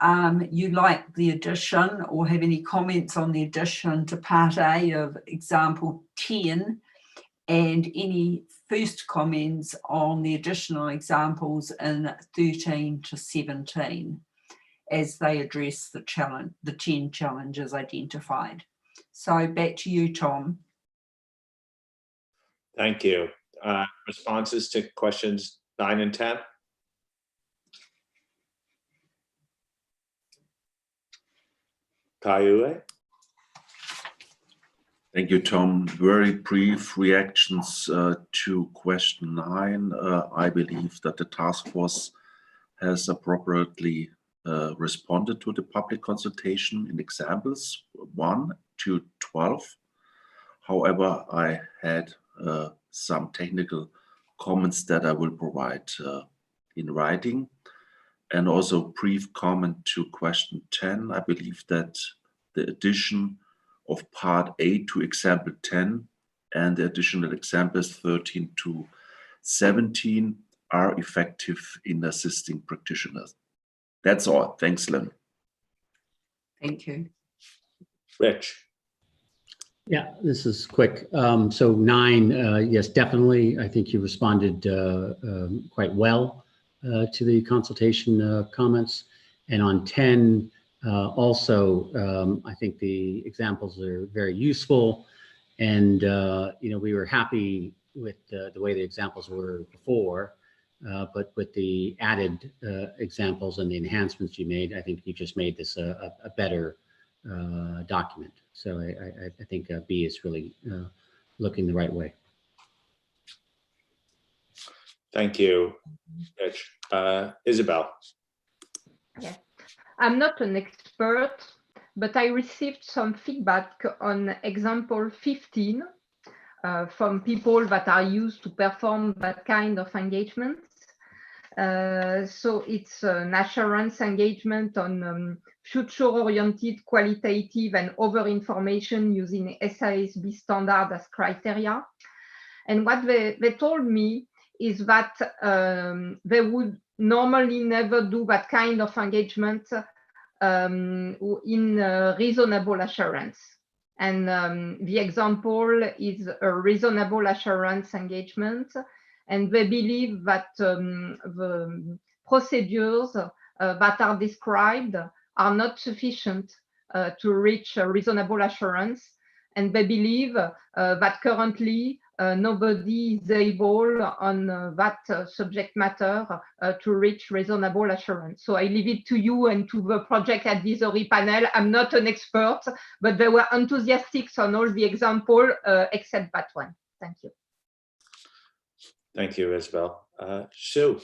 you like the addition or have any comments on the addition to part A of example 10, and any first comments on the additional examples in 13 to 17 as they address the 10 challenges identified. So back to you, Tom. Thank you. Responses to questions 9 and 10? Kaiue? Thank you, Tom. Very brief reactions to question 9. I believe that the task force has appropriately responded to the public consultation in examples 1 to 12. However, I had some technical comments that I will provide in writing. And also brief comment to question 10. I believe that the addition of part A to example 10 and the additional examples 13 to 17 are effective in assisting practitioners. That's all. Thanks, Lynn. Thank you. Rich. Yeah, this is quick. So 9, yes, definitely. I think you responded quite well to the consultation comments. And on 10, also, I think the examples are very useful. And, we were happy with the way the examples were before, but with the added examples and the enhancements you made, I think you just made this a better document. So I think B is really looking the right way. Thank you, Rich. Isabel. Yeah. I'm not an expert, but I received some feedback on example 15 from people that are used to perform that kind of engagement. So it's an assurance engagement on future-oriented, qualitative, and other information using IAASB standard as criteria. And what they told me is that they would normally never do that kind of engagement in reasonable assurance. And the example is a reasonable assurance engagement. And they believe that the procedures that are described are not sufficient to reach a reasonable assurance. And they believe that currently nobody is able on that subject matter to reach reasonable assurance. So I leave it to you and to the project advisory panel. I'm not an expert, but they were enthusiastic on all the examples except that one. Thank you. Thank you, Isabel. Sue.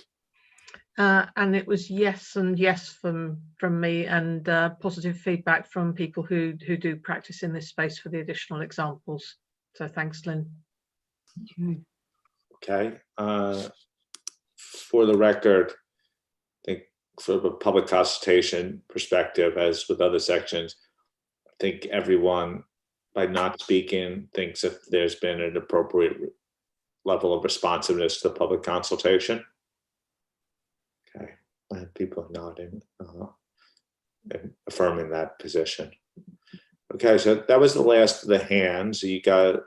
And it was yes and yes from me, and positive feedback from people who do practice in this space for the additional examples. So thanks, Lynn. Okay. for the record, I think sort of a public consultation perspective, as with other sections, I think everyone, by not speaking, thinks that there's been an appropriate level of responsiveness to the public consultation. Okay, and people nodding and affirming that position. Okay, so that was the last of the hands. You got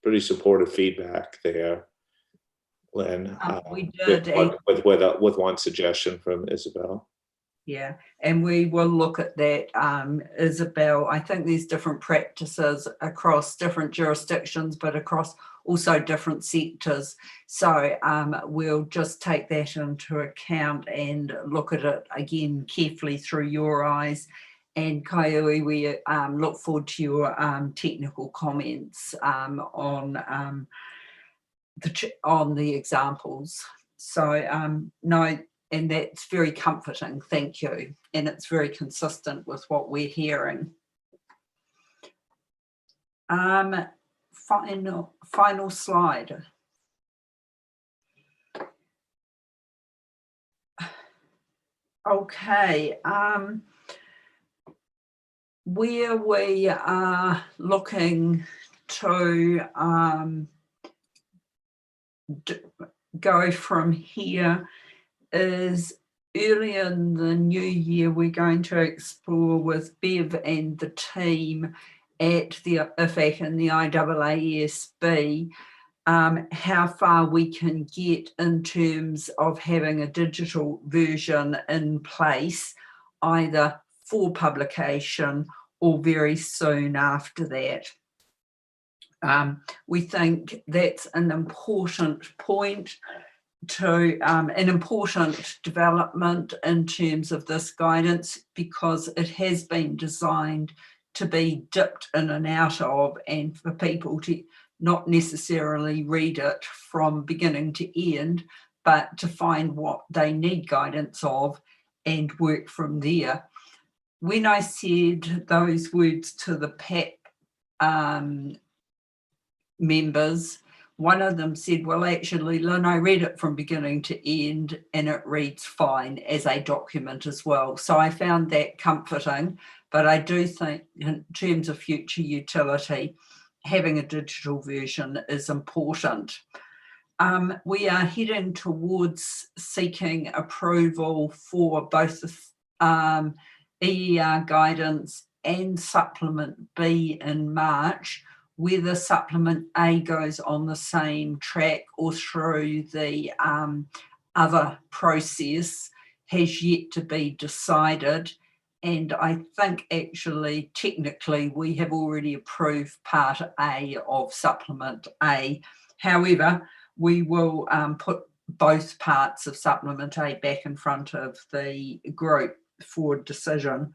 pretty supportive feedback there, Lynn. We did, with one suggestion from Isabel. Yeah, and we will look at that, Isabel. I think there's different practices across different jurisdictions, but across also different sectors. So we'll just take that into account and look at it again carefully through your eyes. And Kaiui, we look forward to your technical comments on the examples. So no. And that's very comforting, thank you. And it's very consistent with what we're hearing. Final slide. Okay, where we are looking to go from here is early in the new year, we're going to explore with Bev and the team at the IFAC and the IAASB how far we can get in terms of having a digital version in place, either for publication or very soon after that. We think that's an important point to an important development in terms of this guidance, because it has been designed to be dipped in and out of, and for people to not necessarily read it from beginning to end, but to find what they need guidance of and work from there. When I said those words to the PAC members, one of them said, well, actually, Lynn, I read it from beginning to end and it reads fine as a document as well. So I found that comforting, but I do think in terms of future utility, having a digital version is important. We are heading towards seeking approval for both the EER guidance and Supplement B in March. Whether Supplement A goes on the same track or through the other process has yet to be decided. And I think actually, technically, we have already approved Part A of Supplement A. However, we will put both parts of Supplement A back in front of the group for decision.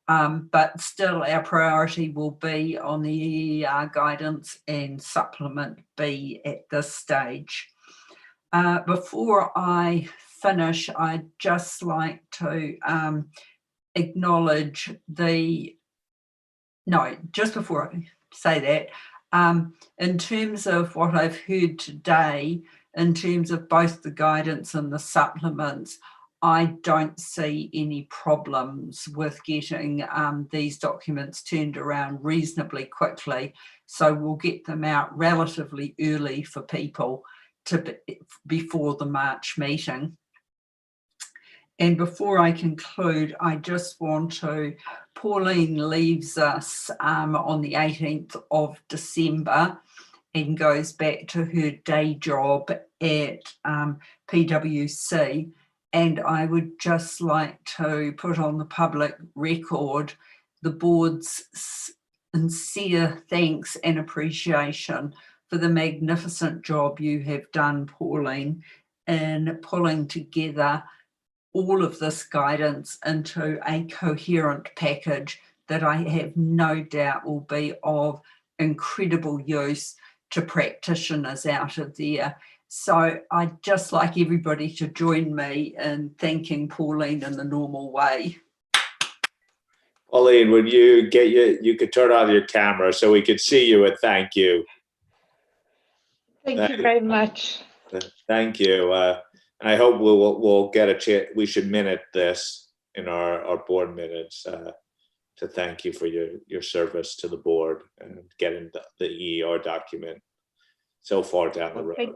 But still our priority will be on the EER guidance and Supplement B at this stage. Before I finish, I'd just like to acknowledge just before I say that, in terms of what I've heard today, in terms of both the guidance and the supplements, I don't see any problems with getting these documents turned around reasonably quickly. So we'll get them out relatively early for people before the March meeting. And before I conclude, I just want to, Pauline leaves us on the 18th of December and goes back to her day job at PwC. And I would just like to put on the public record the board's sincere thanks and appreciation for the magnificent job you have done, Pauline, in pulling together all of this guidance into a coherent package that I have no doubt will be of incredible use to practitioners out of there. So I'd just like everybody to join me in thanking Pauline in the normal way. Pauline, would you you could turn on your camera so we could see you, and thank you. Thank you very much. Thank you. And I hope we'll get a chance. We should minute this in our board minutes to thank you for your service to the board and getting the EER document so far down the road.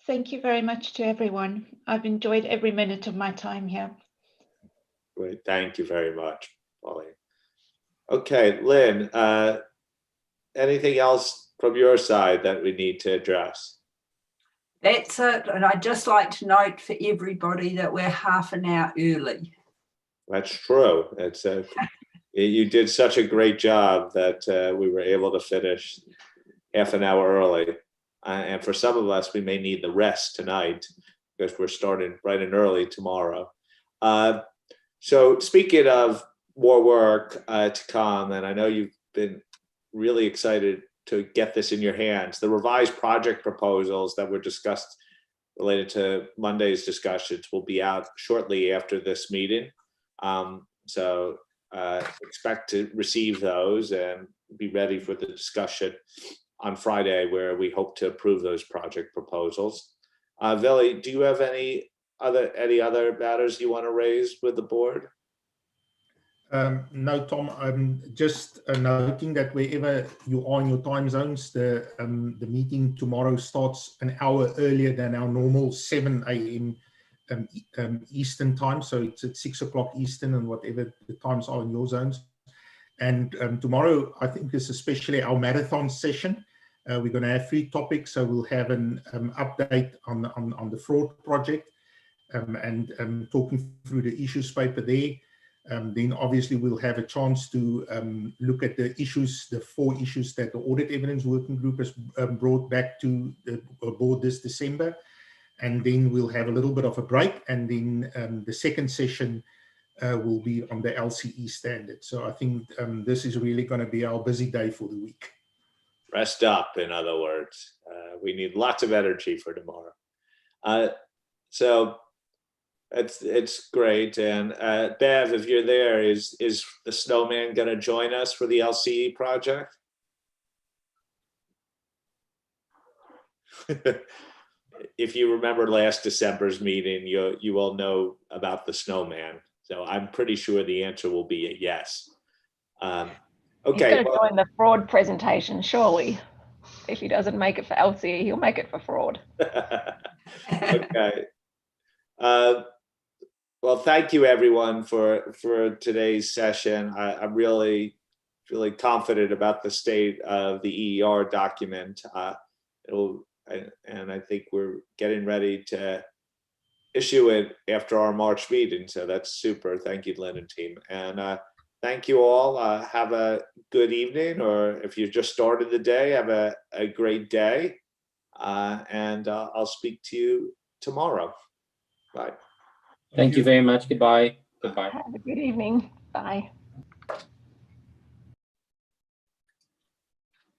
Thank you very much to everyone. I've enjoyed every minute of my time here. Great. Thank you very much, Polly. Okay, Lynn, anything else from your side that we need to address? That's it. And I'd just like to note for everybody that we're half an hour early. That's true. It's you did such a great job that we were able to finish half an hour early. And for some of us, we may need the rest tonight because we're starting bright and early tomorrow. So speaking of more work to come, and I know you've been really excited to get this in your hands, the revised project proposals that were discussed related to Monday's discussions will be out shortly after this meeting. So expect to receive those and be ready for the discussion on Friday, where we hope to approve those project proposals. Vili, do you have any other matters you want to raise with the board? No, Tom, I'm just noting that wherever you are in your time zones, the meeting tomorrow starts an hour earlier than our normal 7 a.m. Eastern time. So it's at 6 o'clock Eastern and whatever the times are in your zones. And tomorrow, I think is especially our marathon session. We're going to have 3 topics. So we'll have an update on the fraud project and talking through the issues paper there. Then obviously we'll have a chance to look at the issues, the 4 issues that the Audit Evidence Working Group has brought back to the board this December. And then we'll have a little bit of a break. And then the second session will be on the LCE standard. So I think this is really going to be our busy day for the week. Rest up, in other words. We need lots of energy for tomorrow. So it's great. And Bev, if you're there, is the snowman going to join us for the LCE project? If you remember last December's meeting, you all know about the snowman. So I'm pretty sure the answer will be a yes. Okay. He's going to join the fraud presentation, surely. If he doesn't make it for LCE, he'll make it for fraud. Okay. Well, thank you everyone for today's session. I'm really confident about the state of the EER document. And I think we're getting ready to issue it after our March meeting. So that's super. Thank you, Lynn and team. And thank you all. Have a good evening, or if you just started the day, have a great day. And I'll speak to you tomorrow. Bye. Thank you very much. Goodbye. Goodbye. Have a good evening. Bye.